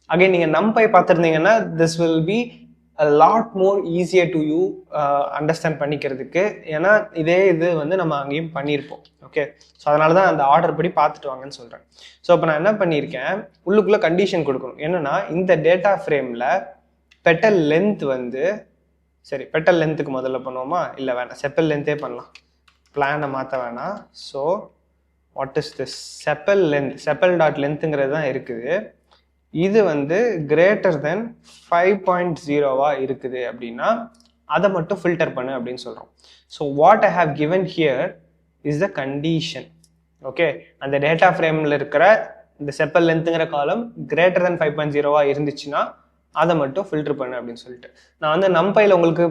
Again நீங்கள் நம்பை பார்த்துருந்தீங்கன்னா this will be a lot more easier to you understand பண்ணிக்கிறதுக்கு. ஏன்னா இதே இது வந்து நம்ம அங்கேயும் பண்ணியிருப்போம். ஓகே, ஸோ அதனால தான் அந்த ஆர்டர் படி பார்த்துட்டு வாங்கன்னு சொல்கிறேன். ஸோ இப்போ நான் என்ன பண்ணியிருக்கேன், உள்ளுக்குள்ளே கண்டிஷன் கொடுக்கணும். என்னென்னா இந்த டேட்டா ஃப்ரேமில் பெட்டல் லென்த் வந்து, சரி பெட்டல் லென்த்துக்கு முதல்ல பண்ணுவோமா, இல்லை வேணாம் செப்பல் லென்த்தே பண்ணலாம், பிளானை மாற்ற வேணாம். So what is this sepal length, sepal dot லென்த்துங்கிறது தான் இருக்குது. இது வந்து கிரேட்டர் தென் 5.0 இருக்குது அப்படின்னா அதை மட்டும் ஃபில்டர் பண்ணு அப்படின்னு சொல்கிறோம். So what I have given here is the condition. Okay, அந்த டேட்டா ஃப்ரேமில் இருக்கிற இந்த செப்பல் லென்த்துங்கிற காலம் கிரேட்டர் தென் 5.0 இருந்துச்சுன்னா அதை மட்டும் ஃபில்டர் பண்ணு அப்படின்னு சொல்லிட்டு. நான் வந்து நம்பையில் உங்களுக்கு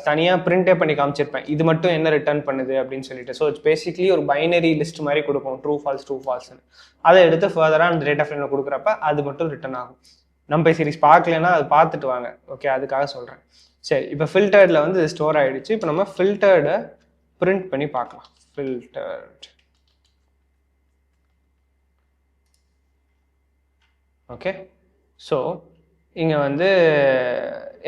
தனியாக பிரிண்டே பண்ணி காமிச்சிருப்பேன், இது மட்டும் என்ன ரிட்டர்ன் பண்ணுது அப்படின்னு சொல்லிட்டு. ஸோ இட்ஸ் பேசிக்லி ஒரு பைனரி லிஸ்ட் மாதிரி கொடுக்கும், ட்ரூ ஃபால்ஸ்னு. அதை எடுத்து ஃபர்தராக அந்த டேட்டா ஃப்ரேமில் கொடுக்குறப்ப அது மட்டும் ரிட்டர்ன் ஆகும். நம்பை சீரிஸ் பார்க்கலன்னா அது பார்த்துட்டு வாங்க. ஓகே, அதுக்காக சொல்கிறேன். சரி, இப்போ ஃபில்டர்டில் வந்து இது ஸ்டோர் ஆகிடுச்சு. இப்போ நம்ம ஃபில்டர்டை பிரிண்ட் பண்ணி பார்க்கலாம். ஃபில்டர்ட். ஓகே, ஸோ இங்கே வந்து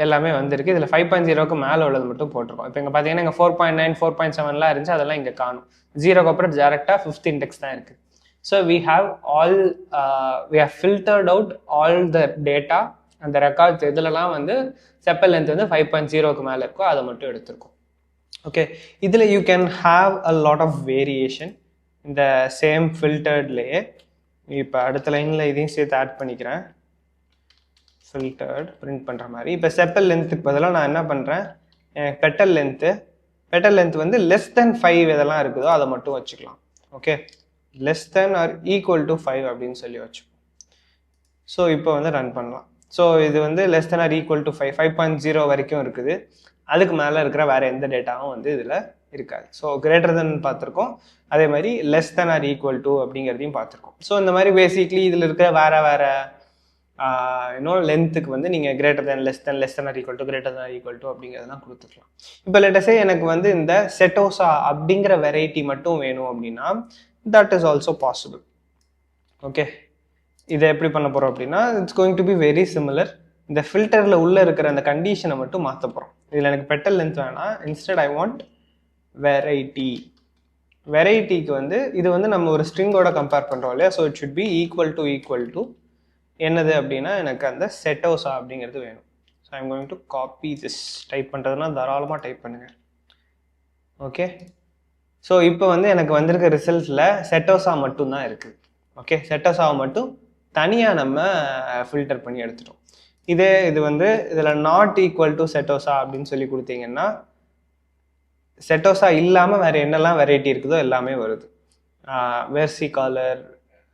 எல்லாமே வந்திருக்கு. இதில் 5.0க்கு மேலே உள்ளது மட்டும் போட்டிருக்கோம். இப்போ இங்கே பார்த்தீங்கன்னா இங்கே 4.9 4.7லாம் இருந்துச்சு, அதெல்லாம் இங்கே காணும். 0க்கு அப்புறம் டேரெக்டாக 5th இண்டெக்ஸ் தான் இருக்குது. So we have filtered out all the data. அந்த ரெக்கார்ட்ஸ் எதுலலாம் வந்து செப்பல் லென்த் வந்து 5.0க்கு மேலே இருக்கோ அதை மட்டும் எடுத்திருக்கோம். ஓகே, இதில் you can have a lot of variation இந்த சேம் ஃபில்டர்ட்லேயே. இப்போ அடுத்த லைனில் இதையும் சேர்த்து ஆட் பண்ணிக்கிறேன். ஃபில்டர்ட் பிரிண்ட் பண்ணுற மாதிரி. இப்போ செப்பல் லென்த்துக்கு பதிலாக நான் என்ன பண்ணுறேன், பெட்டல் லென்த் வந்து லெஸ் தென் 5 எதெல்லாம் இருக்குதோ அதை மட்டும் வச்சுக்கலாம். Okay, less than or equal to 5 அப்படின்னு சொல்லி வச்சுப்போம். ஸோ இப்போ வந்து ரன் பண்ணலாம். ஸோ இது வந்து less than or equal to 5.0 வரைக்கும் இருக்குது. அதுக்கு மேலே இருக்கிற வேறு எந்த டேட்டாவும் வந்து இதில் இருக்காது. ஸோ கிரேட்டர் தென் பார்த்துருக்கோம், அதே மாதிரி less than or equal to அப்படிங்கிறதையும் பார்த்துருக்கோம். ஸோ இந்த மாதிரி பேசிக்லி இதில் இருக்கிற வேறு இன்னும் லென்த்துக்கு வந்து நீங்கள் greater than less than or equal to greater than or equal to அப்படிங்கிறதெல்லாம் கொடுத்துக்கலாம். இப்போ லெட்டஸே எனக்கு வந்து இந்த செட்டோசா அப்படிங்கிற வெரைட்டி மட்டும் வேணும் அப்படின்னா that is also possible. Okay, இதை எப்படி பண்ண போகிறோம் அப்படின்னா it's going to be very similar. இந்த ஃபில்டரில் உள்ளே இருக்கிற அந்த கண்டிஷனை மட்டும் மாற்ற போகிறோம். இதில் எனக்கு பெட்டல் லென்த் வேணாம், இன்ஸ்டெட் ஐ வாண்ட் வெரைட்டிக்கு வந்து இது வந்து நம்ம ஒரு ஸ்ட்ரிங்கோட கம்பேர் பண்ணுறோம் இல்லையா. So it should be equal to என்னது அப்படின்னா எனக்கு அந்த செட்டோசா அப்படிங்கிறது வேணும். So I'm going to copy this. Type பண்ணுறதுனா தாராளமாக டைப் பண்ணுங்கள். ஓகே, ஸோ இப்போ வந்து எனக்கு வந்திருக்க ரிசல்ட்ஸில் செட்டோசா மட்டும்தான் இருக்குது. ஓகே, செட்டோசாவை மட்டும் தனியாக நம்ம ஃபில்டர் பண்ணி எடுத்துட்டோம். இது வந்து இதில் நாட் ஈக்குவல் டு செட்டோசா அப்படின்னு சொல்லி கொடுத்தீங்கன்னா செட்டோசா இல்லாமல் வேறு என்னெல்லாம் வெரைட்டி இருக்குதோ எல்லாமே வருது. Versicolor,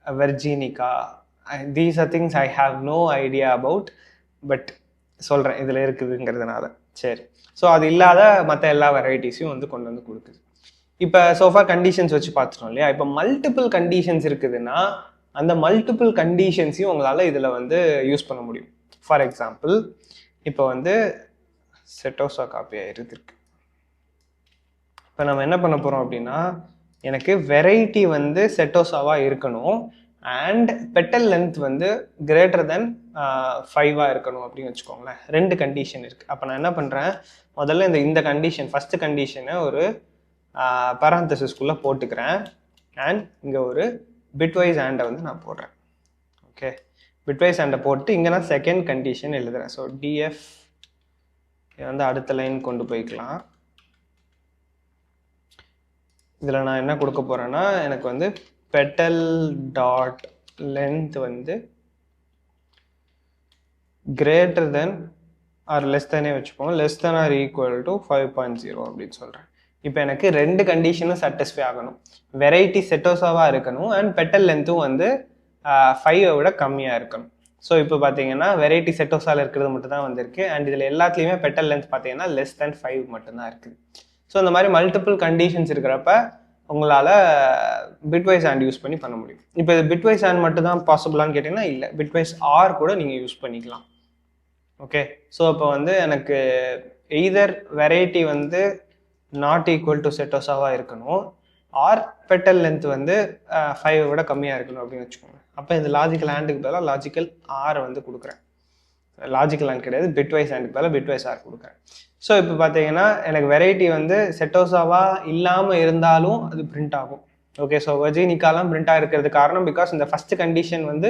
virginica, these are things I have no idea about, but சொல்கிறேன் இதில் இருக்குதுங்கிறதுனால. சரி, ஸோ அது இல்லாத மற்ற எல்லா வெரைட்டிஸையும் வந்து கொண்டு வந்து கொடுக்குது. இப்போ சோஃபா கண்டிஷன்ஸ் வச்சு பார்த்துட்டோம் இல்லையா. இப்போ மல்டிபிள் கண்டிஷன்ஸ் இருக்குதுன்னா அந்த மல்டிபிள் கண்டிஷன்ஸையும் உங்களால் இதில் வந்து யூஸ் பண்ண முடியும். ஃபார் எக்ஸாம்பிள் இப்போ வந்து செட்டோசா காப்பி ஆகிருக்கு. இப்போ நம்ம என்ன பண்ண போகிறோம் அப்படின்னா எனக்கு வெரைட்டி வந்து செட்டோசாவாக இருக்கணும் அண்ட் பெட்டல் லென்த் வந்து கிரேட்டர் தென் 5 இருக்கணும் அப்படின்னு வச்சுக்கோங்களேன். 2 கண்டிஷன் இருக்குது. அப்போ நான் என்ன பண்ணுறேன், முதல்ல இந்த கண்டிஷன் ஃபஸ்ட்டு கண்டிஷனை ஒரு பராந்தசிஸ்குள்ளே போட்டுக்கிறேன் அண்ட் இங்கே ஒரு பிட்வைஸ் ஆண்டை வந்து நான் போடுறேன். ஓகே, பிட்வைஸ் ஆண்டை போட்டு இங்கே நான் செகண்ட் கண்டிஷன் எழுதுறேன். ஸோ டிஎஃப் வந்து அடுத்த லைன் கொண்டு போய்க்கலாம். இதில் நான் என்ன கொடுக்க போகிறேன்னா எனக்கு வந்து பெட்டல் டாட் லென்த் வந்து கிரேட்டர் தென் ஆர் லெஸ் தெனே வச்சுப்போம், less than or equal to 5.0 அப்படின்னு சொல்கிறேன். இப்போ எனக்கு 2 கண்டிஷனும் சாட்டிஸ்ஃபை ஆகணும். வெரைட்டி செட்டோசாவாக இருக்கணும் அண்ட் பெட்டல் லென்த்தும் வந்து 5 விட கம்மியாக இருக்கணும். ஸோ இப்போ பார்த்தீங்கன்னா வெரைட்டி செட்டோசாவில் இருக்கிறது மட்டும் தான் வந்திருக்கு அண்ட் இதில் எல்லாத்துலேயுமே பெட்டல் லென்த் பார்த்தீங்கன்னா லெஸ் தென் 5 மட்டும்தான் இருக்குது. ஸோ இந்த மாதிரி மல்டிபிள் கண்டிஷன்ஸ் இருக்கிறப்ப உங்களால் பிட்வைஸ் ஆண்ட் யூஸ் பண்ண முடியும். இப்போ இது பிட்வைஸ் ஆண்ட் மட்டும் தான் பாசிபிளான்னு கேட்டிங்கன்னா இல்லை, பிட்வைஸ் ஆர் கூட நீங்கள் யூஸ் பண்ணிக்கலாம். ஓகே, ஸோ இப்போ வந்து எனக்கு எய்தர் வெரைட்டி வந்து நாட் ஈக்குவல் டு செட்டோசாவாக இருக்கணும் ஆர் பெட்டல் லென்த் வந்து 5 விட கம்மியாக இருக்கணும் அப்படின்னு வச்சுக்கோங்க. அப்போ இந்த லாஜிக்கல் ஆண்டுக்கு பதிலாக லாஜிக்கல் ஆர் வந்து கொடுக்குறேன். லாஜிக்கல் ஆண்ட் கிடையாது, பிட்வைஸ் ஆண்டுக்கு பதிலாக பிட்வைஸ் ஆர் கொடுக்குறேன். ஸோ இப்போ பார்த்தீங்கன்னா எனக்கு வெரைட்டி வந்து செட்டோசாவாக இல்லாமல் இருந்தாலும் அது பிரிண்ட் ஆகும். ஓகே, ஸோ வெர்ஜினிகாலாம் பிரிண்ட் ஆகிருக்கிறது காரணம் பிகாஸ் இந்த ஃபஸ்ட்டு கண்டிஷன் வந்து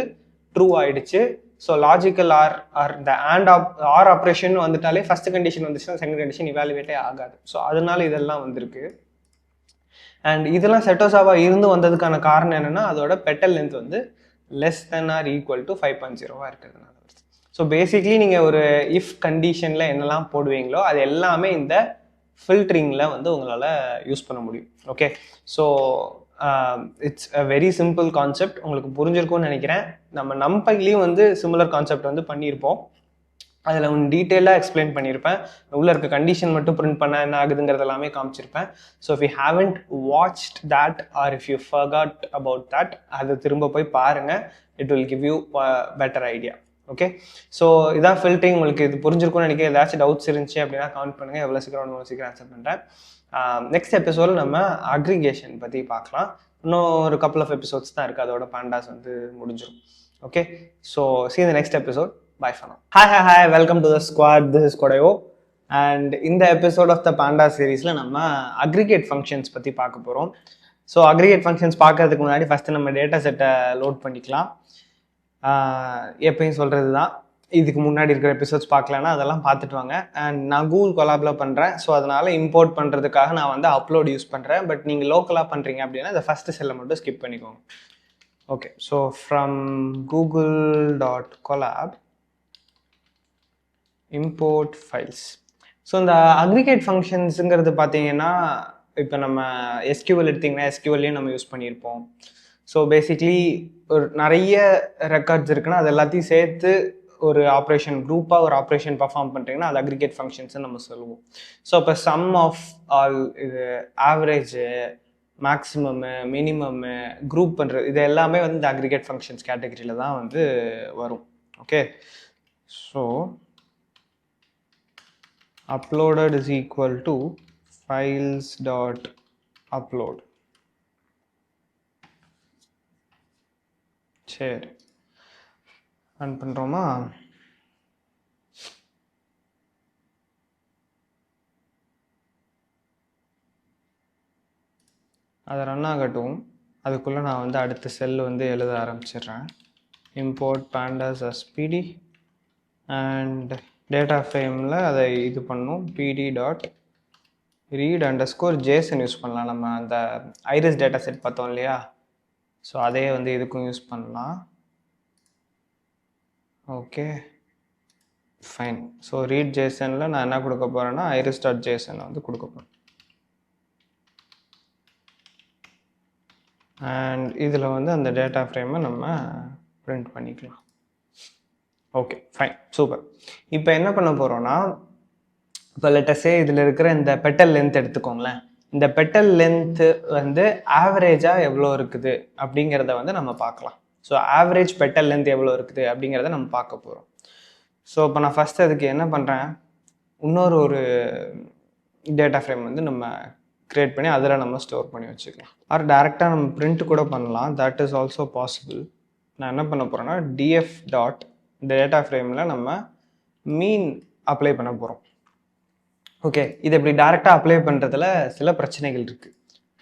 ட்ரூ ஆயிடுச்சு. ஸோ லாஜிக்கல் ஆர் இந்த ஆர் ஆப்ரேஷன் வந்துட்டாலே ஃபர்ஸ்ட் கண்டிஷன் வந்துச்சுன்னா செகண்ட் கண்டிஷன் இவாலுவேட்டே ஆகாது. ஸோ அதனால இதெல்லாம் வந்திருக்கு. அண்ட் இதெல்லாம் செட்டோசாவாக இருந்து வந்ததுக்கான காரணம் என்னென்னா அதோட பெட்டல் லென்த் வந்து less than or equal to 5.0 இருக்கிறதுனால. ஸோ பேசிக்லி நீங்கள் ஒரு இஃப் கண்டிஷனில் என்னெல்லாம் போடுவீங்களோ அது எல்லாமே இந்த ஃபில்டரிங்கில் வந்து உங்களால் யூஸ் பண்ண முடியும். Okay, so it's a very simple concept. உங்களுக்கு புரிஞ்சிருக்கும்னு நினைக்கிறேன். நம்ம நம்பைலையும் வந்து சிமிலர் கான்செப்ட் வந்து பண்ணியிருப்போம். அதில் டீட்டெயிலாக எக்ஸ்பிளைன் பண்ணியிருப்பேன். உள்ளே இருக்க கண்டிஷன் மட்டும் பிரிண்ட் பண்ண என்ன ஆகுதுங்கிறது எல்லாமே காமிச்சிருப்பேன். So if you haven't watched that or if you forgot about that, அதை திரும்ப போய் பாருங்கள். It will give you better idea. Okay, so இதான் ஃபில்டரிங். உங்களுக்கு இது புரிஞ்சிருக்கும்னு நினைக்கிறேன். ஏதாச்சும் டவுட்ஸ் இருந்துச்சு அப்படின்னா கமெண்ட் பண்ணுங்கள். எவ்வளோ சீக்கிரம் ஆன்சர் பண்ணுறேன். நெக்ஸ்ட் எபிசோடில் நம்ம அக்ரிகேஷன் பற்றி பார்க்கலாம். இன்னும் ஒரு கப்பல் ஆஃப் எபிசோட்ஸ் தான் இருக்குது, அதோட பாண்டாஸ் வந்து முடிஞ்சிடும். Okay, so see you in the next episode. Bye for now. Hi, welcome to the squad. This is Kodayo. And இந்த எபிசோட் ஆஃப் த பாண்டா சீரீஸில் நம்ம அக்ரிகேட் ஃபங்க்ஷன்ஸ் பற்றி பார்க்க போகிறோம். ஸோ அக்ரிகேட் ஃபங்க்ஷன்ஸ் பார்க்கறதுக்கு முன்னாடி ஃபஸ்ட்டு நம்ம டேட்டா செட்டை லோட் பண்ணிக்கலாம். எப்பயும் சொல்கிறது தான், இதுக்கு முன்னாடி இருக்கிற எபிசோட்ஸ் பார்க்கலன்னா அதெல்லாம் பார்த்துட்டு வாங்க. அண்ட் நான் கூகுள் கொலாபில் பண்ணுறேன், ஸோ அதனால் இம்போர்ட் பண்ணுறதுக்காக நான் வந்து அப்லோட் யூஸ் பண்ணுறேன். பட் நீங்கள் லோக்கலாக பண்ணுறீங்க அப்படின்னா இந்த ஃபஸ்ட்டு செல்லை மட்டும் ஸ்கிப் பண்ணிக்கோங்க. Okay, so from google.colab import files. So இந்த அக்ரிகேட் ஃபங்க்ஷன்ஸுங்கிறது பார்த்தீங்கன்னா இப்போ நம்ம எஸ்கியூஎல் எடுத்திங்கன்னா எஸ்கியூஎல்லையும் நம்ம யூஸ் பண்ணியிருப்போம். ஸோ பேசிக்லி ஒரு நிறைய ரெக்கார்ட்ஸ் இருக்குன்னா அது எல்லாத்தையும் சேர்த்து ஒரு ஆப்ரேஷன் குரூப்பாக ஒரு ஆப்ரேஷன் பர்ஃபார்ம் பண்ணுறீங்கன்னா அது அக்ரிகேட் ஃபங்க்ஷன்ஸ்னு நம்ம சொல்லுவோம். ஸோ இப்போ சம் ஆஃப் ஆல் இது ஆவரேஜு, மேக்ஸிமம்மு, மினிமம்மு, குரூப் பண்ணுறது, இது எல்லாமே வந்து இந்த அக்ரிகேட் ஃபங்க்ஷன்ஸ் கேட்டகரியில் தான் வந்து வரும். Okay, so uploaded is equal to files dot upload. சரி, ரன் பண்ணுறோமா? அது ரன் ஆகட்டும். அதுக்குள்ளே நான் வந்து அடுத்த செல் வந்து எழுத ஆரம்பிச்சிடுறேன். import pandas as pd and data ஃப்ரேமில் அதை இது பண்ணும் pd dot read underscore Jason use பண்ணலாம். நம்ம அந்த ஐரிஸ் டேட்டா செட் பார்த்தோம் இல்லையா, ஸோ அதே வந்து இதுக்கும் யூஸ் பண்ணலாம். Okay fine. ஸோ ரீட் ஜேசனில் நான் என்ன கொடுக்க போகிறேன்னா ஐரிஸ் டாட் ஜேசன் வந்து கொடுக்க போகிறேன். அண்ட் இதில் வந்து அந்த டேட்டா ஃப்ரேமை நம்ம பிரிண்ட் பண்ணிக்கலாம். Okay fine, super. இப்போ என்ன பண்ண போகிறோன்னா, இப்போ லெட்டஸே இதில் இருக்கிற இந்த பெட்டல் லென்த் எடுத்துக்கோங்களேன். இந்த பெட்டல் லென்த்து வந்து ஆவரேஜாக எவ்வளோ இருக்குது அப்படிங்கிறத வந்து நம்ம பார்க்கலாம். ஸோ ஆவரேஜ் பெட்டல் லென்த் எவ்வளோ இருக்குது அப்படிங்கிறத நம்ம பார்க்க போகிறோம். ஸோ இப்போ நான் ஃபஸ்ட்டு அதுக்கு என்ன பண்ணுறேன், இன்னொரு டேட்டா ஃப்ரேம் வந்து நம்ம க்ரியேட் பண்ணி அதில் நம்ம ஸ்டோர் பண்ணி வச்சுக்கலாம். ஆர் டேரெக்டாக நம்ம பிரிண்ட் கூட பண்ணலாம், தட் இஸ் ஆல்சோ பாசிபிள். நான் என்ன பண்ண போகிறேன்னா df டாட் இந்த டேட்டா ஃப்ரேமில் நம்ம மீன் அப்ளை பண்ண போகிறோம். ஓகே, இது இப்படி டேரெக்டாக அப்ளை பண்ணுறதுல சில பிரச்சனைகள் இருக்குது.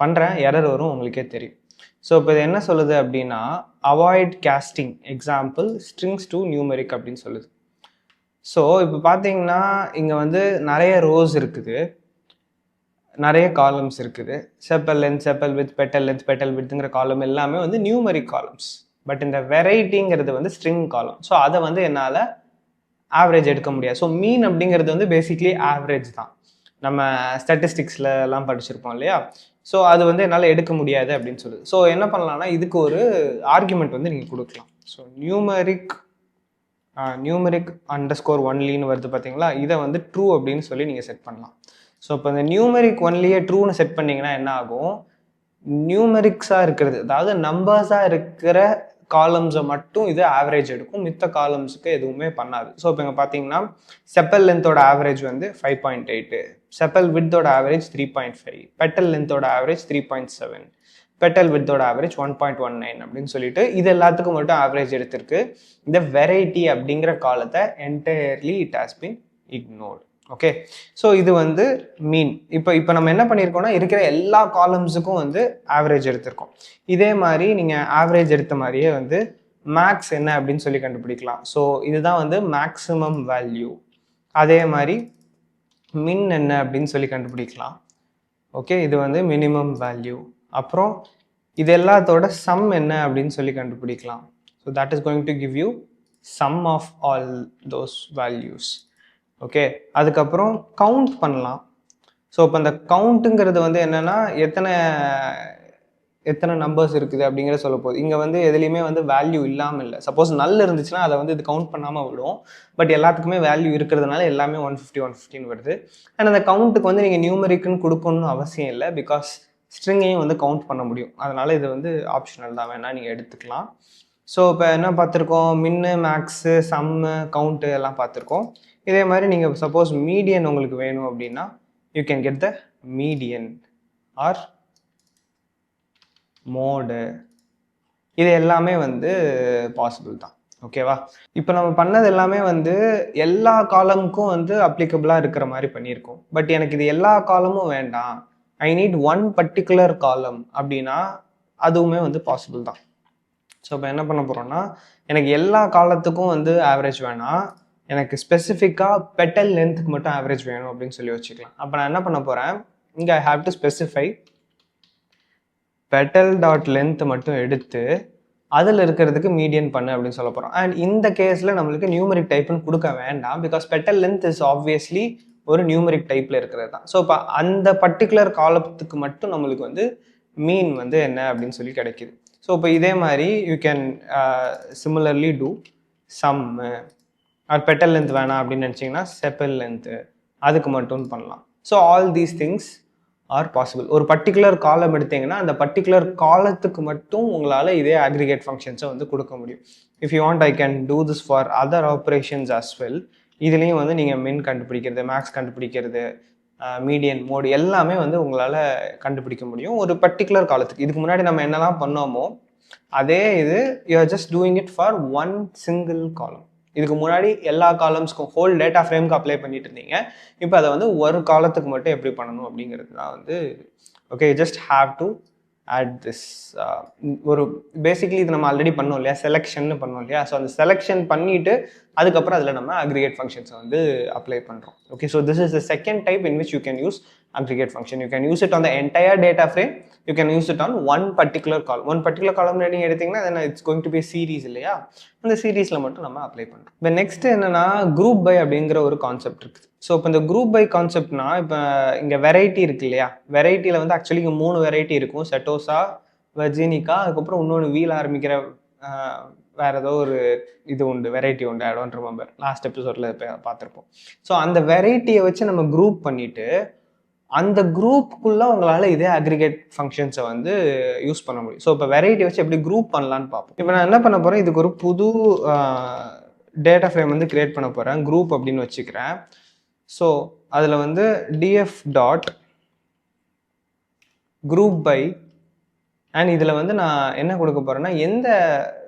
பண்ணுறேன், எரர் வரும், உங்களுக்கே தெரியும். ஸோ இப்போ இது என்ன சொல்லுது அப்படின்னா avoid casting example strings to numeric அப்படின்னு சொல்லுது. ஸோ இப்போ பார்த்தீங்கன்னா இங்கே வந்து நிறைய ரோஸ் இருக்குது, நிறைய காலம்ஸ் இருக்குது. Sepal length, sepal width, petal length, petal வித்ங்கிற காலம் எல்லாமே வந்து நியூமெரிக் காலம்ஸ். பட் இந்த வெரைட்டிங்கிறது வந்து ஸ்ட்ரிங் காலம். ஸோ அதை வந்து என்னால் ஆவரேஜ் எடுக்க முடியாது. ஸோ மீன் அப்படிங்கிறது வந்து பேசிக்லி ஆவரேஜ் தான். நம்ம ஸ்டாட்டிஸ்டிக்ஸில் எல்லாம் படிச்சிருப்போம் இல்லையா. ஸோ அது வந்து என்னால் எடுக்க முடியாது அப்படின்னு சொல்லுது. ஸோ என்ன பண்ணலாம்னா இதுக்கு ஒரு ஆர்குமெண்ட் வந்து நீங்கள் கொடுக்கலாம். ஸோ நியூமெரிக் அண்டர்ஸ்கோர் ஒன்லின்னு வருது பார்த்தீங்களா, இதை வந்து ட்ரூ அப்படின்னு சொல்லி நீங்கள் செட் பண்ணலாம். ஸோ இப்போ இந்த நியூமெரிக் ஒன்லியே ட்ரூன்னு செட் பண்ணிங்கன்னா என்ன ஆகும், நியூமெரிக்ஸாக இருக்கிறது, அதாவது நம்பர்ஸாக இருக்கிற காலம்ஸை மட்டும் இது ஆவரேஜ் எடுக்கும், மித்த காலம்ஸுக்கு எதுவுமே பண்ணாது. ஸோ இப்போ இங்கே பார்த்தீங்கன்னா செப்பல் லென்த்தோட ஆவரேஜ் வந்து 5.8, செப்பல் வித்தோட ஆவரேஜ் 3.5, பெட்டல் லென்த்தோட ஆவரேஜ் 3.7, பெட்டல் வித்தோட ஆவரேஜ் 1.19 அப்படின்னு சொல்லிட்டு இது எல்லாத்துக்கும் மட்டும் ஆவரேஜ் எடுத்திருக்கு. இந்த வெரைட்டி அப்படிங்கிற காலத்தை entirely it has been ignored. Okay, so இது வந்து மீன். இப்போ நம்ம என்ன பண்ணியிருக்கோம்னா இருக்கிற எல்லா காலம்ஸுக்கும் வந்து ஆவரேஜ் எடுத்திருக்கோம். இதே மாதிரி நீங்கள் ஆவரேஜ் எடுத்த மாதிரியே வந்து மேக்ஸ் என்ன அப்படின்னு சொல்லி கண்டுபிடிக்கலாம். ஸோ இதுதான் வந்து மேக்ஸிமம் வேல்யூ. அதே மாதிரி மின் என்ன அப்படின்னு சொல்லி கண்டுபிடிக்கலாம். ஓகே, இது வந்து மினிமம் வேல்யூ. அப்புறம் இது எல்லாத்தோட சம் என்ன அப்படின்னு சொல்லி கண்டுபிடிக்கலாம். So that is going to give you sum of all those values. Okay, அதுக்கப்புறம் கவுண்ட் பண்ணலாம். ஸோ இப்போ அந்த கவுண்ட்டுங்கிறது வந்து என்னென்னா எத்தனை நம்பர்ஸ் இருக்குது அப்படிங்கிற சொல்ல போகுது. இங்கே வந்து எதுலேயுமே வந்து வேல்யூ இல்லாமல் இல்லை. சப்போஸ் நல் இருந்துச்சுன்னா அதை வந்து இது கவுண்ட் பண்ணாமல் விடும். பட் எல்லாத்துக்குமே வேல்யூ இருக்கிறதுனால எல்லாமே 150 வருது. அண்ட் அந்த கவுண்ட்டுக்கு வந்து நீங்கள் நியூமெரிக்குன்னு கொடுக்கணும்னு அவசியம் இல்லை, பிகாஸ் ஸ்ட்ரிங்கையும் வந்து கவுண்ட் பண்ண முடியும். அதனால் இது வந்து ஆப்ஷனல் தான், வேணால் நீங்கள் எடுத்துக்கலாம். ஸோ இப்போ என்ன பார்த்துருக்கோம், மின்னு, மேக்ஸு, சம்மு, கவுண்ட்டு எல்லாம் பார்த்துருக்கோம். இதே மாதிரி நீங்கள் சப்போஸ் மீடியன் உங்களுக்கு வேணும் அப்படின்னா you can get the median or mode. இது எல்லாமே வந்து பாசிபிள் தான். ஓகேவா? இப்போ நம்ம பண்ணது எல்லாமே வந்து எல்லா காலமுக்கும் வந்து அப்ளிகபிளாக இருக்கிற மாதிரி பண்ணியிருக்கோம். பட் எனக்கு இது எல்லா காலமும் வேண்டாம், ஐ நீட் ஒன் பர்டிகுலர் காலம் அப்படின்னா அதுவுமே வந்து பாசிபிள் தான். ஸோ இப்போ என்ன பண்ண போகிறோம்னா, எனக்கு எல்லா காலத்துக்கும் வந்து ஆவரேஜ் வேணாம், எனக்கு ஸ்பெசிஃபிக்காக பெட்டல் லென்த்துக்கு மட்டும் ஆவரேஜ் வேணும் அப்படின்னு சொல்லி வச்சுக்கலாம். அப்போ நான் என்ன பண்ண போகிறேன், இங்கே ஐ have to specify petal dot length மட்டும் எடுத்து அதில் இருக்கிறதுக்கு மீடியன் பண்ணு அப்படின்னு சொல்ல போகிறோம். அண்ட் இந்த கேஸில் நம்மளுக்கு நியூமரிக் டைப்னு கொடுக்க வேண்டாம், because petal length is obviously ஒரு நியூமரிக் டைப்பில் இருக்கிறது தான். ஸோ இப்போ அந்த பர்டிகுலர் காலத்துக்கு மட்டும் நம்மளுக்கு வந்து மீன் வந்து என்ன அப்படின்னு சொல்லி கிடைக்கிது. ஸோ இப்போ இதே மாதிரி you can similarly do sum or petal length வேணாம் அப்படின்னு நினச்சிங்கன்னா செப்பல் லென்த்து அதுக்கு மட்டும் பண்ணலாம். So all these things are possible. ஒரு பர்டிகுலர் காலம் எடுத்தீங்கன்னா அந்த பர்டிகுலர் காலத்துக்கு மட்டும் உங்களால் இதே அக்ரிகேட் ஃபங்க்ஷன்ஸை வந்து கொடுக்க முடியும். If you want I can do this for other operations as well. இதுலேயும் வந்து நீங்கள் மின் கண்டுபிடிக்கிறது, மேக்ஸ் கண்டுபிடிக்கிறது, மீடியன், மோடு எல்லாமே வந்து உங்களால் கண்டுபிடிக்க முடியும் ஒரு பர்டிகுலர் காலத்துக்கு. இதுக்கு முன்னாடி நம்ம என்னெல்லாம் பண்ணோமோ அதே இது you are just doing it for one single காலம். இதுக்கு முன்னாடி எல்லா காலம்ஸ்க்கும் ஹோல் டேட்டா ஃப்ரேம்க்கு அப்ளை பண்ணிட்டு இருந்தீங்க. இப்போ அதை வந்து ஒரு காலத்துக்கு மட்டும் எப்படி பண்ணணும் அப்படிங்கிறது தான் வந்து okay. Just have to add this ஒரு பேசிக்லி இது நம்ம ஆல்ரெடி பண்ணோம் இல்லையா, செலெக்ஷன் பண்ணோம் இல்லையா. ஸோ அந்த செலெக்ஷன் பண்ணிட்டு அதுக்கப்புறம் அதில் நம்ம அக்ரிகேட் ஃபங்க்ஷன்ஸை வந்து அப்ளை பண்ணுறோம். Okay, so this is the second type in which you can use aggregate function. You can use it on the entire data frame. You can use it on one particular column. One particular column நீங்க எடுத்தீங்கன்னா then it's going to be a series இல்லையா, அந்த சீரீஸ்ல மட்டும் நம்ம apply பண்றோம். இப்போ next என்னன்னா குரூப் பை அப்படிங்கிற ஒரு கான்செப்ட் இருக்குது. ஸோ இப்போ இந்த குரூப் பை கான்செப்ட்னா இப்போ இங்கே வெரைட்டி இருக்கு இல்லையா, வெரைட்டியில் வந்து ஆக்சுவலி இங்கே 3 வெரைட்டி இருக்கும், செட்டோசா, வெர்ஜினிகா, அதுக்கப்புறம் இன்னொன்று வீல் ஆரம்பிக்கிற வேற ஏதோ ஒரு இது உண்டு, வெரைட்டி உண்டு, ஐ டோன்ட் ரிமெம்பர், லாஸ்ட் எபிசோட்ல பார்த்துருப்போம். ஸோ அந்த வெரைட்டியை வச்சு நம்ம குரூப் பண்ணிட்டு அந்த குரூப்புக்குள்ள உங்களால் இதே அக்ரிகேட் ஃபங்க்ஷன்ஸை வந்து யூஸ் பண்ண முடியும். ஸோ இப்போ வெரைட்டி வச்சு எப்படி குரூப் பண்ணலான்னு பார்ப்போம். இப்போ நான் என்ன பண்ண போகிறேன், இதுக்கு ஒரு புது டேட்டா ஃப்ரேம் வந்து கிரியேட் பண்ண போகிறேன், குரூப் அப்படின்னு வச்சுக்கிறேன். ஸோ அதில் வந்து DF dot group by and இதில் வந்து நான் என்ன கொடுக்க போகிறேன்னா எந்த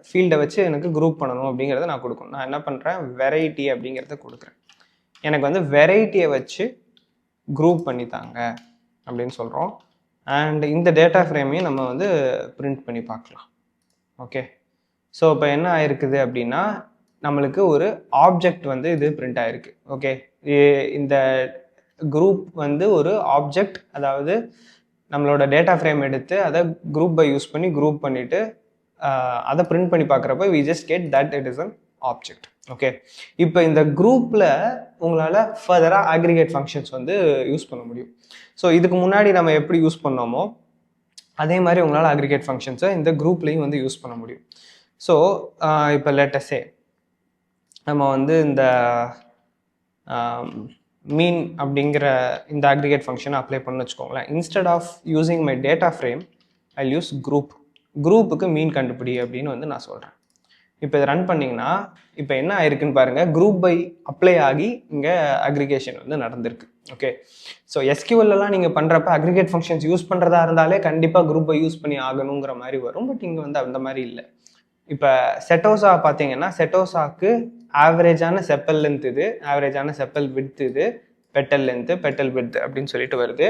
ஃபீல்டை வச்சு எனக்கு குரூப் பண்ணணும் அப்படிங்கிறத நான் கொடுக்கணும். நான் என்ன பண்ணுறேன், வெரைட்டி அப்படிங்கிறத கொடுக்குறேன். எனக்கு வந்து வெரைட்டியை வச்சு குரூப் பண்ணித்தாங்க அப்படின்னு சொல்கிறோம். அண்ட் இந்த டேட்டா ஃப்ரேமையும் நம்ம வந்து பிரிண்ட் பண்ணி பார்க்கலாம். ஓகே, ஸோ இப்போ என்ன ஆயிருக்குது அப்படின்னா நம்மளுக்கு ஒரு ஆப்ஜெக்ட் வந்து இது பிரிண்ட் ஆயிருக்கு. ஓகே, இந்த குரூப் வந்து ஒரு ஆப்ஜெக்ட், அதாவது நம்மளோட டேட்டா ஃப்ரேம் எடுத்து அதை குரூப் பை யூஸ் பண்ணி குரூப் பண்ணிவிட்டு அதை பிரிண்ட் பண்ணி பார்க்குறப்ப we just get that it is an object. Okay, இப்போ இந்த குரூப்பில் உங்களால் ஃபர்தராக அக்ரிகேட் ஃபங்க்ஷன்ஸ் வந்து யூஸ் பண்ண முடியும். ஸோ இதுக்கு முன்னாடி நம்ம எப்படி யூஸ் பண்ணோமோ அதே மாதிரி உங்களால் அக்ரிகேட் ஃபங்க்ஷன்ஸை இந்த குரூப்லேயும் வந்து யூஸ் பண்ண முடியும். ஸோ இப்போ லேட்டஸ்டே நம்ம வந்து இந்த மீன் அப்படிங்கிற இந்த அக்ரிகேட் ஃபங்க்ஷனை அப்ளை பண்ணு வச்சுக்கோங்களேன். Instead of using my data frame I use group. குரூப்புக்கு மீன் கண்டுபிடி அப்படின்னு வந்து நான் சொல்கிறேன். இப்போ இதை ரன் பண்ணிங்கன்னா இப்போ என்ன ஆயிருக்குன்னு பாருங்கள், குரூப் பை அப்ளை ஆகி இங்கே அக்ரிகேஷன் வந்து நடந்திருக்கு. ஓகே, ஸோ எஸ்கியூஎல்லாம் நீங்கள் பண்ணுறப்ப அக்ரிகேட் ஃபங்க்ஷன்ஸ் யூஸ் பண்ணுறதா இருந்தாலே கண்டிப்பாக குரூப் பை யூஸ் பண்ணி ஆகணுங்கிற மாதிரி வரும். பட் இங்கே வந்து அந்த மாதிரி இல்லை. இப்போ செட்டோசா பார்த்தீங்கன்னா செட்டோசாக்கு ஆவரேஜான செப்பல் லென்த் இது, ஆவரேஜான செப்பல் விட்த் இது, பெட்டல் லென்த்து, பெட்டல் விட்த் அப்படின்னு சொல்லிட்டு வருது.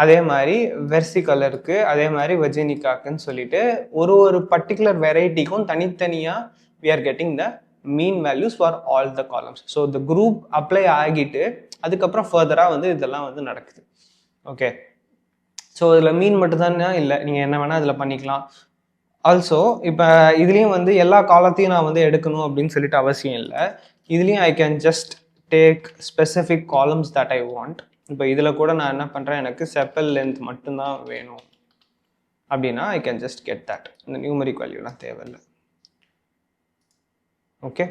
அதே மாதிரி வெர்சி கலருக்கு, அதே மாதிரி வெர்ஜினிகாக்குன்னு சொல்லிட்டு ஒரு பர்டிகுலர் வெரைட்டிக்கும் தனித்தனியாக we are getting the mean values for all the columns. So the group apply ஆகிட்டு அதுக்கப்புறம் ஃபர்தராக வந்து இதெல்லாம் வந்து நடக்குது. ஓகே, ஸோ இதில் மீன் மட்டும் தானே இல்லை, நீங்கள் என்ன வேணால் இதில் பண்ணிக்கலாம். ஆல்சோ இப்போ இதுலேயும் வந்து எல்லா காலத்தையும் நான் வந்து எடுக்கணும் அப்படின்னு சொல்லிட்டு அவசியம் இல்லை. இதுலேயும் ஐ can just take specific columns that I want. இப்போ இதில் கூட நான் என்ன பண்ணுறேன், எனக்கு செப்பல் லென்த் மட்டும்தான் வேணும் அப்படின்னா ஐ கேன் ஜஸ்ட் கெட் தட். இந்த நியூமரிக் வேல்யூலாம் தேவையில்லை. ஓகே,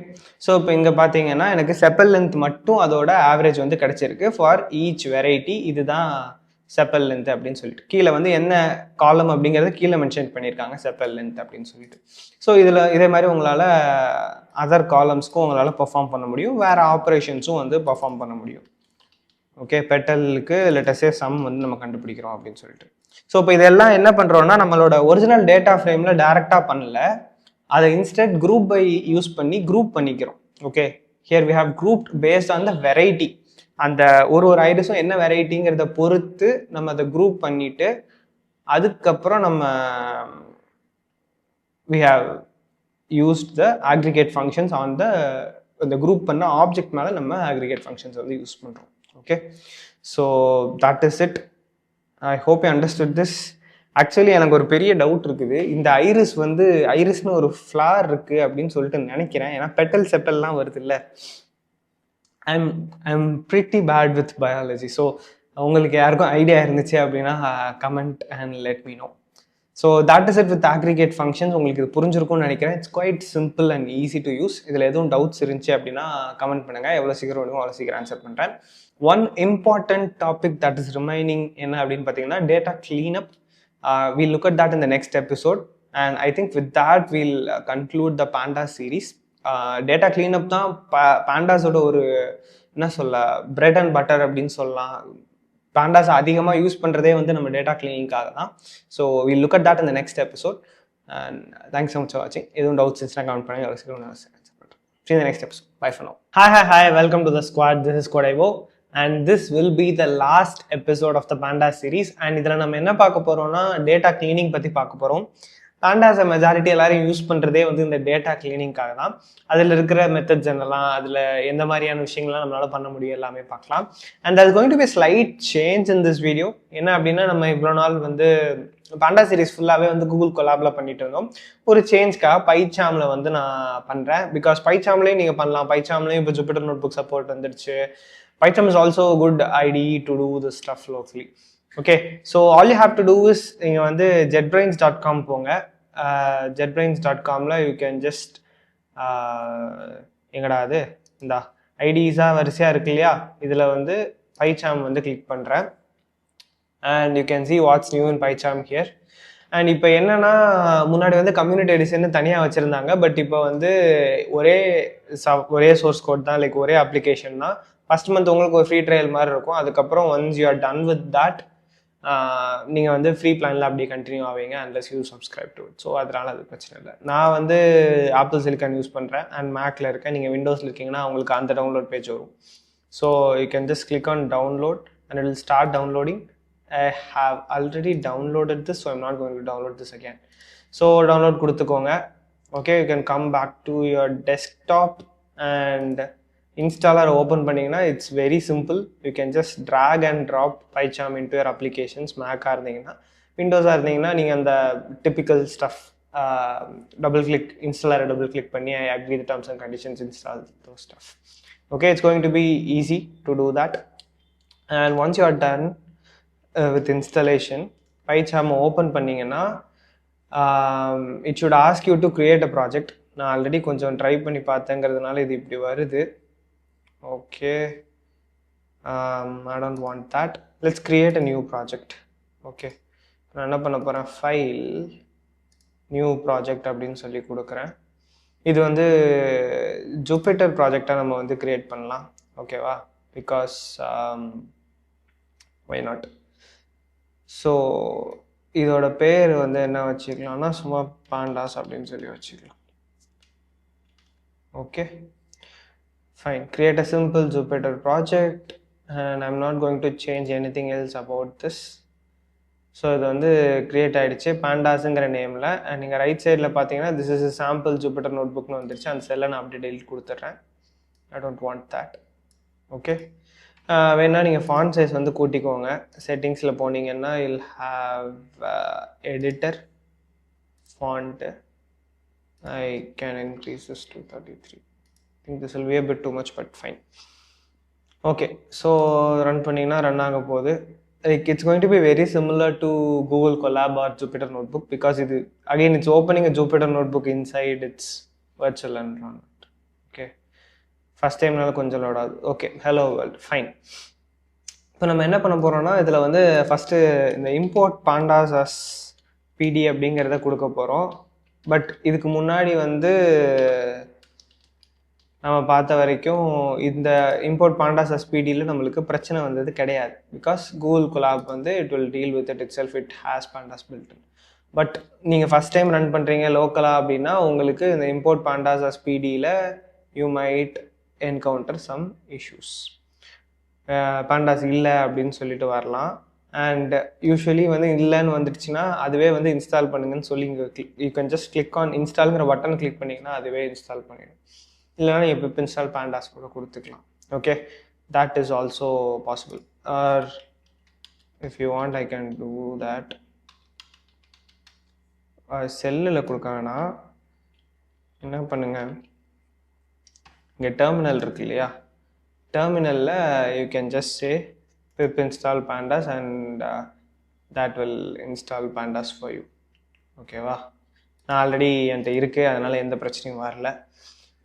ஸோ இப்போ இங்கே பார்த்தீங்கன்னா எனக்கு செப்பல் லென்த் மட்டும் அதோட ஆவரேஜ் வந்து கிடச்சிருக்கு ஃபார் ஈச் வெரைட்டி. இதுதான் செப்பல் லென்த் அப்படின்னு சொல்லிட்டு கீழே வந்து என்ன காலம் அப்படிங்கிறத கீழே மென்ஷன் பண்ணியிருக்காங்க செப்பல் லென்த் அப்படின்னு சொல்லிட்டு. ஸோ இதில் இதே மாதிரி உங்களால் அதர் காலம்ஸ்க்கும் உங்களால் பெர்ஃபார்ம் பண்ண முடியும், வேறு ஆப்ரேஷன்ஸும் வந்து பெர்ஃபார்ம் பண்ண முடியும். ஓகே, பெட்டலுக்கு லெட்டஸே சம் வந்து நம்ம கண்டுபிடிக்கிறோம் அப்படின்னு சொல்லிட்டு. ஸோ இப்போ இதெல்லாம் என்ன பண்ணுறோம்னா நம்மளோட ஒரிஜினல் டேட்டா ஃப்ரேமில் டேரெக்டாக பண்ணல, அதை இன்ஸ்டெட் குரூப் பை யூஸ் பண்ணி குரூப் பண்ணிக்கிறோம். Okay, here we have grouped based on the variety. அந்த ஒரு ஐரிஸும் என்ன வெரைட்டிங்கிறத பொறுத்து நம்ம அதை குரூப் பண்ணிட்டு அதுக்கப்புறம் நம்ம we have used the aggregate functions on the group பண்ண ஆப்ஜெக்ட் மேலே நம்ம aggregate functions வந்து யூஸ் பண்ணுறோம். Okay, so that is it. I hope you understood this. Actually எனக்கு ஒரு பெரிய டவுட் இருக்குது, இந்த ஐரிஸ்னு ஒரு ஃப்ளார் இருக்குது அப்படின்னு சொல்லிட்டு நினைக்கிறேன். ஏன்னா பெட்டல் செப்பல்லாம் வருது இல்லை. I'm pretty bad with biology. So உங்களுக்கு யாருக்கும் ஐடியா இருந்துச்சு அப்படின்னா comment and let me know. So that is it with aggregate functions. உங்களுக்கு இது புரிஞ்சிருக்கும்னு நினைக்கிறேன். It's quite simple and easy to use. இதில் எதுவும் டவுட்ஸ் இருந்துச்சு அப்படின்னா கமெண்ட் பண்ணுங்கள். எவ்வளோ சீக்கிரம் வேணுமோ அவ்வளோ சீக்கிரம் ஆன்சர் பண்ணுறேன். One important topic that is remaining என்ன அப்படின்னு பார்த்தீங்கன்னா data cleanup. We'll look at that in the next episode, and I think with that we'll conclude the Pandas series. Data cleanup தான் Pandas-ஓட ஒரு என்ன சொல்ல பிரெட் அண்ட் பட்டர் அப்படின்னு சொல்லலாம். Pandas அதிகமாக யூஸ் பண்ணுறதே வந்து நம்ம டேட்டா கிளீனிங்காக தான். So we'll look at that in the next episode, and thanks so much for watching. எதுவும் டவுட்ஸ் இருந்துச்சுன்னா கமெண்ட் பண்ணுங்க. See you in the next episode. Bye for now. Hi, welcome to the squad. This is Kodaivo. And this will be the last episode of the Pandas series. And இதில் நம்ம என்ன பார்க்க போகிறோம்னா data cleaning பற்றி பார்க்க போகிறோம். Pandas majority எல்லாரும் use பண்ணுறதே வந்து இந்த டேட்டா கிளீனிங்காக தான். அதில் இருக்கிற மெத்தட்ஸ் என்னெல்லாம், அதில் எந்த மாதிரியான விஷயங்கள்லாம் நம்மளால் பண்ண முடியும் எல்லாமே பார்க்கலாம். அண்ட் அது going to be slight change in this video. என்ன அப்படின்னா நம்ம இவ்வளோ நாள் வந்து Pandas சீரிஸ் ஃபுல்லாகவே வந்து கூகுள் கொலாபில் பண்ணிட்டு இருந்தோம். ஒரு சேஞ்ச்காக பைச்சாமில் வந்து நான் பண்ணுறேன். பிகாஸ் பைச்சாம்லேயும் நீங்கள் பண்ணலாம். பைச்சாம்லேயும் இப்போ ஜூபிட்டர் நோட்புக் சப்போர்ட் வந்துடுச்சு. Python is also a good IDE to do this stuff locally. Okay, so all you have to do is நீங்க வந்து jetbrains.com போங்க. jetbrains.comல you can just எங்கடா அது இந்த ஐடிஸா வரிசையா இருக்கு இல்லையா, இதுல வந்து PyCharm வந்து கிளிக் பண்றேன். and you can see what's new in PyCharm here. And இப்போ என்னன்னா முன்னாடி வந்து கம்யூனிட்டி எடிஷன் தனியாக வச்சுருந்தாங்க. பட் இப்போ வந்து ஒரே சோர்ஸ் கோட் தான், லைக் ஒரே அப்ளிகேஷன் தான். ஃபர்ஸ்ட் மந்த் உங்களுக்கு ஒரு ஃப்ரீ ட்ரையல் மாதிரி இருக்கும். அதுக்கப்புறம் once you are done with that நீங்கள் வந்து ஃப்ரீ பிளானில் அப்படியே கண்டினியூ ஆவீங்க unless you subscribe to it. So அதனால் அது பிரச்சனை இல்லை. நான் வந்து ஆப்பிள் சிலிக்கான் யூஸ் பண்ணுறேன் அண்ட் மேக்கில் இருக்கேன். நீங்கள் விண்டோஸில் இருக்கீங்கன்னா உங்களுக்கு அந்த டவுன்லோட் பேஜ் வரும். So you can just click on download and it will start downloading. I have already downloaded this, so I'm not going to download this again. So download கொடுத்துக்கோங்க. Okay, you can come back to your desktop and installer open பண்ணிங்கன்னா it's very simple. You can just drag and drop PyCharm into your applications. Mac இருந்தீங்கன்னா, Windows இருந்தீங்கன்னா நீங்கள் அந்த typical stuff double click installer double click பண்ணி I agree the terms and conditions, install those stuff. Okay, it's going to be easy to do that. And once you are done with installation, PyCharm open பண்ணீங்கன்னா it should ask you to create a project. நான் already கொஞ்சம் try பண்ணி பார்த்தேங்கிறதுனால இது இப்படி வருது. Okay, I don't want that. Let's create a new project. Okay, நான் என்ன பண்ண போகிறேன், ஃபைல் நியூ ப்ராஜெக்ட் அப்படின்னு சொல்லி கொடுக்குறேன். இது வந்து ஜூபிட்டர் ப்ராஜெக்டாக நம்ம வந்து கிரியேட் பண்ணலாம். ஓகேவா, பிகாஸ் why not. ஸோ இதோட பேர் வந்து என்ன வச்சுக்கலாம்னா சும்மா பாண்டாஸ் அப்படின்னு சொல்லி வச்சுக்கலாம். Okay, fine. Create a simple Jupiter project and I'm not going to change anything else about this. So இது வந்து கிரியேட் ஆகிடுச்சு பாண்டாஸுங்கிற நேமில். அண்ட் நீங்கள் ரைட் சைடில் பார்த்தீங்கன்னா திஸ் இஸ் சாம்பிள் ஜூபிட்டர் நோட் புக்னு வந்துருச்சு. அந்த செல்லை நான் அப்படியே டெலிட் கொடுத்துட்றேன். I don't want that. Okay, வேணா நீங்கள் ஃபாண்ட் சைஸ் வந்து கூட்டிக்கோங்க. செட்டிங்ஸில் போனீங்கன்னா I'll have editor font. I can increase this to 33. I think this will be a bit too much, but fine. Okay, so run பண்ணிங்கன்னா run ஆக போகுது. Like it's going to be very similar to Google Colab or Jupyter notebook, because இது again it's opening a Jupyter notebook inside it's virtual environment. Okay, first டைம்னால கொஞ்சம் load ஆகுது. Okay, hello world, fine. இப்போ நம்ம என்ன பண்ண போகிறோம்னா இதில் வந்து ஃபஸ்ட்டு இந்த இம்போர்ட் பாண்டாஸ் அஸ் பிடி அப்படிங்கிறத கொடுக்க போகிறோம். பட் இதுக்கு முன்னாடி வந்து நம்ம பார்த்த வரைக்கும் இந்த இம்போர்ட் பாண்டாஸ் அஸ் பிடியில் நம்மளுக்கு பிரச்சனை வந்தது கிடையாது. பிகாஸ் கூகுள் கொலாப் வந்து it will deal with it itself, it has pandas built. But நீங்கள் ஃபஸ்ட் டைம் ரன் பண்ணுறீங்க லோக்கலாக அப்படின்னா உங்களுக்கு இந்த இம்போர்ட் பாண்டாஸ் அஸ் பிடியில் you might encounter some issues. Pandas இல்லை அப்படின்னு சொல்லிட்டு வரலாம். அண்ட் யூஸ்வலி வந்து இல்லைன்னு வந்துடுச்சுன்னா அதுவே வந்து இன்ஸ்டால் பண்ணுங்கன்னு சொல்லி இங்கே you can just click on இன்ஸ்டால்ங்கிற பட்டன் கிளிக் பண்ணிங்கன்னா அதுவே இன்ஸ்டால் பண்ணிடும். இல்லைனா எப்போ இன்ஸ்டால் பாண்டாஸ் கூட கொடுத்துக்கலாம். Okay, that is also possible. Or if you want I can do that. செல்லில் கொடுக்க வேணாம், என்ன பண்ணுங்க, இங்கே டெர்மினல் இருக்கு இல்லையா, டெர்மினலில் you can just say pip install pandas and that will install pandas for you. ஓகேவா, நான் ஆல்ரெடி என்கிட்ட இருக்குது, அதனால் எந்த பிரச்சனையும் வரல.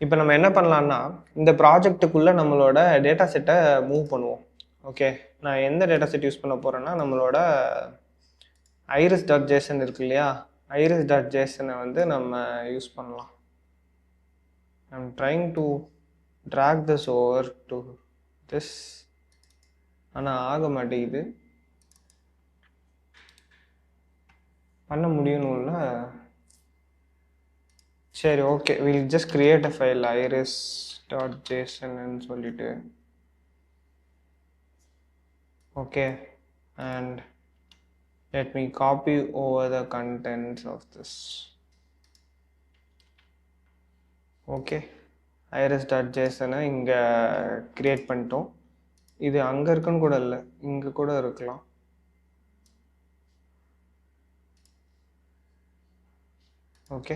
இப்போ நம்ம என்ன பண்ணலான்னா இந்த ப்ராஜெக்ட்டுக்குள்ளே நம்மளோட டேட்டா செட்டை மூவ் பண்ணுவோம். ஓகே, நான் எந்த டேட்டா செட் யூஸ் பண்ண போகிறேன்னா நம்மளோட iris.json இருக்கு இல்லையா, iris.jsonனை வந்து நம்ம யூஸ் பண்ணலாம். I'm trying to drag this over to this, ஆனால் ஆக மாட்டேங்குது. பண்ண முடியணும்ல. சரி, okay, will just create a file iris.json சொல்லிட்டு. Okay, and let me copy over the contents of this. Okay, iris.json இங்கே கிரியேட் பண்ணிட்டோம். இது அங்கே இருக்குன்னு கூட இல்லை, இங்கே கூட இருக்கலாம். Okay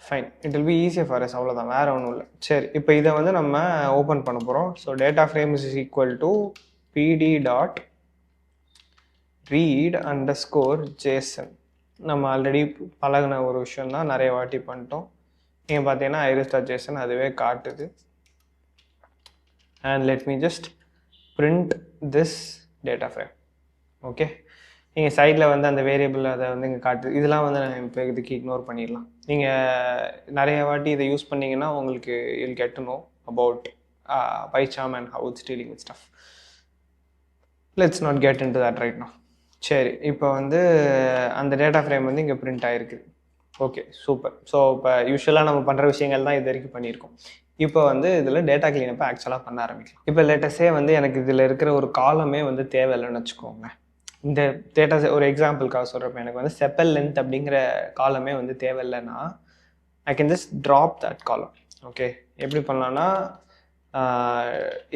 fine, it will B easier for us, அவ்வளோதான், வேறு ஒன்றும் இல்லை. சரி, இப்போ இதை வந்து நம்ம ஓப்பன் பண்ண போகிறோம். So data frame is equal to pd.read_json. நம்ம ஆல்ரெடி பழகின ஒரு விஷயம் தான், நிறைய வாட்டி பண்ணிட்டோம். நீங்கள் பார்த்தீங்கன்னா iris.json அதுவே காட்டுது. And let me just print this data frame. Okay, நீங்கள் சைடில் வந்து அந்த வேரியபிள் அதை வந்து இங்கே காட்டுது. இதெல்லாம் வந்து நான் இப்போ இதுக்கு இக்னோர் பண்ணிடலாம். நீங்கள் நிறைய வாட்டி இதை யூஸ் பண்ணிங்கன்னா உங்களுக்கு you'll get to know about PyCharm and how it's dealing with stuff. Let's not get into that right now. சரி, இப்போ வந்து அந்த டேட்டா ஃப்ரேம் வந்து இங்கே பிரிண்ட் ஆகிருக்கு. Okay, super. ஸோ இப்போ யூஸ்வலாக நம்ம பண்ணுற விஷயங்கள் தான் இது வரைக்கும் பண்ணியிருக்கோம். இப்போ வந்து இதில் டேட்டா கிளீனப்பை ஆக்சுவலாக பண்ண ஆரம்பிக்கலாம். இப்போ லேட்டஸ்டே வந்து எனக்கு இதில் இருக்கிற ஒரு காலமே வந்து தேவையில்லைன்னு வச்சுக்கோங்க. இந்த டேட்டா ஒரு எக்ஸாம்பிளுக்காக சொல்கிறப்ப எனக்கு வந்து செப்பல் லென்த் அப்படிங்கிற காலமே வந்து தேவையில்லைன்னா I can just drop that column. Okay, எப்படி பண்ணலான்னா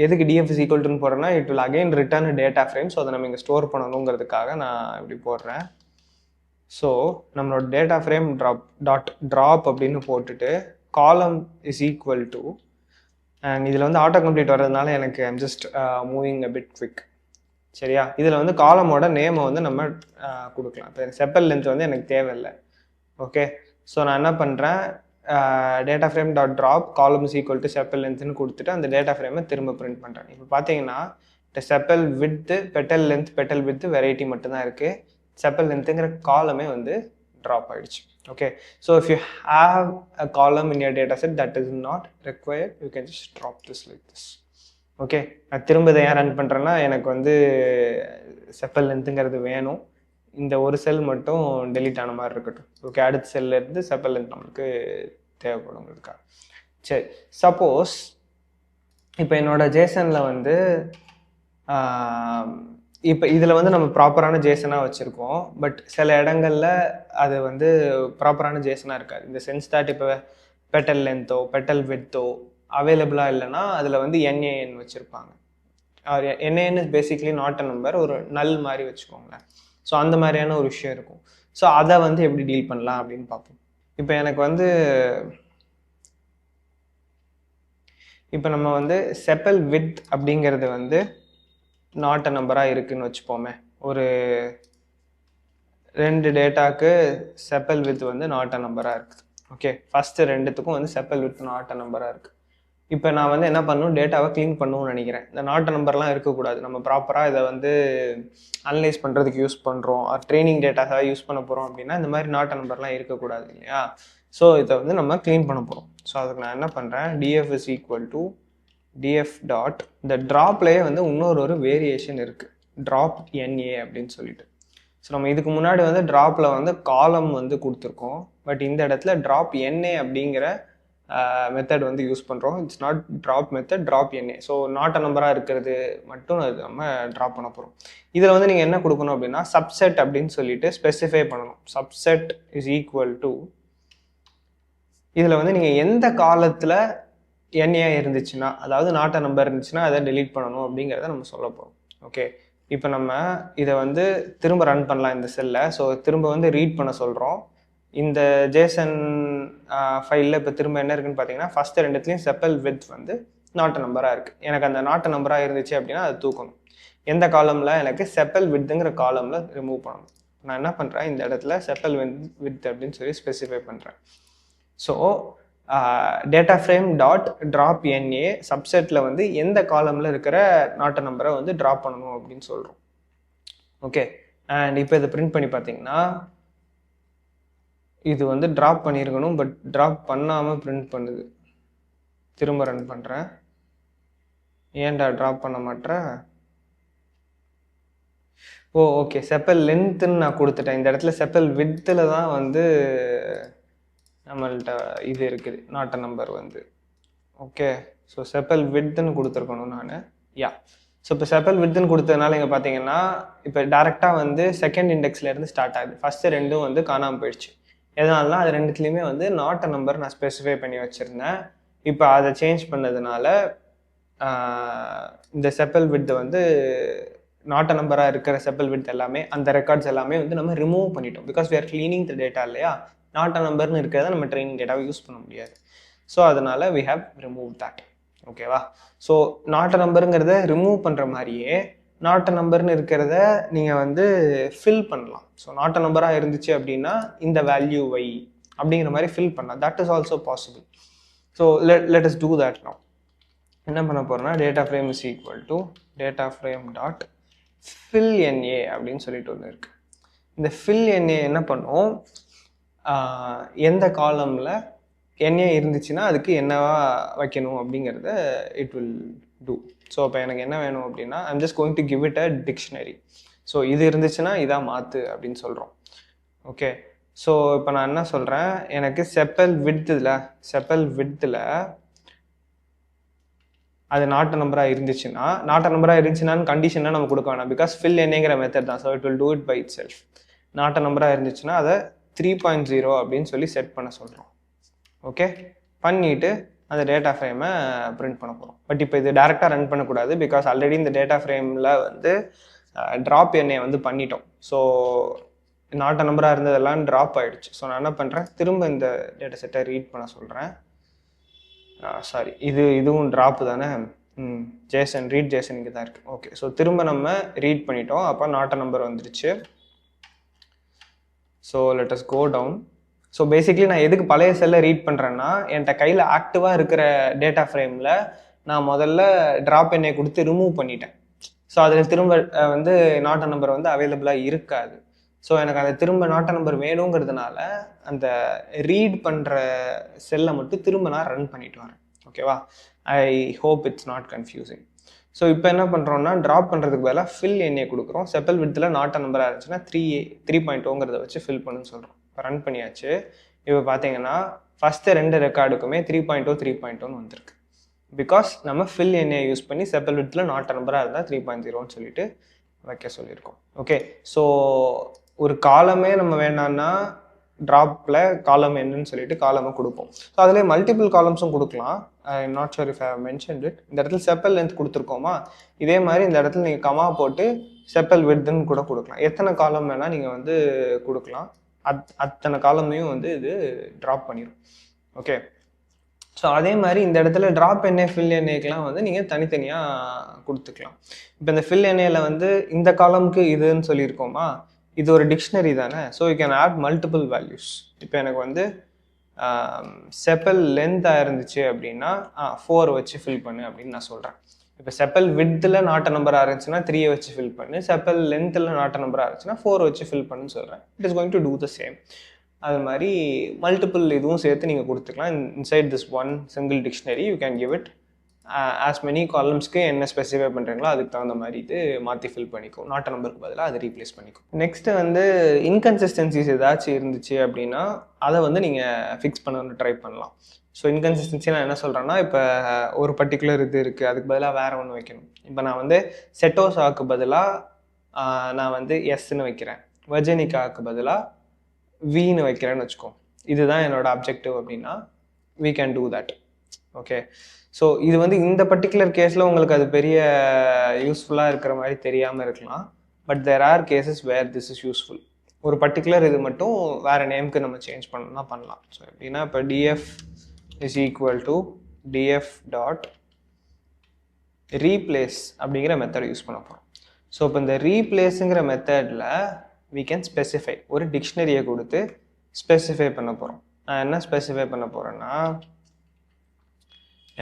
எதுக்கு df is equal to போடுறேன்னா it will again return data frame. So அதை நம்ம இங்கே ஸ்டோர் பண்ணணுங்கிறதுக்காக நான் இப்படி போடுறேன். ஸோ நம்மளோட டேட்டா ஃப்ரேம் ட்ராப் அப்படின்னு போட்டுட்டு காலம் இஸ் ஈக்குவல் டு, அண்ட் இதில் வந்து ஆட்டோ கம்ப்ளீட் வர்றதுனால எனக்கு I'm just moving a bit quick. சரியா, இதில் வந்து காலமோட நேமை வந்து நம்ம கொடுக்கலாம். இப்போ செப்பல் லென்த் வந்து எனக்கு தேவையில்லை. ஓகே, ஸோ நான் என்ன பண்ணுறேன், data frame dot drop column is equal to sepal லென்த்னு கொடுத்துட்டு அந்த டேட்டா ஃப்ரேமை திரும்ப பிரிண்ட் பண்ணுறேன். இப்போ பார்த்தீங்கன்னா இந்த chappal with, petal length, petal with variety மட்டும்தான் இருக்குது. செப்பல் லென்த்துங்கிற காலமே வந்து ட்ராப் ஆகிடுச்சு. Okay, so if you have a column in your data set that is not required, you can just drop this like this. Okay, நான் திரும்ப இதை ஏன் ரன் பண்ணுறேன்னா எனக்கு வந்து செப்பல் லென்த்துங்கிறது வேணும், இந்த ஒரு செல் மட்டும் டெலீட் ஆன மாதிரி இருக்கட்டும். ஓகே, அடுத்த செல்லேருந்து செப்பல் லென்த் நம்மளுக்கு தேவைப்படுங்கிறதுக்காக. சரி, சப்போஸ் இப்போ என்னோட ஜேசனில் வந்து இப்போ இதில் வந்து நம்ம ப்ராப்பரான ஜேசனாக வச்சுருக்கோம். பட் சில இடங்களில் அது வந்து ப்ராப்பரான ஜேசனாக இருக்காது. இந்த சென்ஸ் தட் இப்போ பெட்டல் லென்த்தோ பெட்டல் வித்தோ அவைலபிளாக இல்லைன்னா அதில் வந்து NaN வச்சுருப்பாங்க. NaN is basically not a number, ஒரு நல் மாதிரி வச்சுக்கோங்களேன். ஸோ அந்த மாதிரியான ஒரு விஷயம் இருக்கும். ஸோ அதை வந்து எப்படி டீல் பண்ணலாம் அப்படின்னு பார்ப்போம். இப்போ எனக்கு வந்து இப்போ நம்ம வந்து செப்பல் வித் அப்படிங்கிறது வந்து நாட் அ நம்பராக இருக்குதுன்னு வச்சுப்போமே. ஒரு 2 டேட்டாக்கு செப்பல் வித் வந்து நாட் அ நம்பராக இருக்குது. ஓகே, ஃபஸ்ட்டு 2த்துக்கும் வந்து செப்பல் வித் நாட் அ நம்பராக இருக்குது. இப்போ நான் வந்து என்ன பண்ணணும், டேட்டாவை க்ளீன் பண்ணணும்னு நினைக்கிறேன். இந்த நாட் நம்பர்லாம் இருக்கக்கூடாது. நம்ம ப்ராப்பராக இதை வந்து அனலைஸ் பண்ணுறதுக்கு யூஸ் பண்ணுறோம், ட்ரைனிங் டேட்டாஸாக யூஸ் பண்ண போகிறோம் அப்படின்னா இந்த மாதிரி நாட் நம்பர்லாம் இருக்கக்கூடாது இல்லையா? ஸோ இதை வந்து நம்ம க்ளீன் பண்ண போகிறோம். ஸோ அதுக்கு நான் என்ன பண்ணுறேன், df is equal to df dot, இந்த ட்ராப்லேயே வந்து இன்னொரு வேரியேஷன் இருக்குது, ட்ராப் NA அப்படின்னு சொல்லிட்டு. ஸோ நம்ம இதுக்கு முன்னாடி வந்து ட்ராப்பில் வந்து காலம் வந்து கொடுத்துருக்கோம், பட் இந்த இடத்துல ட்ராப் NA அப்படிங்கிற மெத்தட் வந்து யூஸ் பண்ணுறோம். It's not drop method, drop NA. So not நம்பராக இருக்கிறது மட்டும் அது நம்ம ட்ராப் பண்ண போகிறோம். இதில் வந்து நீங்கள் என்ன கொடுக்கணும் அப்படின்னா சப்செட் அப்படின்னு சொல்லிட்டு ஸ்பெசிஃபை பண்ணணும். சப்செட் இஸ் ஈக்குவல் டு, இதில் வந்து நீங்கள் எந்த காலத்தில் NA இருந்துச்சுன்னா, அதாவது நாட் நம்பர் இருந்துச்சுன்னா அதை டெலீட் பண்ணணும் அப்படிங்கிறத நம்ம சொல்ல போகிறோம். ஓகே, இப்போ நம்ம இதை வந்து திரும்ப ரன் பண்ணலாம் இந்த செல்லை. ஸோ திரும்ப வந்து ரீட் பண்ண சொல்கிறோம். இந்த ஜேசன் ஃபைலில் இப்போ திரும்ப என்ன இருக்குன்னு பார்த்தீங்கன்னா ஃபஸ்ட்டு ரெண்டுத்துலேயும் செப்பல் வித் வந்து நாட் நம்பராக இருக்குது. எனக்கு அந்த நாட் நம்பராக இருந்துச்சு அப்படின்னா அது தூக்கணும். எந்த காலமில், எனக்கு செப்பல் வித்துங்கிற காலமில் ரிமூவ் பண்ணணும். நான் என்ன பண்ணுறேன், இந்த இடத்துல செப்பல் வித் அப்படின்னு சொல்லி ஸ்பெசிஃபை பண்ணுறேன். So data frame dot drop NA சப்செட்டில் வந்து எந்த காலமில் இருக்கிற நாட் நம்பரை வந்து ட்ராப் பண்ணணும் அப்படின்னு சொல்கிறோம். ஓகே, அண்ட் இப்போ இதை பிரிண்ட் பண்ணி பார்த்தீங்கன்னா இது வந்து ட்ராப் பண்ணியிருக்கணும், பட் ட்ராப் பண்ணாமல் பிரிண்ட் பண்ணுது. திரும்ப ரன் பண்ணுறேன். ஏன்டா ட்ராப் பண்ண மாட்டேன்? ஓ ஓகே, செப்பல் லென்த்துன்னு நான் கொடுத்துட்டேன். இந்த இடத்துல செப்பல் வித்தில் தான் வந்து நம்மள்கிட்ட இது இருக்குது, நாட் நம்பர் வந்து. ஓகே, ஸோ செப்பல் வித்துன்னு கொடுத்துருக்கணும் நான். யா, ஸோ இப்போ செப்பல் வித்துன்னு கொடுத்ததுனால இங்கே பார்த்தீங்கன்னா இப்போ டேரெக்டாக வந்து செகண்ட் இண்டெக்ஸ்லேருந்து ஸ்டார்ட் ஆகுது. ஃபஸ்ட்டு ரெண்டும் வந்து காணாமல் போயிடுச்சு. எதனாலனா அது ரெண்டுத்துலேயுமே வந்து நாட் நம்பர் நான் ஸ்பெசிஃபை பண்ணி வச்சுருந்தேன். இப்போ அதை சேஞ்ச் பண்ணதுனால இந்த செப்பல் வித்தை வந்து நாட் நம்பராக இருக்கிற செப்பல் வித் எல்லாமே, அந்த ரெக்கார்ட்ஸ் எல்லாமே வந்து நம்ம ரிமூவ் பண்ணிட்டோம். Because we are cleaning the data இல்லையா? நாட் நம்பர்னு இருக்கிறத நம்ம ட்ரைனிங் டேட்டாவை யூஸ் பண்ண முடியாது. ஸோ அதனால வி ஹேவ் ரிமூவ் தட். ஓகேவா? ஸோ நாட் நம்பருங்கிறத ரிமூவ் பண்ணுற மாதிரியே நாட் நம்பர்னு இருக்கிறத நீங்கள் வந்து ஃபில் பண்ணலாம். ஸோ நாட் நம்பராக இருந்துச்சு அப்படின்னா இந்த வேல்யூ வை அப்படிங்கிற மாதிரி ஃபில் பண்ணலாம். That is also possible. So let us do that now. என்ன பண்ண போகிறோம்னா data frame is equal to data frame dot fill NA அப்படின்னு சொல்லிட்டு ஒன்று இருக்குது. இந்த ஃபில் NA என்ன பண்ணும், எந்த காலமில் NA இருந்துச்சுன்னா அதுக்கு என்னவா வைக்கணும் அப்படிங்கிறத இட் வில் டூ. ஸோ இப்போ எனக்கு என்ன வேணும் அப்படின்னா I'm just going to give it a dictionary. So இது இருந்துச்சுன்னா இதாக மாற்று அப்படின்னு சொல்கிறோம். ஓகே, ஸோ இப்போ நான் என்ன சொல்கிறேன், எனக்கு செப்பல் வித்தில் அது நாட் நம்பராக இருந்துச்சுன்னா, கண்டிஷனாக நம்ம கொடுக்க வேணாம். பிகாஸ் ஃபில் NAங்கிற மெத்தட் தான். So it will do it by itself. Not நம்பராக இருந்துச்சுன்னா அதை 3.0 அப்படின்னு சொல்லி செட் பண்ண சொல்கிறோம். ஓகே, பண்ணிவிட்டு அந்த டேட்டா ஃப்ரேமை பிரிண்ட் பண்ண போகிறோம். பட் இப்போ இது டேரெக்டாக ரன் பண்ணக்கூடாது. பிகாஸ் ஆல்ரெடி இந்த டேட்டா ஃப்ரேமில் வந்து ட்ராப் NA வந்து பண்ணிட்டோம். ஸோ நாட் நம்பராக இருந்ததெல்லாம் ட்ராப் ஆகிடுச்சு. ஸோ நான் என்ன பண்ணுறேன், திரும்ப இந்த டேட்டா செட்டை ரீட் பண்ண சொல்கிறேன். சாரி, இதுவும் ட்ராப்பு தானே. ரீட் ஜேசன் இங்கே தான் இருக்குது. ஓகே, ஸோ திரும்ப நம்ம ரீட் பண்ணிட்டோம். அப்போ நாட் நம்பர் வந்துருச்சு. So let us go down. So basically நான் எதுக்கு பழைய செல்லை ரீட் பண்ணுறேன்னா, என்கிட்ட கையில் ஆக்டிவாக இருக்கிற டேட்டா ஃப்ரேமில் நான் முதல்ல ட்ராப் NA கொடுத்து ரிமூவ் பண்ணிட்டேன். ஸோ அதில் திரும்ப வந்து நாட் நம்பர் வந்து அவைலபிளாக இருக்காது. ஸோ எனக்கு அந்த திரும்ப நாட் நம்பர் வேணுங்கிறதுனால அந்த ரீட் பண்ணுற செல்லை மட்டும் திரும்ப நான் ரன் பண்ணிட்டு வரேன். ஓகேவா? I hope it's not confusing. So இப்போ என்ன பண்ணுறோம்னா ட்ராப் பண்ணுறதுக்கு பதிலாக ஃபில் NA கொடுக்குறோம். செப்பல் வித்தில் நாட் நம்பராக இருந்துச்சுன்னா 3.0ங்கிறத வச்சு ஃபில் பண்ணுன்னு சொல்கிறோம். இப்போ ரன் பண்ணியாச்சு. இப்போ பார்த்தீங்கன்னா ஃபஸ்ட்டு ரெண்டு ரெக்கார்டுக்குமே 3.0 3.0 வந்திருக்கு. பிகாஸ் நம்ம ஃபில் NA யூஸ் பண்ணி செப்பல் வித்தில் நாட் நம்பராக இருந்தால் 3.0ன்னு சொல்லிட்டு வைக்க சொல்லியிருக்கோம். ஓகே, ஸோ ஒரு காலமே நம்ம வேணான்னா ட்ராப்பில் காலம் என்னன்னு சொல்லிட்டு காலமை கொடுப்போம். ஸோ அதில் மல்டிபிள் காலம்ஸும் கொடுக்கலாம். I am not sure if I have mentioned it. இந்த இடத்துல செப்பல் லென்த் கொடுத்துருக்கோமா, இதே மாதிரி இந்த இடத்துல நீங்கள் கமா போட்டு செப்பல் விட்ன்னு கூட கொடுக்கலாம். எத்தனை காலம் வேணால் நீங்கள் வந்து கொடுக்கலாம். அத்தனை காலமையும் வந்து இது ட்ராப் பண்ணிடும். ஓகே, ஸோ அதே மாதிரி இந்த இடத்துல ட்ராப் NA ஃபில் NAக்கெலாம் வந்து நீங்கள் தனித்தனியாக கொடுத்துக்கலாம். இப்போ இந்த ஃபில் NAல வந்து இந்த காலமுக்கு இதுன்னு சொல்லியிருக்கோமா, இது ஒரு டிக்ஷனரி தானே. So you can add multiple values. இப்போ எனக்கு வந்து செப்பல் லென்த்தாக இருந்துச்சு அப்படின்னா 4 வச்சு ஃபில் பண்ணு அப்படின்னு நான் சொல்கிறேன். இப்போ செப்பல் வித்தில் நாட் நம்பராக இருந்துச்சுன்னா 3 வச்சு ஃபில் பண்ணு, செப்பல் லென்த்தில் நாட் நம்பராக இருந்துச்சுன்னா 4 வச்சு ஃபில் பண்ணுன்னு சொல்கிறேன். It is going to do the same. அது மாதிரி மல்டிபிள் இதுவும் சேர்த்து நீங்கள் கொடுத்துக்கலாம். Inside this one single dictionary you can give it as many காலம்ஸ்க்கு என்ன ஸ்பெசிஃபை பண்ணுறீங்களோ அதுக்கு தகுந்த மாதிரி இது மாற்றி ஃபில் பண்ணிக்கும். நாட் நம்பருக்கு பதிலாக அதை ரீப்ளேஸ் பண்ணிக்கும். நெக்ஸ்ட்டு வந்து இன்கன்சிஸ்டன்சிஸ் ஏதாச்சும் இருந்துச்சு அப்படின்னா அதை வந்து நீங்கள் ஃபிக்ஸ் பண்ண ட்ரை பண்ணலாம். ஸோ இன்கன்சிஸ்டன்சி நான் என்ன சொல்கிறேன்னா, இப்போ ஒரு பர்டிகுலர் இது இருக்குது, அதுக்கு பதிலாக வேறு ஒன்று வைக்கணும். இப்போ நான் வந்து செட்டோசாவுக்கு பதிலாக நான் வந்து எஸ்ன்னு வைக்கிறேன், வெர்ஜினிகாவுக்கு பதிலாக வின்னு வைக்கிறேன்னு வச்சுக்கோ. இதுதான் என்னோட அப்ஜெக்டிவ் அப்படின்னா we can do that. Okay, so இது வந்து இந்த பர்டிகுலர் கேஸில் உங்களுக்கு அது பெரிய யூஸ்ஃபுல்லாக இருக்கிற மாதிரி தெரியாமல் இருக்கலாம். But there are cases where this is useful. ஒரு பர்டிகுலர் இது மட்டும் வேறு நேமுக்கு நம்ம சேஞ்ச் பண்ணணும்னா பண்ணலாம். ஸோ எப்படின்னா இப்போ df is equal to df dot replace அப்படிங்கிற மெத்தட் யூஸ் பண்ண போகிறோம். ஸோ இப்போ இந்த ரீப்ளேஸுங்கிற மெத்தடில் we can specify, ஒரு டிக்ஷனரியை கொடுத்து ஸ்பெசிஃபை பண்ண போகிறோம். நான் என்ன ஸ்பெசிஃபை பண்ண போகிறேன்னா,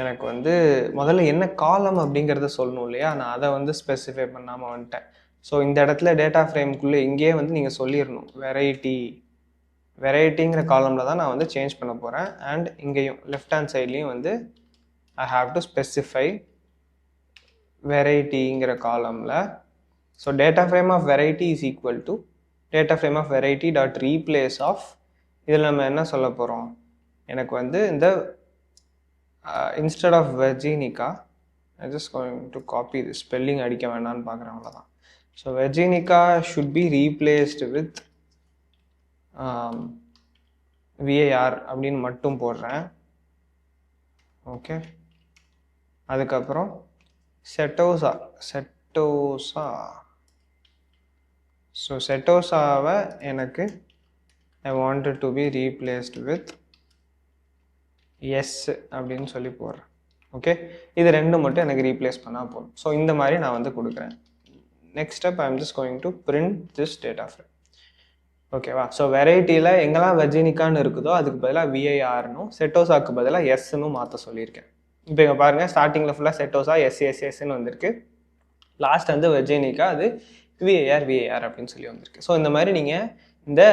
எனக்கு வந்து முதல்ல என்ன காலம் அப்படிங்கிறத சொல்லணும் இல்லையா, நான் அதை வந்து ஸ்பெசிஃபை பண்ணாமல் வந்துட்டேன். ஸோ இந்த இடத்துல டேட்டா ஃப்ரேம்குள்ளே இங்கேயே வந்து நீங்கள் சொல்லிடணும் வெரைட்டிங்கிற காலமில் தான் நான் வந்து சேஞ்ச் பண்ண போகிறேன். அண்ட் இங்கேயும் லெஃப்ட் ஹேண்ட் சைட்லேயும் வந்து ஐ ஹாவ் டு ஸ்பெசிஃபை வெரைட்டிங்கிற காலமில். So data frame of variety is equal to data frame of variety dot replace of. இதில் நம்ம என்ன சொல்ல போகிறோம், எனக்கு வந்து இந்த instead of Virginica, I just going to copy this, spelling அடிக்க வேண்டாம்னு பார்க்குறேன், அவ்வளோதான். So Virginica should be replaced with VAR அப்படின்னு மட்டும் போடுறேன். ஓகே, அதுக்கப்புறம் செட்டோசா. ஸோ செட்டோசாவை எனக்கு I wanted to be replaced with S அப்படின்னு சொல்லி போடுறேன். ஓகே, இது ரெண்டும் மட்டும் எனக்கு ரீப்ளேஸ் பண்ணால் போதும். ஸோ இந்த மாதிரி நான் வந்து கொடுக்குறேன். Next step I am just going to print this data frame. ஓகேவா? ஸோ வெரைட்டியில் எங்கெல்லாம் வெர்ஜினிகான்னு இருக்குதோ அதுக்கு பதிலாக விஐஆர்னும் செட்டோசாக்கு பதிலாக எஸ்ன்னு மாற்ற சொல்லியிருக்கேன். இப்போ இங்கே பாருங்கள், ஸ்டார்டிங்கில் ஃபுல்லாக செட்டோசா எஸ்எஸ்எஸ்ன்னு வந்திருக்கு, லாஸ்ட் வந்து வெர்ஜினிகா அது விஐஆர் அப்படின்னு சொல்லி வந்திருக்கு. ஸோ இந்த மாதிரி நீங்கள் இந்த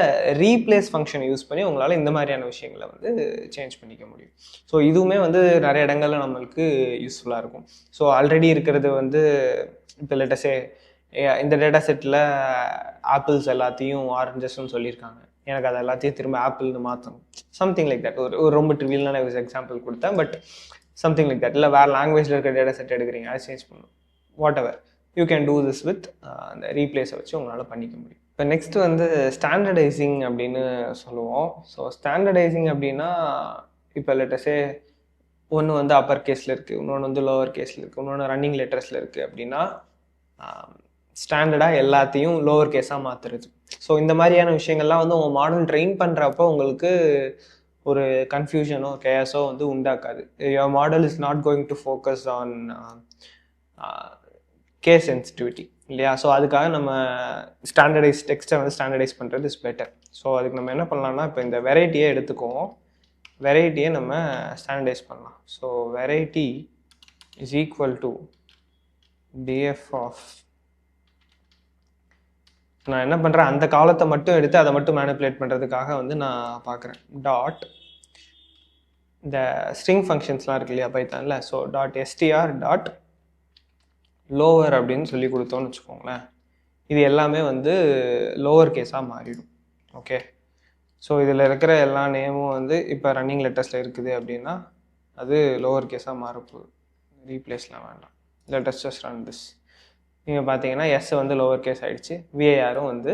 ரீப்ளேஸ் ஃபங்க்ஷனை யூஸ் பண்ணி உங்களால் இந்த மாதிரியான விஷயங்களை வந்து சேஞ்ச் பண்ணிக்க முடியும். ஸோ இதுவுமே வந்து நிறைய இடங்களில் நம்மளுக்கு யூஸ்ஃபுல்லாக இருக்கும். ஸோ ஆல்ரெடி இருக்கிறது வந்து இப்போ லெட்டஸே இந்த டேட்டா செட்டில் ஆப்பிள்ஸ் எல்லாத்தையும் ஆரஞ்சஸ்ன்னு சொல்லியிருக்காங்க, எனக்கு அது எல்லாத்தையும் திரும்ப ஆப்பிள்னு மாற்றணும், சம்திங் லைக் தட். ஒரு ரொம்ப ட்ரிவியலான எக்ஸாம்பிள் கொடுத்தேன், பட் சம்திங் லைக் தட். இல்லை வேறு லாங்குவேஜில் இருக்கிற டேட்டா செட் எடுக்கிறீங்க, அதை சேஞ்ச் பண்ணணும், what ever you can do this with அந்த ரீப்ளேஸை வச்சு உங்களால் பண்ணிக்க முடியும். இப்போ நெக்ஸ்ட்டு வந்து ஸ்டாண்டர்டைசிங் அப்படின்னு சொல்லுவோம். ஸோ ஸ்டாண்டர்டைசிங் அப்படின்னா இப்போ லெட்டஸே ஒன்று வந்து அப்பர் கேஸில் இருக்குது, இன்னொன்று வந்து லோவர் கேஸில் இருக்குது, இன்னொன்று ரன்னிங் லெட்டர்ஸில் இருக்குது அப்படின்னா ஸ்டாண்டர்டாக எல்லாத்தையும் லோவர் கேஸாக மாற்றுறது. ஸோ இந்த மாதிரியான விஷயங்கள்லாம் வந்து உங்கள் மாடல் ட்ரெயின் பண்ணுறப்போ உங்களுக்கு ஒரு கன்ஃபியூஷனோ கேஸோ வந்து உண்டாக்காது. Your model is not going to focus on case sensitivity இல்லையா? ஸோ அதுக்காக நம்ம ஸ்டாண்டர்டைஸ் டெக்ஸ்ட்டை வந்து ஸ்டாண்டர்டைஸ் பண்ணுறது இஸ் பெட்டர். ஸோ அதுக்கு நம்ம என்ன பண்ணலாம்னா, இப்போ இந்த வெரைட்டியை எடுத்துக்குவோம், வெரைட்டியை நம்ம ஸ்டாண்டர்டைஸ் பண்ணலாம். So variety is equal to DF of, நான் என்ன பண்ணுறேன், அந்த காலத்தை மட்டும் எடுத்து அதை மட்டும் மேனிப்புலேட் பண்ணுறதுக்காக வந்து நான் பார்க்குறேன். டாட் இந்த ஸ்ட்ரிங் ஃபங்க்ஷன்ஸ்லாம் இருக்கு இல்லையா பைத்தானில், so dot STR dot lower அப்படின்னு சொல்லி கொடுத்தோன்னு வச்சுக்கோங்களேன், இது எல்லாமே வந்து லோவர் கேஸாக மாறிடும். ஓகே, ஸோ இதில் இருக்கிற எல்லா நேமும் வந்து இப்போ ரன்னிங் லெட்டர்ஸில் இருக்குது அப்படின்னா அது லோவர் கேஸாக மாறப்போகுது, ரீப்ளேஸ்லாம் வேண்டாம். Letters just run this. நீங்கள் பார்த்தீங்கன்னா எஸ் வந்து லோவர் கேஸ் ஆகிடுச்சு, விஏஆரும் வந்து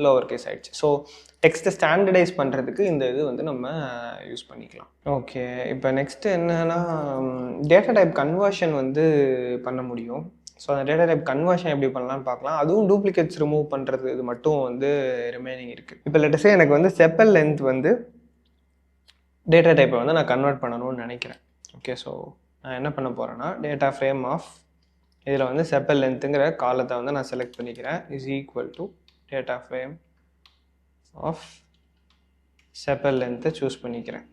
லோவர் கேஸ் ஆகிடுச்சு. ஸோ டெக்ஸ்ட்டை ஸ்டாண்டர்டைஸ் பண்ணுறதுக்கு இந்த இது வந்து நம்ம யூஸ் பண்ணிக்கலாம். ஓகே, இப்போ நெக்ஸ்ட்டு என்னன்னா டேட்டா டைப் கன்வர்ஷன் வந்து பண்ண முடியும். ஸோ அந்த டேட்டா டைப் கன்வர்ஷன் எப்படி பண்ணலான்னு பார்க்கலாம். அதுவும் டூப்ளிகேட்ஸ் ரிமூவ் பண்ணுறது இது மட்டும் வந்து ரிமைனிங் இருக்குது. இப்போ லெட்டஸே எனக்கு வந்து செப்பல் லென்த் வந்து டேட்டா டைப்பை வந்து நான் கன்வெர்ட் பண்ணணும்னு நினைக்கிறேன். ஓகே, ஸோ நான் என்ன பண்ண போகிறேன்னா டேட்டா ஃப்ரேம் ஆஃப் இதில் வந்து செப்பல் லென்த்துங்கிற காலத்தை வந்து நான் செலக்ட் பண்ணிக்கிறேன். Is equal to data frame of sepal லென்த்தை சூஸ் பண்ணிக்கிறேன்.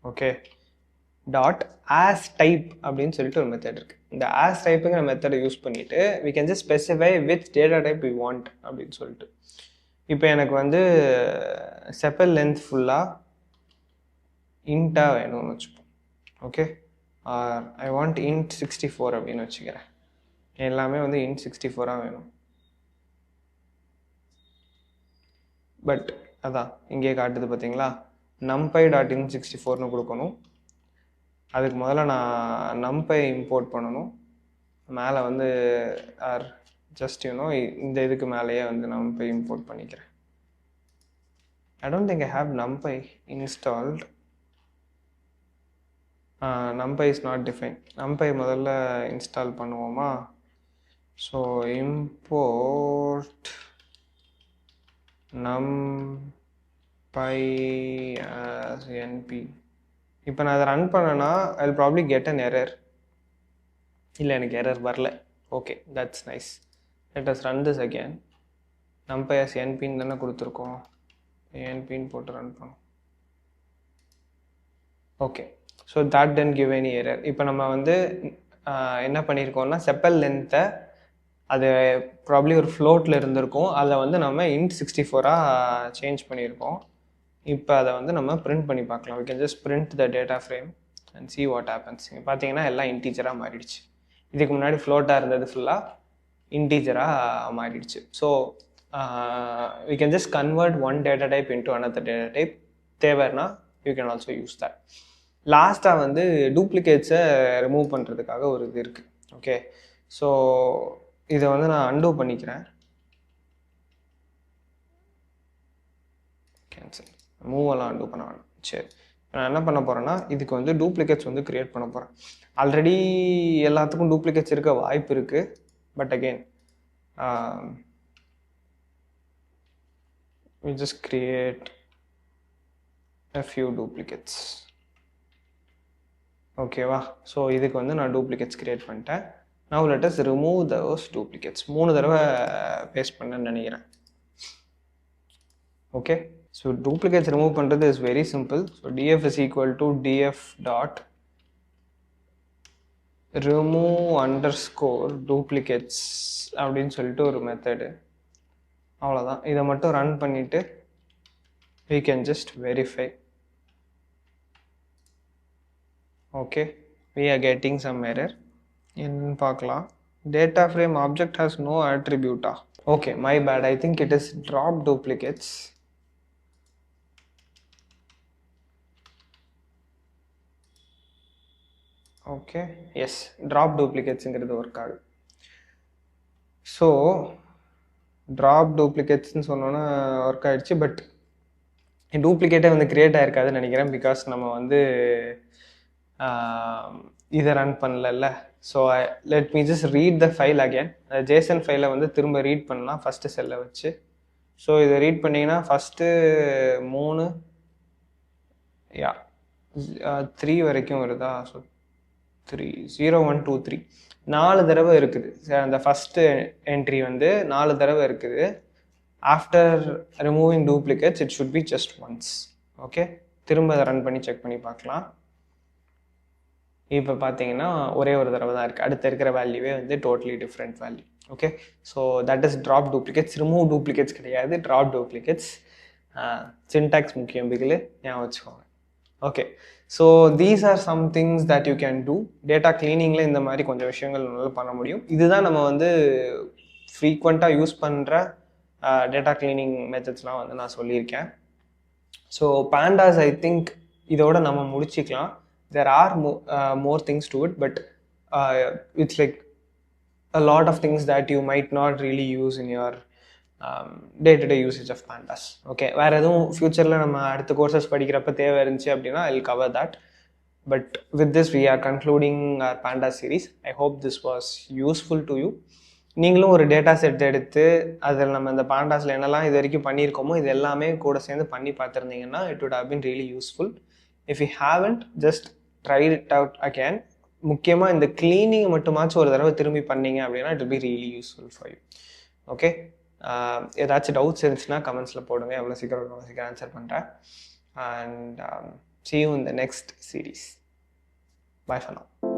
ஓகே டாட் ஆஸ் டைப் அப்படின்னு சொல்லிட்டு ஒரு மெத்தட் இருக்குது. இந்த ஆஸ் டைப்புங்கிற மெத்தடை யூஸ் பண்ணிவிட்டு we can just specify which data type we want அப்படின்னு சொல்லிட்டு. இப்போ எனக்கு வந்து செப்பல் லென்த் ஃபுல்லாக இன்ட்டாக வேணும்னு வச்சுப்போம். ஓகே ஐ வாண்ட் இன்ட் 64 அப்படின்னு வச்சுக்கிறேன். எல்லாமே வந்து இன்ட் 64 வேணும். பட் அதான் இங்கே காட்டுது பார்த்தீங்களா, numpy டாட் இன் 64னு கொடுக்கணும். அதுக்கு முதல்ல நான் numpy இம்போர்ட் பண்ணணும். மேலே வந்து ஆர் ஜஸ்ட் இந்த இதுக்கு மேலேயே வந்து numpy இம்போர்ட் பண்ணிக்கிறேன். I don't think I have numpy installed. numpy is not defined. numpy முதல்ல இன்ஸ்டால் பண்ணுவோமா? So import numpy as np. இப்போ நான் அதை ரன் பண்ணேன்னா I will probably get an error. இல்லை எனக்கு எரர் வரல. Okay that's nice. Let us run this again. numpy as npன்னு தானே கொடுத்துருக்கோம். npன்னு போட்டு ரன் பண்ணோம். Okay so that didn't give any error. இப்போ நம்ம வந்து என்ன பண்ணியிருக்கோம்னா செப்பல் லென்த்தை அது ப்ராப்ளி ஒரு ஃப்ளோட்டில் இருந்திருக்கும், அதில் வந்து நம்ம இன்ட் 64 சேஞ்ச் பண்ணியிருக்கோம். இப்போ அதை வந்து நம்ம பிரிண்ட் பண்ணி பார்க்கலாம். we can just print the data frame and see what happens. இங்கே பார்த்தீங்கன்னா எல்லாம் இன்டீஜராக மாறிடுச்சு. இதுக்கு முன்னாடி ஃப்ளோட்டாக இருந்தது ஃபுல்லாக இன்டீஜராக மாறிடுச்சு. So we can just convert one data type into another data type. தேவைன்னா you can also use that. லாஸ்ட்டாக வந்து டூப்ளிகேட்ஸை ரிமூவ் பண்ணுறதுக்காக ஒரு இது இருக்குது. ஓகே ஸோ இதை வந்து நான் அன்டூ பண்ணிக்கிறேன். கேன்சல். மூவெல்லாம் அன்டூ பண்ண வேணும். சரி நான் என்ன பண்ண போகிறேன்னா இதுக்கு வந்து டூப்ளிகேட்ஸ் வந்து க்ரியேட் பண்ண போகிறேன். ஆல்ரெடி எல்லாத்துக்கும் டூப்ளிகேட்ஸ் இருக்க வாய்ப்பு இருக்குது. But again we just create a few duplicates. ஓகேவா? ஸோ இதுக்கு வந்து நான் டூப்ளிகேட்ஸ் க்ரியேட் பண்ணிட்டேன். now let us remove those duplicates. 3 தடவை பேஸ்ட் பண்ணேன்னு நினைக்கிறேன். ஓகே ஸோ டூப்ளிகேட்ஸ் ரிமூவ் பண்ணுறது is very simple. So df is equal to df dot remove underscore duplicates அப்படின்னு சொல்லிட்டு ஒரு மெத்தடு. அவ்வளோதான். இதை மட்டும் ரன் பண்ணிவிட்டு we can just verify. Okay we are getting some error. என்னன்னு பார்க்கலாம். data frame object has no attribute. Okay my bad, I think it is drop duplicates. Okay yes drop டூப்ளிகேட்ஸுங்கிறது ஒர்க் ஆகுது. So drop டூப்ளிகேட்ஸ்ன்னு சொன்னோன்னா work ஆகிடுச்சு. But டூப்ளிகேட்டே வந்து create ஆகிருக்காதுன்னு நினைக்கிறேன். Because நம்ம வந்து இதை ரன் பண்ணல. So let me just read the file again. Jason ஃபைலை வந்து திரும்ப ரீட் பண்ணலாம் ஃபஸ்ட்டு செல்லை வச்சு. ஸோ இதை ரீட் பண்ணிங்கன்னா ஃபஸ்ட்டு 3 3 வரைக்கும் வருதா? ஸோ 3 0 1 2 3 4 தடவை இருக்குது. அந்த ஃபஸ்ட்டு என்ட்ரி வந்து 4 தடவை இருக்குது. After removing duplicates it should be just once. Okay திரும்ப அதை ரன் பண்ணி செக் பண்ணி பார்க்கலாம். இப்போ பார்த்தீங்கன்னா ஒரே ஒரு தடவை தான் இருக்குது. அடுத்த இருக்கிற வேல்யூவே வந்து totally different value. Okay so that is drop duplicates. Remove duplicates கிடையாது, ட்ராப் டூப்ளிகேட்ஸ். சின்டாக்ஸ் முக்கியம் பிகில் ஞாபகம் வச்சுக்கோங்க. Okay so these are some things that you can do. Data கிளீனிங்கில் இந்த மாதிரி கொஞ்சம் விஷயங்கள் நல்லா பண்ண முடியும். இதுதான் நம்ம வந்து ஃப்ரீக்வெண்ட்டாக யூஸ் பண்ணுற டேட்டா கிளீனிங் மெத்தட்ஸ்லாம் வந்து நான் சொல்லியிருக்கேன். ஸோ pandas ஐ திங்க் இதோட நம்ம முடிச்சிக்கலாம். there are more things to it, but it's like a lot of things that you might not really use in your day-to-day usage of pandas. Okay வேறு எதுவும் ஃப்யூச்சரில் நம்ம அடுத்த கோர்சஸ் படிக்கிறப்ப தேவை இருந்துச்சு அப்படின்னா I will cover that. But with this we are concluding our pandas series. I hope this was useful to you. நீங்களும் ஒரு டேட்டா செட் எடுத்து அதில் நம்ம இந்த pandas-ல என்னெல்லாம் இது வரைக்கும் பண்ணியிருக்கோமோ இது எல்லாமே கூட சேர்ந்து பண்ணி பார்த்துருந்தீங்கன்னா it would have been really useful. If you haven't, just try it out again. முக்கியமாக இந்த கிளீனிங் மட்டுமாச்சும் ஒரு தடவை திரும்பி பண்ணீங்க அப்படின்னா it will be really useful for you. Okay ஏதாச்சும் டவுட்ஸ் இருந்துச்சுன்னா கமெண்ட்ஸில் போடுங்க. எவ்வளோ சீக்கிரம் ஆன்சர் பண்ணுறேன். And See you in the next series. Bye for now.